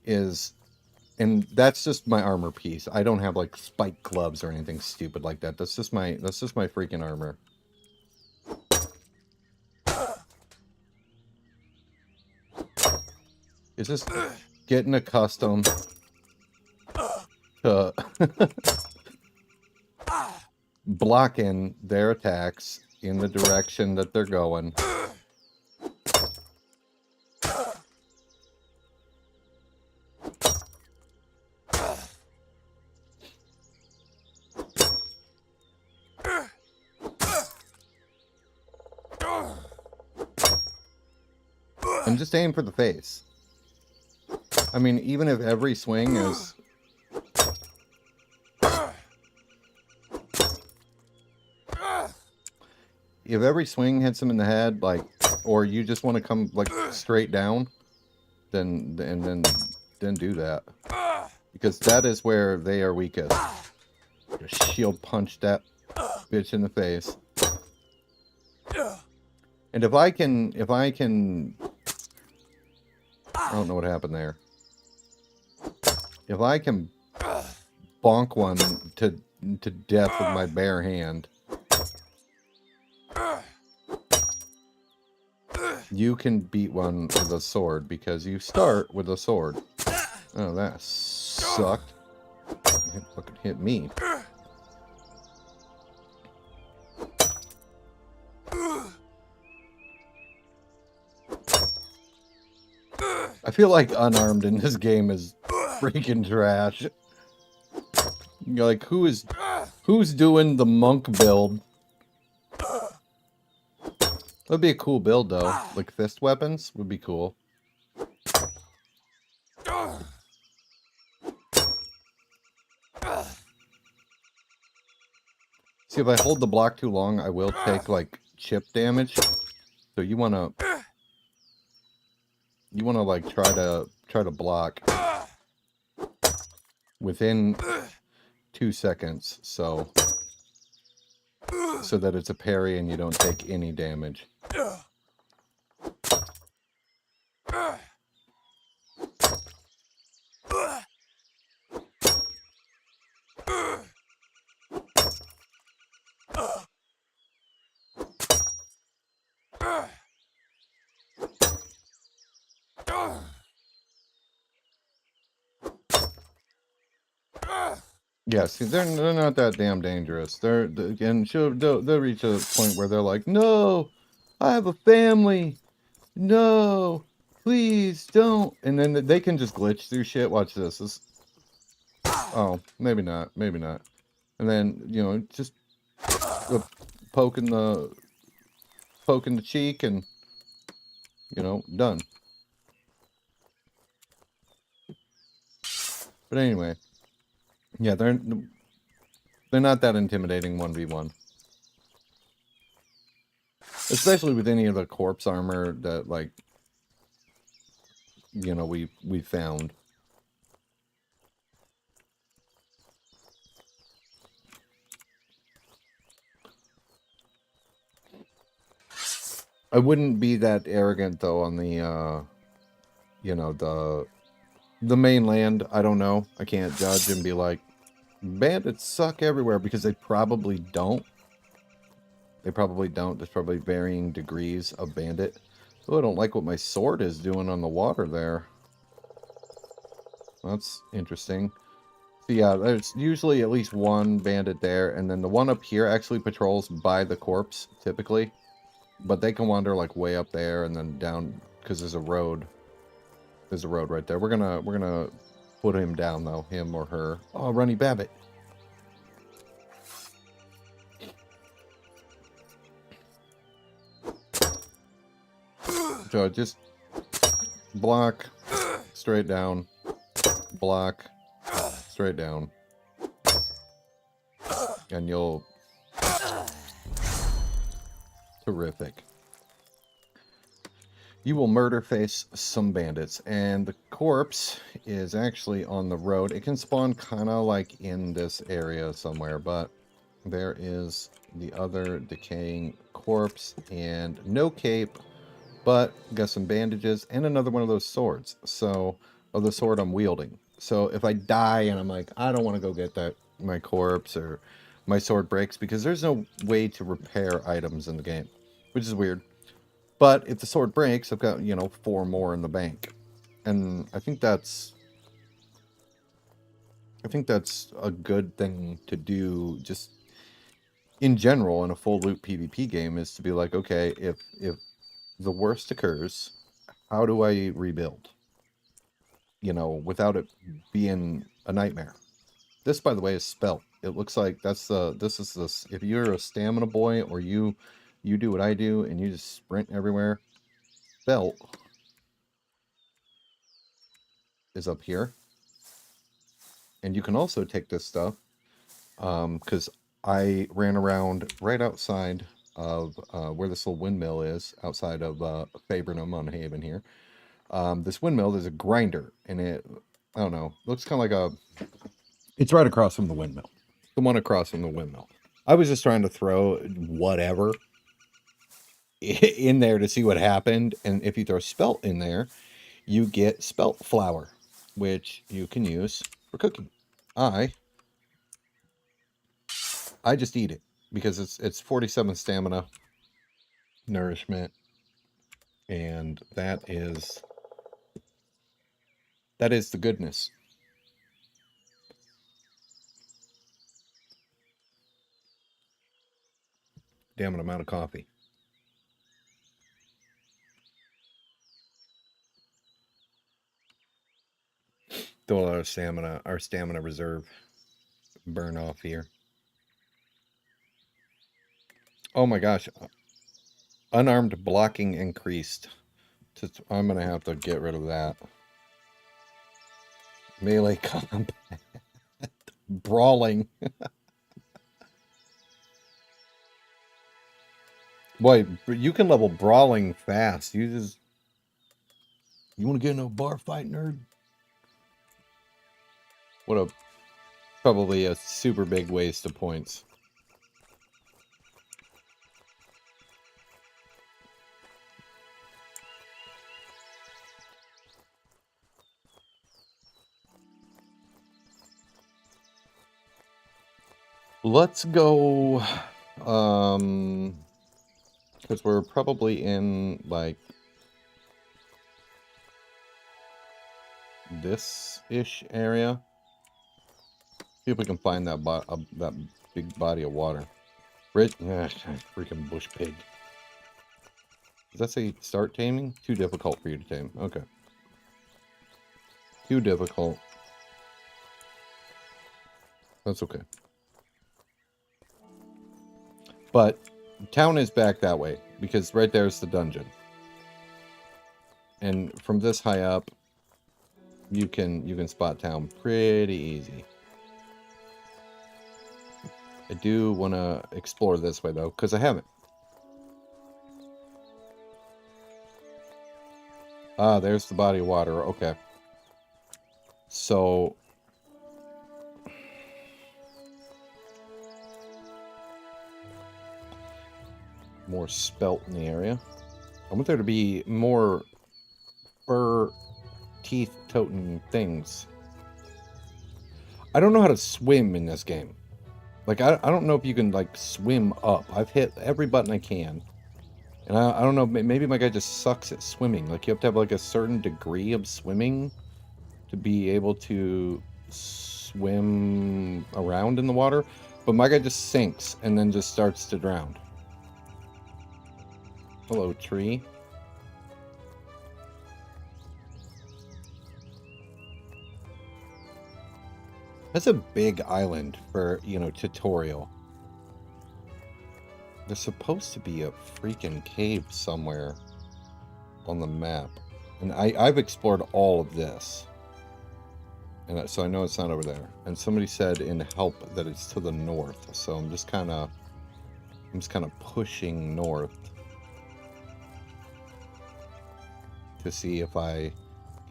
is, and that's just my armor piece. I don't have like spike gloves or anything stupid like that. That's just my freaking armor. It's just getting accustomed to blocking their attacks in the direction that they're going. And just aim for the face. I mean, even if every swing is... If every swing hits him in the head, like, or you just want to come, like, straight down, then do that. Because that is where they are weakest. Just shield punch that bitch in the face. And if I can... I don't know what happened there. If I can bonk one to death with my bare hand, you can beat one with a sword because you start with a sword. Oh, that sucked. It fucking hit me. I feel like unarmed in this game is freaking trash. You're like, who's doing the monk build? That'd be a cool build though. Like fist weapons would be cool. See, if I hold the block too long, I will take like chip damage. So you wanna like try to block within 2 seconds, so that it's a parry and you don't take any damage. Yeah, see, they're not that damn dangerous. And they'll reach a point where they're like, no, I have a family. No, please don't. And then they can just glitch through shit. Watch this. Oh, maybe not. Maybe not. And then, you know, just poking the cheek and, you know, done. But anyway, yeah, they're not that intimidating 1v1. Especially with any of the corpse armor that, like, you know, we found. I wouldn't be that arrogant though on the you know, the mainland. I don't know. I can't judge and be like, bandits suck everywhere, because they probably don't. They probably don't. There's probably varying degrees of bandit. Oh, I don't like what my sword is doing on the water there. That's interesting. So yeah, there's usually at least one bandit there, and then the one up here actually patrols by the corpse, typically. But they can wander like way up there and then down, because there's a road. There's a road right there. We're gonna put him down though, him or her. Oh, Runny Babbit. So just block, straight down, block, straight down, and you'll... Terrific. You will murder face some bandits, and the corpse is actually on the road. It can spawn kind of like in this area somewhere, but there is the other decaying corpse, and no cape, but got some bandages and another one of those swords. So, of the sword I'm wielding. So if I die and I'm like, I don't want to go get my corpse, or my sword breaks, because there's no way to repair items in the game, which is weird. But if the sword breaks, I've got, you know, 4 more in the bank. And I think that's a good thing to do, just in general, in a full loot PvP game, is to be like, okay, if the worst occurs, how do I rebuild? You know, without it being a nightmare. This, by the way, is spelt. It looks like this is this. If you're a stamina boy, or you do what I do and you just sprint everywhere, spelt is up here. And you can also take this stuff, because I ran around right outside of where this little windmill is, outside of Fabrinum on Haven here. This windmill, there's a grinder, and it, I don't know, looks kind of like a... It's right across from the windmill. The one across from the windmill. I was just trying to throw whatever in there to see what happened, and if you throw spelt in there, you get spelt flour, which you can use for cooking. I just eat it because it's 47 stamina, nourishment, and that is the goodness. Damn it, I'm out of coffee. Throw our stamina reserve burn off here. Oh my gosh. Unarmed blocking increased. I'm going to have to get rid of that. Melee combat. Brawling. Boy, you can level brawling fast. You want to get into a bar fight, nerd? Probably a super big waste of points. Let's go, because we're probably in, like, this-ish area. See if we can find that that big body of water. Rich, freaking bush pig. Does that say start taming? Too difficult for you to tame. Okay. Too difficult. That's okay. But town is back that way because right there's the dungeon. And from this high up, you can spot town pretty easy. I do want to explore this way though, because I haven't. Ah, there's the body of water. Okay. So more spelt in the area. I want there to be more fur teeth toting things. I don't know how to swim in this game. Like I don't know if you can like swim up. I've hit every button I can. And I don't know, maybe my guy just sucks at swimming. Like you have to have like a certain degree of swimming to be able to swim around in the water. But my guy just sinks and then just starts to drown. Hello, tree. That's a big island for, you know, tutorial. There's supposed to be a freaking cave somewhere on the map. And I've explored all of this. And so I know it's not over there. And somebody said in help that it's to the north. So I'm just kind of pushing north to see if I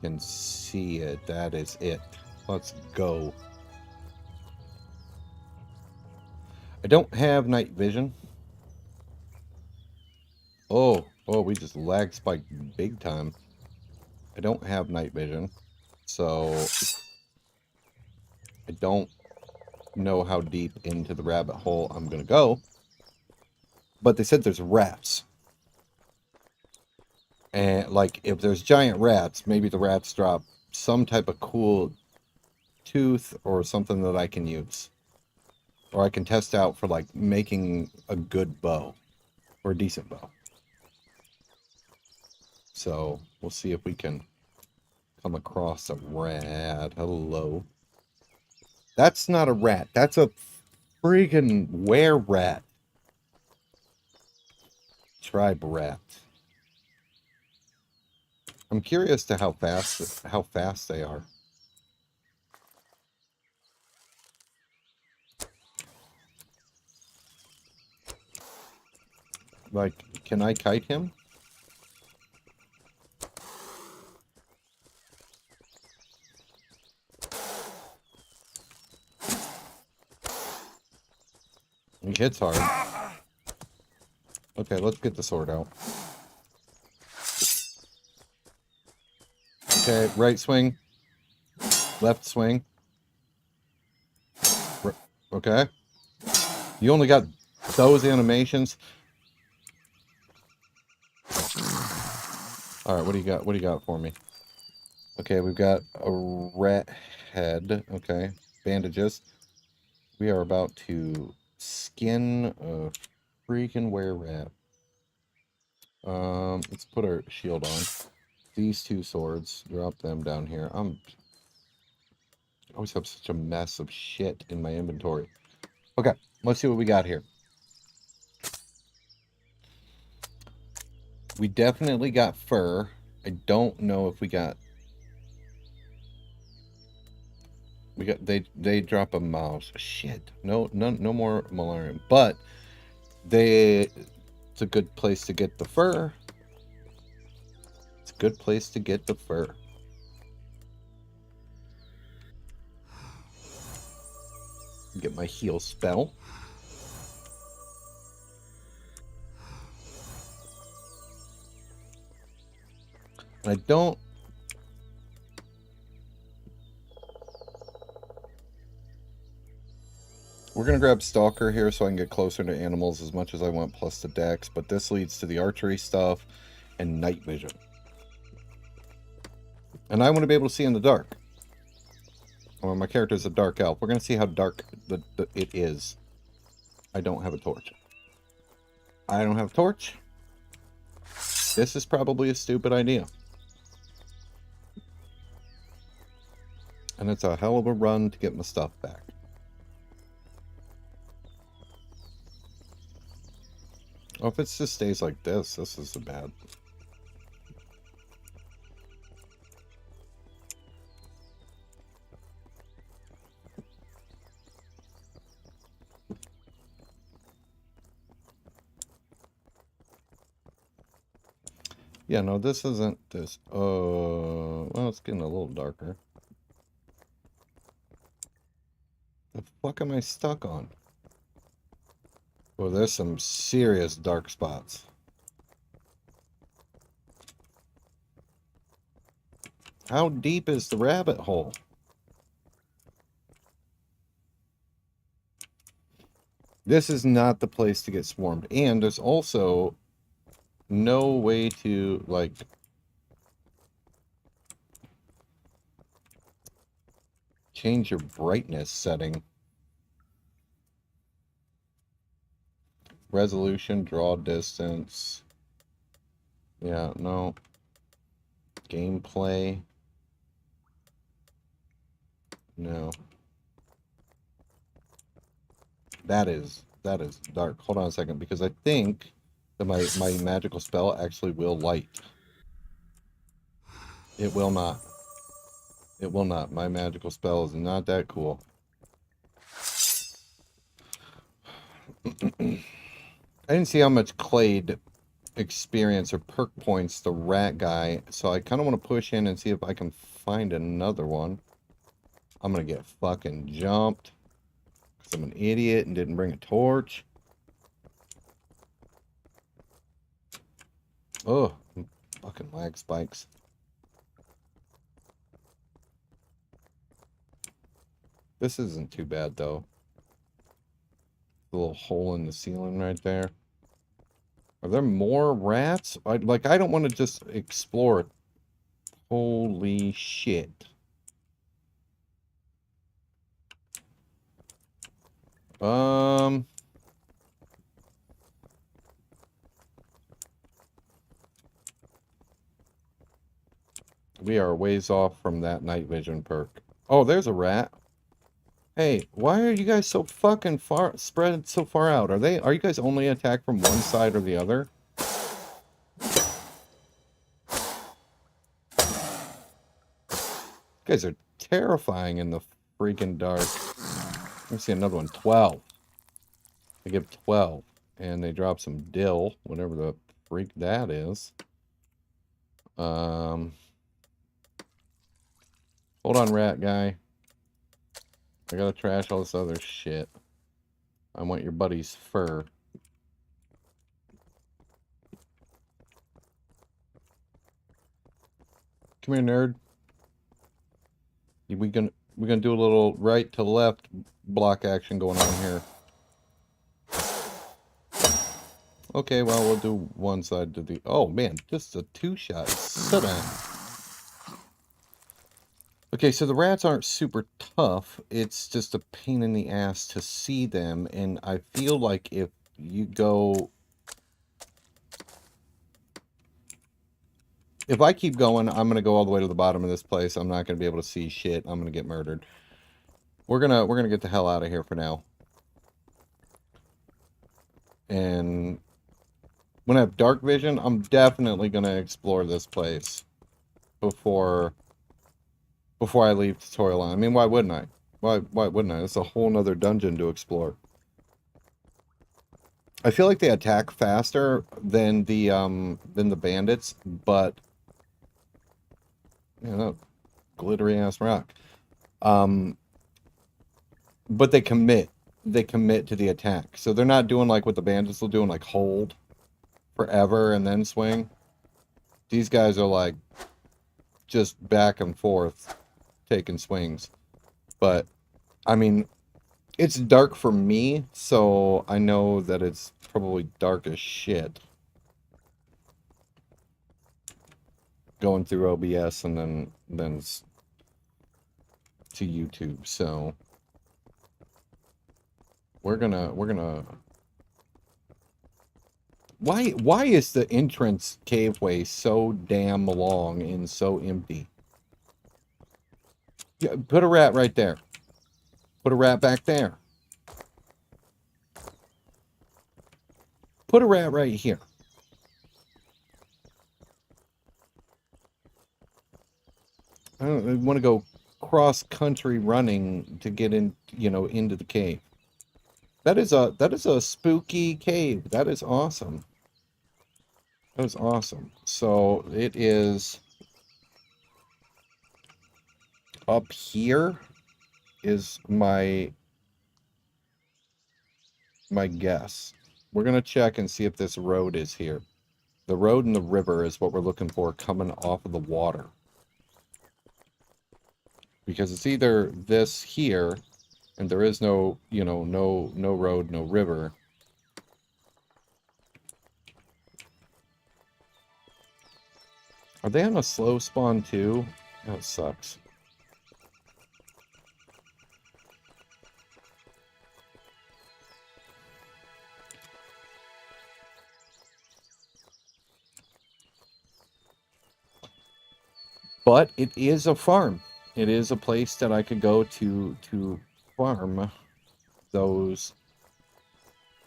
can see it. That is it. Let's go. I don't have night vision. Oh, we just lag spiked big time. I don't have night vision. So I don't know how deep into the rabbit hole I'm going to go. But they said there's rats. And like if there's giant rats, maybe the rats drop some type of cool tooth or something that I can use. Or I can test out for like making a good bow. Or a decent bow. So we'll see if we can come across a rat. Hello. That's not a rat. That's a freaking were-rat. Tribe rat. I'm curious to how fast they are. Like, can I kite him? He hits hard. Okay, let's get the sword out. Okay, right swing. Left swing. Okay. You only got those animations. Alright, what do you got? What do you got for me? Okay, we've got a rat head. Okay. Bandages. We are about to skin a freaking were-rat. Let's put our shield on. These two swords, drop them down here. I always have such a mess of shit in my inventory. Okay, let's see what we got here. We definitely got fur. I don't know if we got... They drop a mouse. Shit. No more malarium. But it's a good place to get the fur. It's a good place to get the fur. Get my heal spell. And I don't... We're going to grab Stalker here so I can get closer to animals as much as I want, plus the dex. But this leads to the archery stuff and night vision. And I want to be able to see in the dark. Or my character's a dark elf. We're gonna see how dark it is. I don't have a torch. I don't have a torch. This is probably a stupid idea. And it's a hell of a run to get my stuff back. Oh, if it just stays like this is bad. Yeah, no, this isn't this. Well, it's getting a little darker. The fuck am I stuck on? Well, there's some serious dark spots. How deep is the rabbit hole? This is not the place to get swarmed. And there's also no way to, like, change your brightness setting. Resolution, draw distance. Yeah, no. Gameplay. No. That is dark. Hold on a second, because I think that my magical spell actually will light. It will not. It will not. My magical spell is not that cool. I didn't see how much Clade experience or perk points the rat guy, so I kind of want to push in and see if I can find another one. I'm going to get fucking jumped because I'm an idiot and didn't bring a torch. Oh, fucking lag spikes. This isn't too bad, though. A little hole in the ceiling right there. Are there more rats? I don't want to just explore it. Holy shit. We are ways off from that night vision perk. Oh, there's a rat. Hey, why are you guys so fucking spread so far out? Are you guys only attacked from one side or the other? You guys are terrifying in the freaking dark. Let me see another one. 12. They give 12. And they drop some dill, whatever the freak that is. Hold on, rat guy. I gotta trash all this other shit. I want your buddy's fur. Come here, nerd. We're gonna do a little right to left block action going on here. Okay, well, we'll do one side to the... Oh, man, just a two-shot. Sit down. Okay, so the rats aren't super tough. It's just a pain in the ass to see them, and I feel like if you go... If I keep going, I'm going to go all the way to the bottom of this place. I'm not going to be able to see shit. I'm going to get murdered. We're gonna get the hell out of here for now. And when I have dark vision, I'm definitely going to explore this place before I leave tutorial on. I mean, why wouldn't I? Why wouldn't I? It's a whole nother dungeon to explore. I feel like they attack faster than the bandits, but you know, glittery ass rock. But they commit to the attack. So they're not doing like what the bandits will do and like hold forever and then swing. These guys are like just back and forth taking swings. But I mean, it's dark for me, so I know that it's probably dark as shit going through OBS and then to YouTube, so we're gonna why is the entrance caveway so damn long and so empty? Yeah, put a rat right there. Put a rat back there. Put a rat right here. I don't want to go cross country running to get in, you know, into the cave. That is a spooky cave. That is awesome. That is awesome. So it is up here is my guess. We're gonna check and see if this road is here. The road and the river is what we're looking for coming off of the water. Because it's either this here, and there is no, you know, no road, no river. Are they on a slow spawn too? That sucks. But it is a farm. It is a place that I could go to farm those,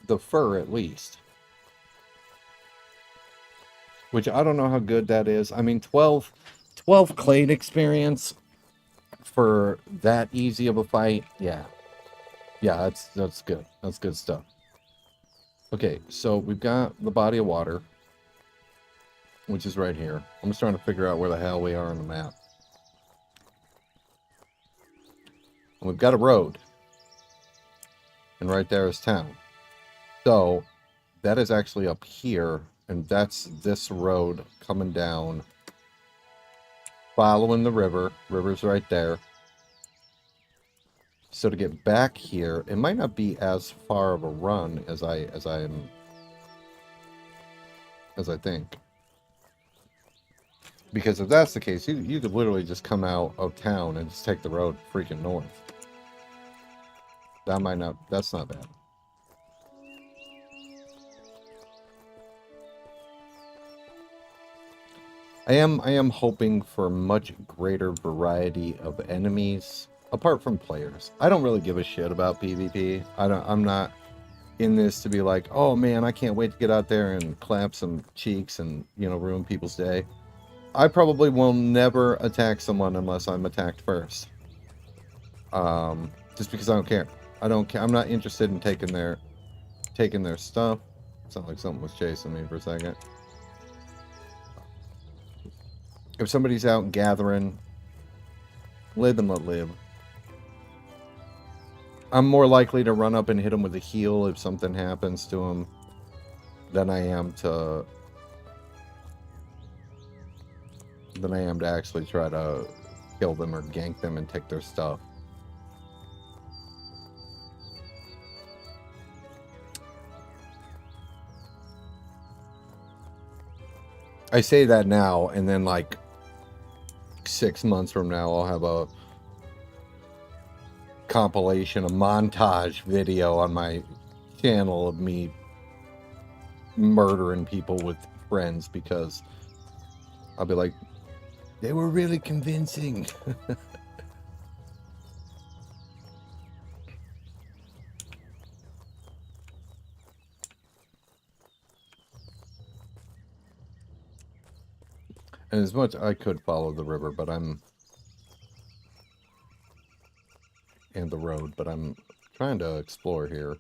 the fur at least. Which I don't know how good that is. I mean, 12 clade experience for that easy of a fight. Yeah. Yeah, that's good. That's good stuff. Okay, so we've got the body of water, which is right here. I'm just trying to figure out where the hell we are on the map. And we've got a road. And right there is town. So that is actually up here. And that's this road coming down. Following the river. River's right there. So to get back here, it might not be as far of a run as I think. Because if that's the case, you could literally just come out of town and just take the road freaking north. That's not bad. I am hoping for much greater variety of enemies apart from players. I don't really give a shit about PvP. I'm not in this to be like, "Oh man, I can't wait to get out there and clap some cheeks and, you know, ruin people's day." I probably will never attack someone unless I'm attacked first. Just because I don't care. I don't care. I'm not interested in taking their stuff. It sounded like something was chasing me for a second. If somebody's out gathering, let them live. I'm more likely to run up and hit them with a heal if something happens to them than I am to actually try to kill them or gank them and take their stuff. I say that now, and then like 6 months from now, I'll have a compilation, a montage video on my channel of me murdering people with friends because I'll be like, they were really convincing. And as much I could follow the river, but and the road, but I'm trying to explore here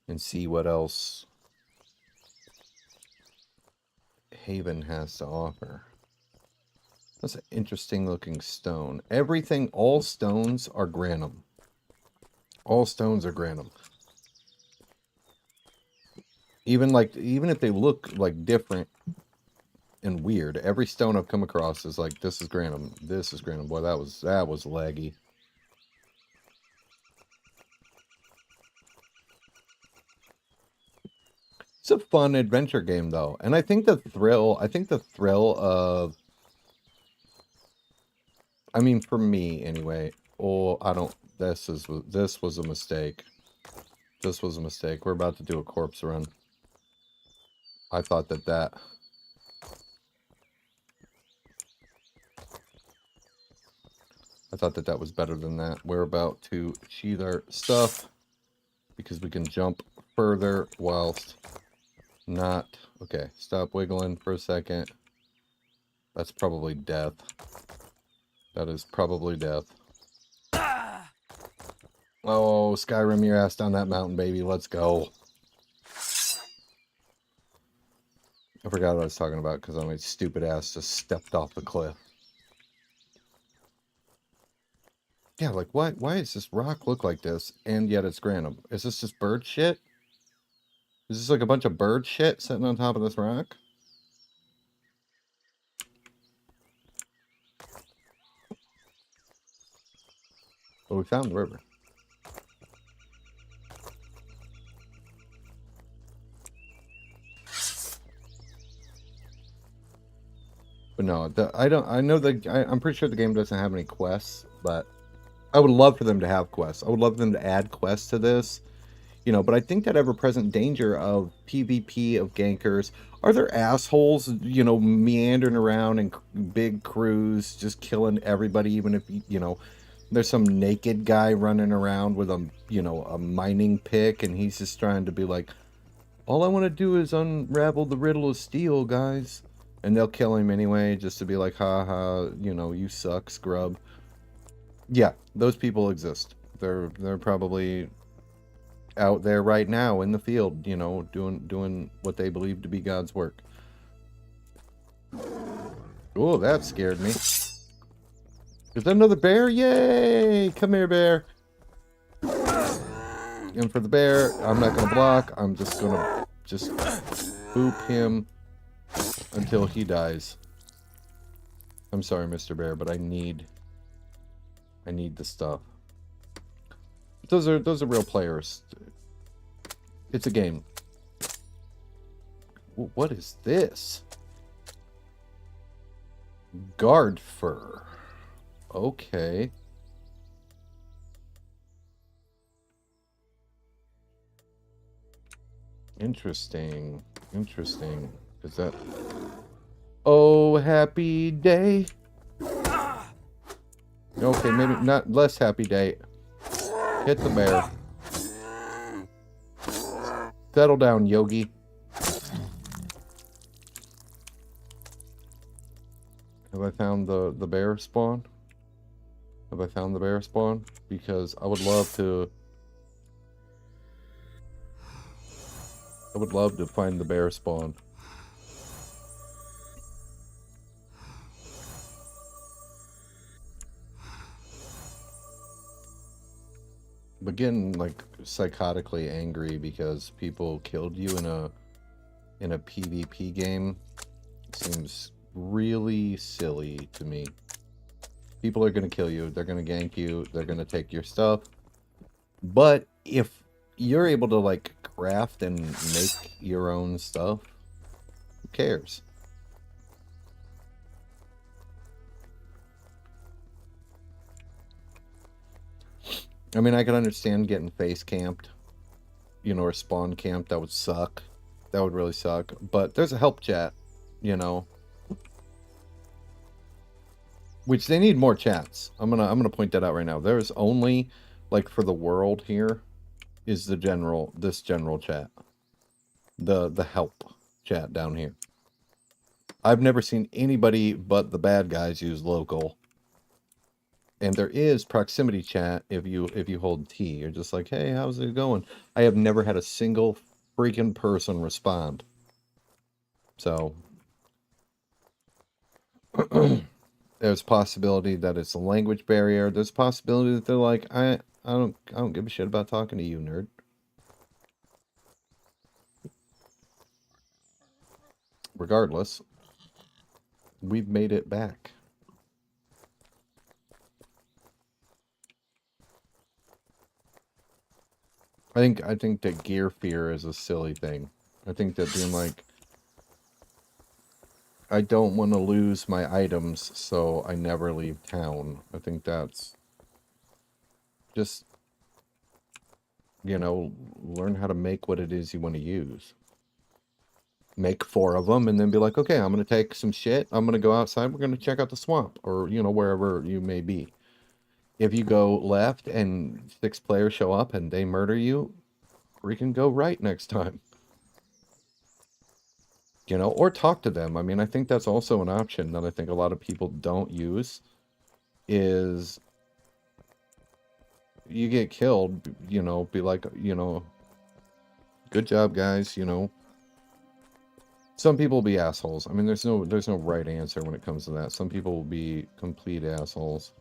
and see what else Haven has to offer. That's an interesting looking stone. All stones are granum. All stones are granum. Even if they look like different and weird, every stone I've come across is like, this is granum. This is granum. Boy, that was laggy. It's a fun adventure game though, and I think the thrill I mean, for me, anyway. Oh, I don't... This was a mistake. This was a mistake. We're about to do a corpse run. I thought that... I thought that was better than that. We're about to sheath our stuff because we can jump further whilst not... Okay, stop wiggling for a second. That's probably death. That is probably death. Oh, Skyrim, your ass down that mountain, baby. Let's go. I forgot what I was talking about because my stupid ass just stepped off the cliff. Yeah, like, why does this rock look like this, and yet it's random? Is this just bird shit? Is this like a bunch of bird shit sitting on top of this rock? Well, we found the river. But no, I'm pretty sure the game doesn't have any quests, but I would love for them to have quests. I would love them to add quests to this, you know, but I think that ever-present danger of PvP, of gankers, are there assholes, you know, meandering around in big crews, just killing everybody, even if, you know, there's some naked guy running around with a, you know, a mining pick, and he's just trying to be like, all I want to do is unravel the riddle of steel, guys. And they'll kill him anyway, just to be like, ha ha, you know, you suck, scrub. Yeah, those people exist. They're probably out there right now in the field, you know, doing what they believe to be God's work. Oh, that scared me. Is that another bear? Yay! Come here, bear. And for the bear, I'm not going to block. I'm just going to boop him until he dies. I'm sorry, Mr. Bear, but I need the stuff. Those are real players. It's a game. What is this? Guard fur. Okay. Interesting. Interesting. Is that... Oh, happy day. Okay, maybe not less happy day. Hit the bear. Settle down, Yogi. Have I found the bear spawn? Have I found the bear spawn? Because I would love to... I would love to find the bear spawn. But getting like psychotically angry because people killed you in a PvP game seems really silly to me. People are gonna kill you, they're gonna gank you, they're gonna take your stuff. But if you're able to like craft and make your own stuff, who cares? I mean, I can understand getting face camped, you know, or spawn camped. That would suck. That would really suck. But there's a help chat, you know, which they need more chats. I'm gonna point that out right now. There's only, like, for the world here, is this general chat, the help chat down here. I've never seen anybody but the bad guys use local. And there is proximity chat if you hold T. You're just like, hey, how's it going? I have never had a single freaking person respond. So there's possibility that it's a language barrier. There's possibility that they're like, I don't give a shit about talking to you, nerd. Regardless, we've made it back. I think that gear fear is a silly thing. I think that being like, I don't want to lose my items, so I never leave town. I think that's just, you know, learn how to make what it is you want to use. Make 4 of them and then be like, okay, I'm going to take some shit. I'm going to go outside. We're going to check out the swamp or, you know, wherever you may be. If you go left and 6 players show up and they murder you, we can go right next time. You know, or talk to them. I mean, I think that's also an option that I think a lot of people don't use is you get killed, you know, be like, you know, good job, guys, you know. Some people will be assholes. I mean, there's no right answer when it comes to that. Some people will be complete assholes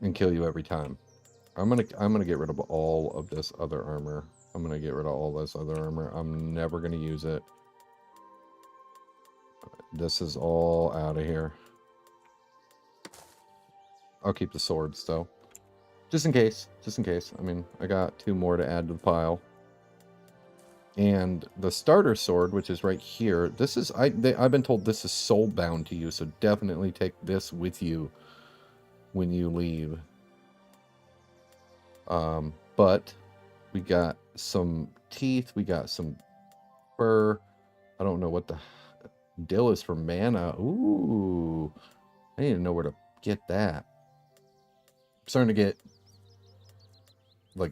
and kill you every time. I'm gonna get rid of all of this other armor. I'm gonna get rid of all this other armor. I'm never gonna use it. This is all out of here. I'll keep the swords though. Just in case. Just in case. I mean, I got 2 more to add to the pile. And the starter sword, which is right here, this is, I've been told this is soul bound to you, so definitely take this with you when you leave. But we got some teeth, we got some fur. I don't know what the dill is for mana. Ooh, I need to know where to get that. I'm starting to get like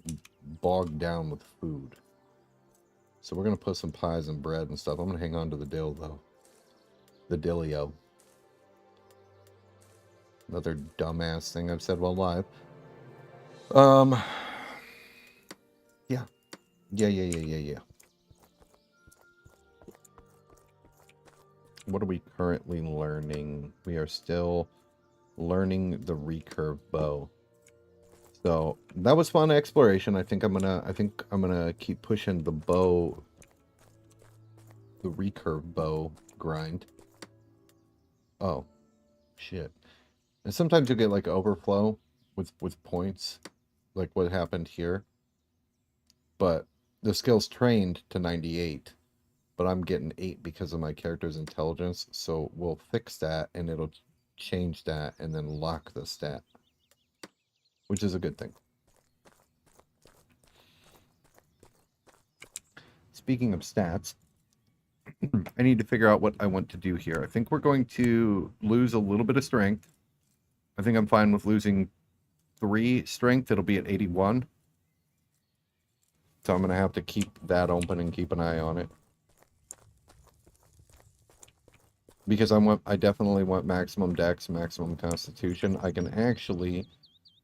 bogged down with food. So we're going to put some pies and bread and stuff. I'm going to hang on to the dill, though. The dillio. Another dumbass thing I've said while live. Yeah. Yeah. What are we currently learning? We are still learning the recurve bow. So that was fun exploration. I think I'm gonna keep pushing the bow, the recurve bow grind. Oh, shit! And sometimes you get like overflow with points, like what happened here. But the skill's trained to 98, but I'm getting 8 because of my character's intelligence. So we'll fix that, and it'll change that, and then lock the stat, which is a good thing. Speaking of stats, I need to figure out what I want to do here. I think we're going to lose a little bit of strength. I think I'm fine with losing 3 strength. It'll be at 81. So I'm going to have to keep that open and keep an eye on it. Because I definitely want maximum dex, maximum constitution. I can actually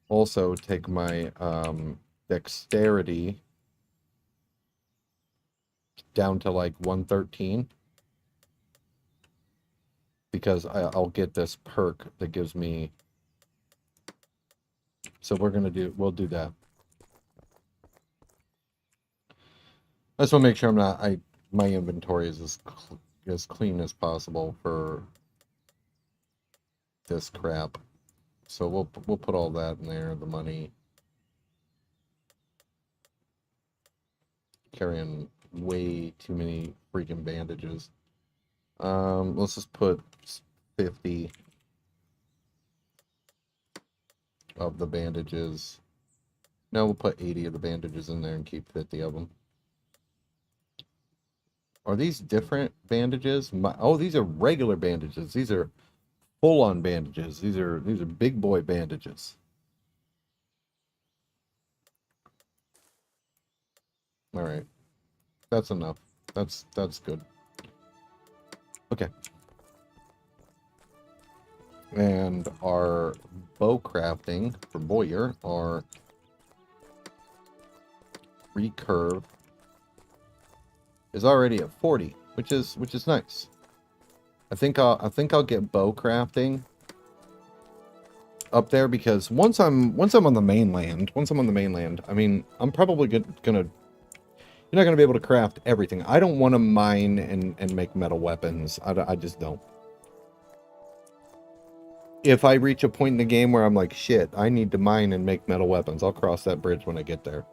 also take my dexterity down to like 113. Because I'll get this perk that gives me. So we'll do that. I just want to make sure my inventory is as clean as possible for this crap. So we'll put all that in there, the money. Carrying way too many freaking bandages. Let's just put 50 of the bandages. No, we'll put 80 of the bandages in there and keep 50 of them. Are these different bandages? Oh, these are regular bandages. These are full-on bandages. These are big boy bandages. All right. That's enough. That's good. Okay. And our bow crafting for Boyer, our recurve is already at 40, which is nice. I think I'll get bow crafting up there because once I'm on the mainland, I mean, I'm probably gonna you're not gonna be able to craft everything. I don't want to mine and make metal weapons. I just don't. If I reach a point in the game where I'm like, shit, I need to mine and make metal weapons, I'll cross that bridge when I get there.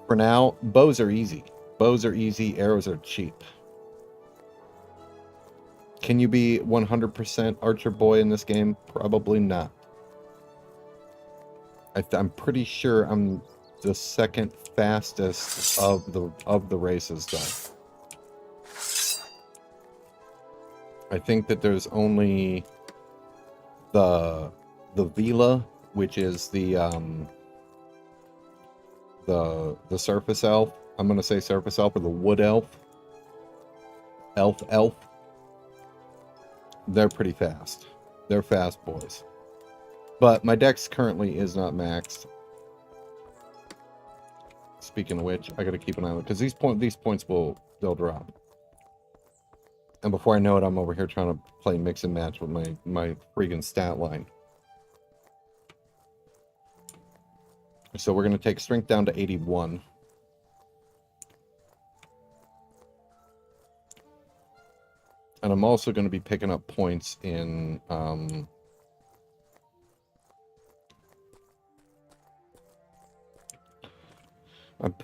For now, bows are easy. Bows are easy, arrows are cheap. Can you be 100% Archer Boy in this game? Probably not. I'm pretty sure I'm the second fastest of the races, though. I think that there's only the Vila, which is the surface elf. I'm gonna say surface elf, or the wood elf. Elf. They're pretty fast. They're fast boys. But my dex currently is not maxed. Speaking of which, I gotta keep an eye on it, because these points they'll drop. And before I know it, I'm over here trying to play mix and match with my freaking stat line. So we're gonna take strength down to 81. And I'm also going to be picking up points in I'm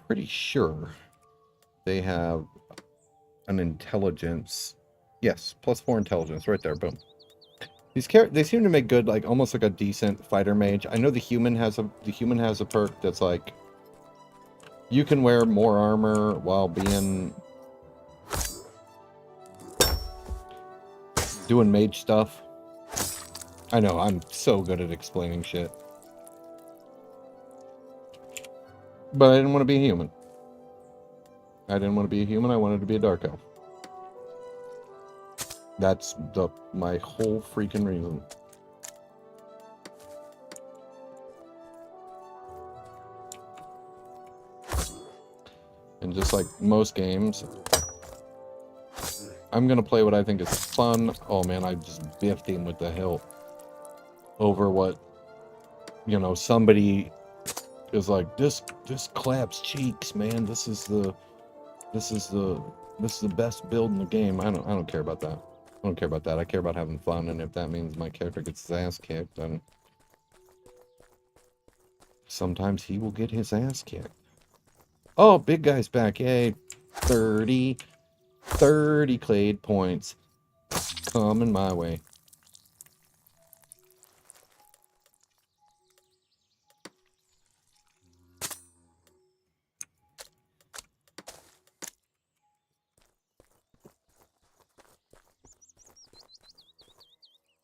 pretty sure they have an intelligence. Yes, +4 intelligence right there. Boom. These they seem to make good, like almost like a decent fighter mage. I know the human has a perk that's like you can wear more armor while being doing mage stuff. I know, I'm so good at explaining shit. But I didn't want to be a human. I wanted to be a dark elf. That's my whole freaking reason. And just like most games, I'm gonna play what I think is fun. Oh man, I just biffed him with the hilt over what, somebody is like, this claps cheeks, man. This is the best build in the game. I don't care about that. I don't care about that. I care about having fun, and if that means my character gets his ass kicked, then sometimes he will get his ass kicked. Oh, big guy's back. Yay. 30 clade points coming my way.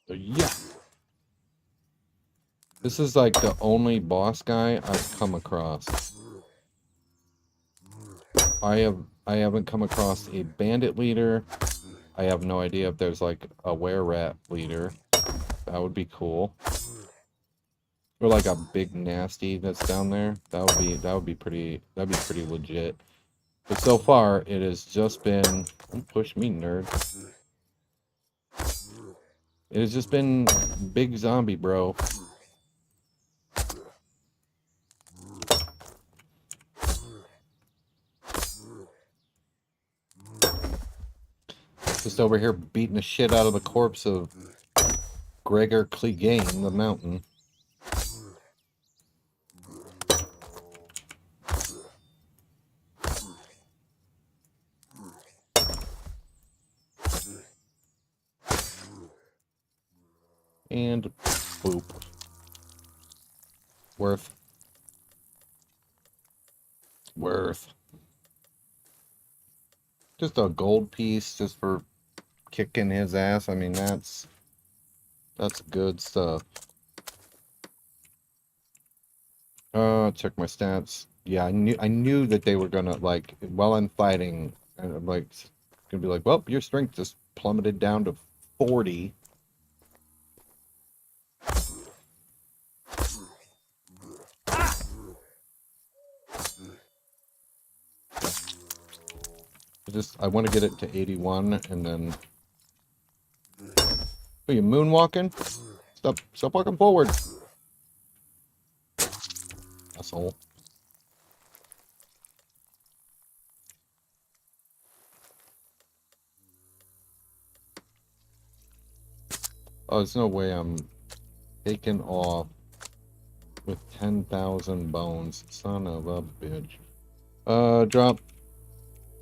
So yeah. This is like the only boss guy I've come across. I haven't come across a bandit leader. I have no idea if there's like a were-rat leader. That would be cool. Or like a big nasty that's down there. That'd be pretty legit. But so far it has just been, don't push me, nerd. It has just been big zombie, bro. Just over here beating the shit out of the corpse of Gregor Clegane, the mountain. And boop. Worth. Just a gold piece just for kicking his ass. I mean, that's good stuff. Check my stats. Yeah, I knew that they were gonna, like, while I'm fighting, and I'm like gonna be like, well, your strength just plummeted down to 40. I want to get it to 81, and then... Are you moonwalking? Stop walking forward. Asshole. Oh, there's no way I'm taking off with 10,000 bones. Son of a bitch. Drop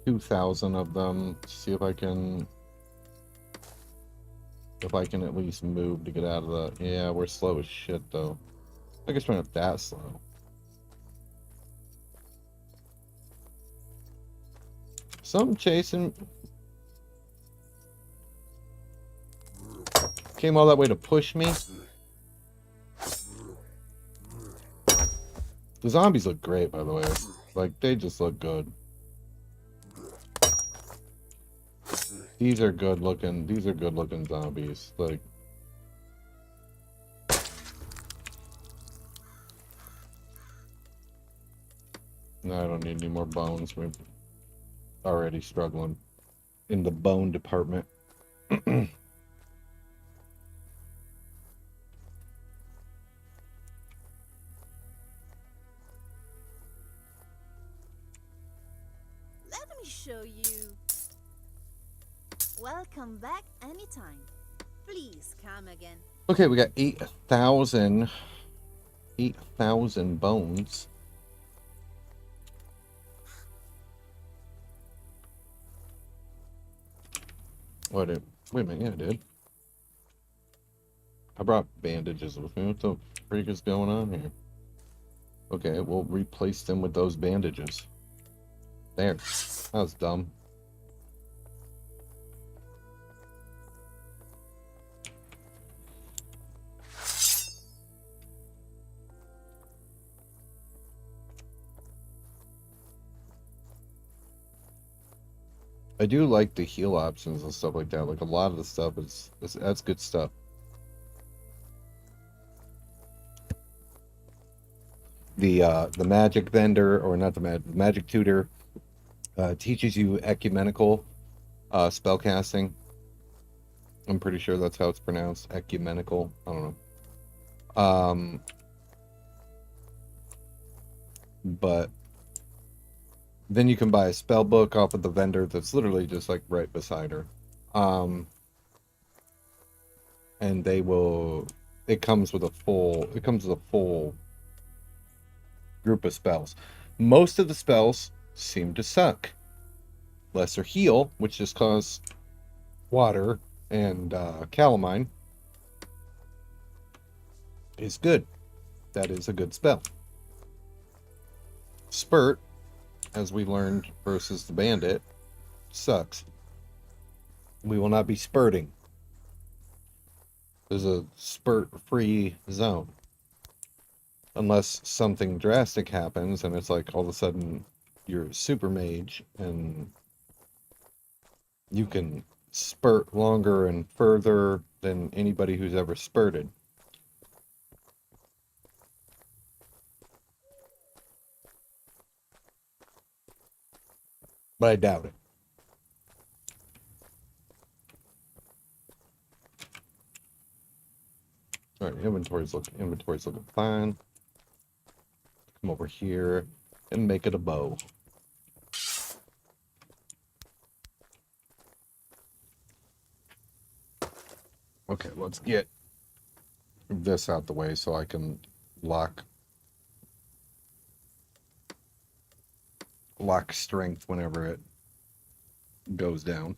2,000 of them. See if I can If I can at least move to get out of the... Yeah, we're slow as shit, though. I guess we're not that slow. Something chasing... Came all that way to push me. The zombies look great, by the way. Like, they just look good. These are good looking zombies. Like, no, I don't need any more bones. We're already struggling in the bone department. Let me show you. Welcome back anytime. Please come again. Okay, we got 8,000 bones. What did... Wait a minute, yeah, I did. I brought bandages with me. What the freak is going on here? Okay, we'll replace them with those bandages. There. That was dumb. I do like the heal options and stuff like that. Like, a lot of the stuff that's good stuff. The magic vendor, or not the magic tutor, teaches you ecumenical spellcasting. I'm pretty sure that's how it's pronounced. Ecumenical. I don't know. But then you can buy a spell book off of the vendor that's literally just like right beside her. And it comes with a full group of spells. Most of the spells seem to suck. Lesser Heal, which just costs water and calamine, is good. That is a good spell. Spurt, as we learned versus the bandit, sucks. We will not be spurting. There's a spurt-free zone. Unless something drastic happens and it's like all of a sudden you're a super mage and you can spurt longer and further than anybody who's ever spurted. But I doubt it. All right, inventory's looking fine. Come over here and make it a bow. Okay, let's get this out the way so I can lock strength whenever it goes down.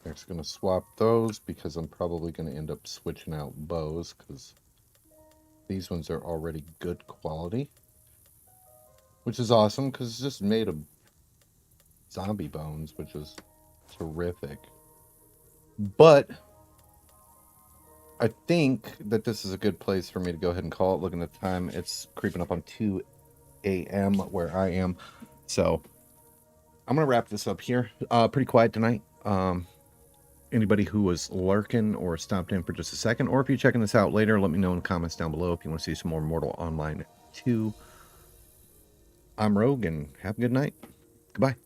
Next, going to swap those because I'm probably going to end up switching out bows because these ones are already good quality, which is awesome because it's just made of zombie bones, which is terrific. But I think that this is a good place for me to go ahead and call it. Looking at the time, it's creeping up on 2 a.m. where I am. So I'm gonna wrap this up here. Pretty quiet tonight. Anybody who was lurking or stopped in for just a second, or if you're checking this out later, let me know in the comments down below if you want to see some more Mortal Online 2. I'm Rogue, and have a good night. Goodbye.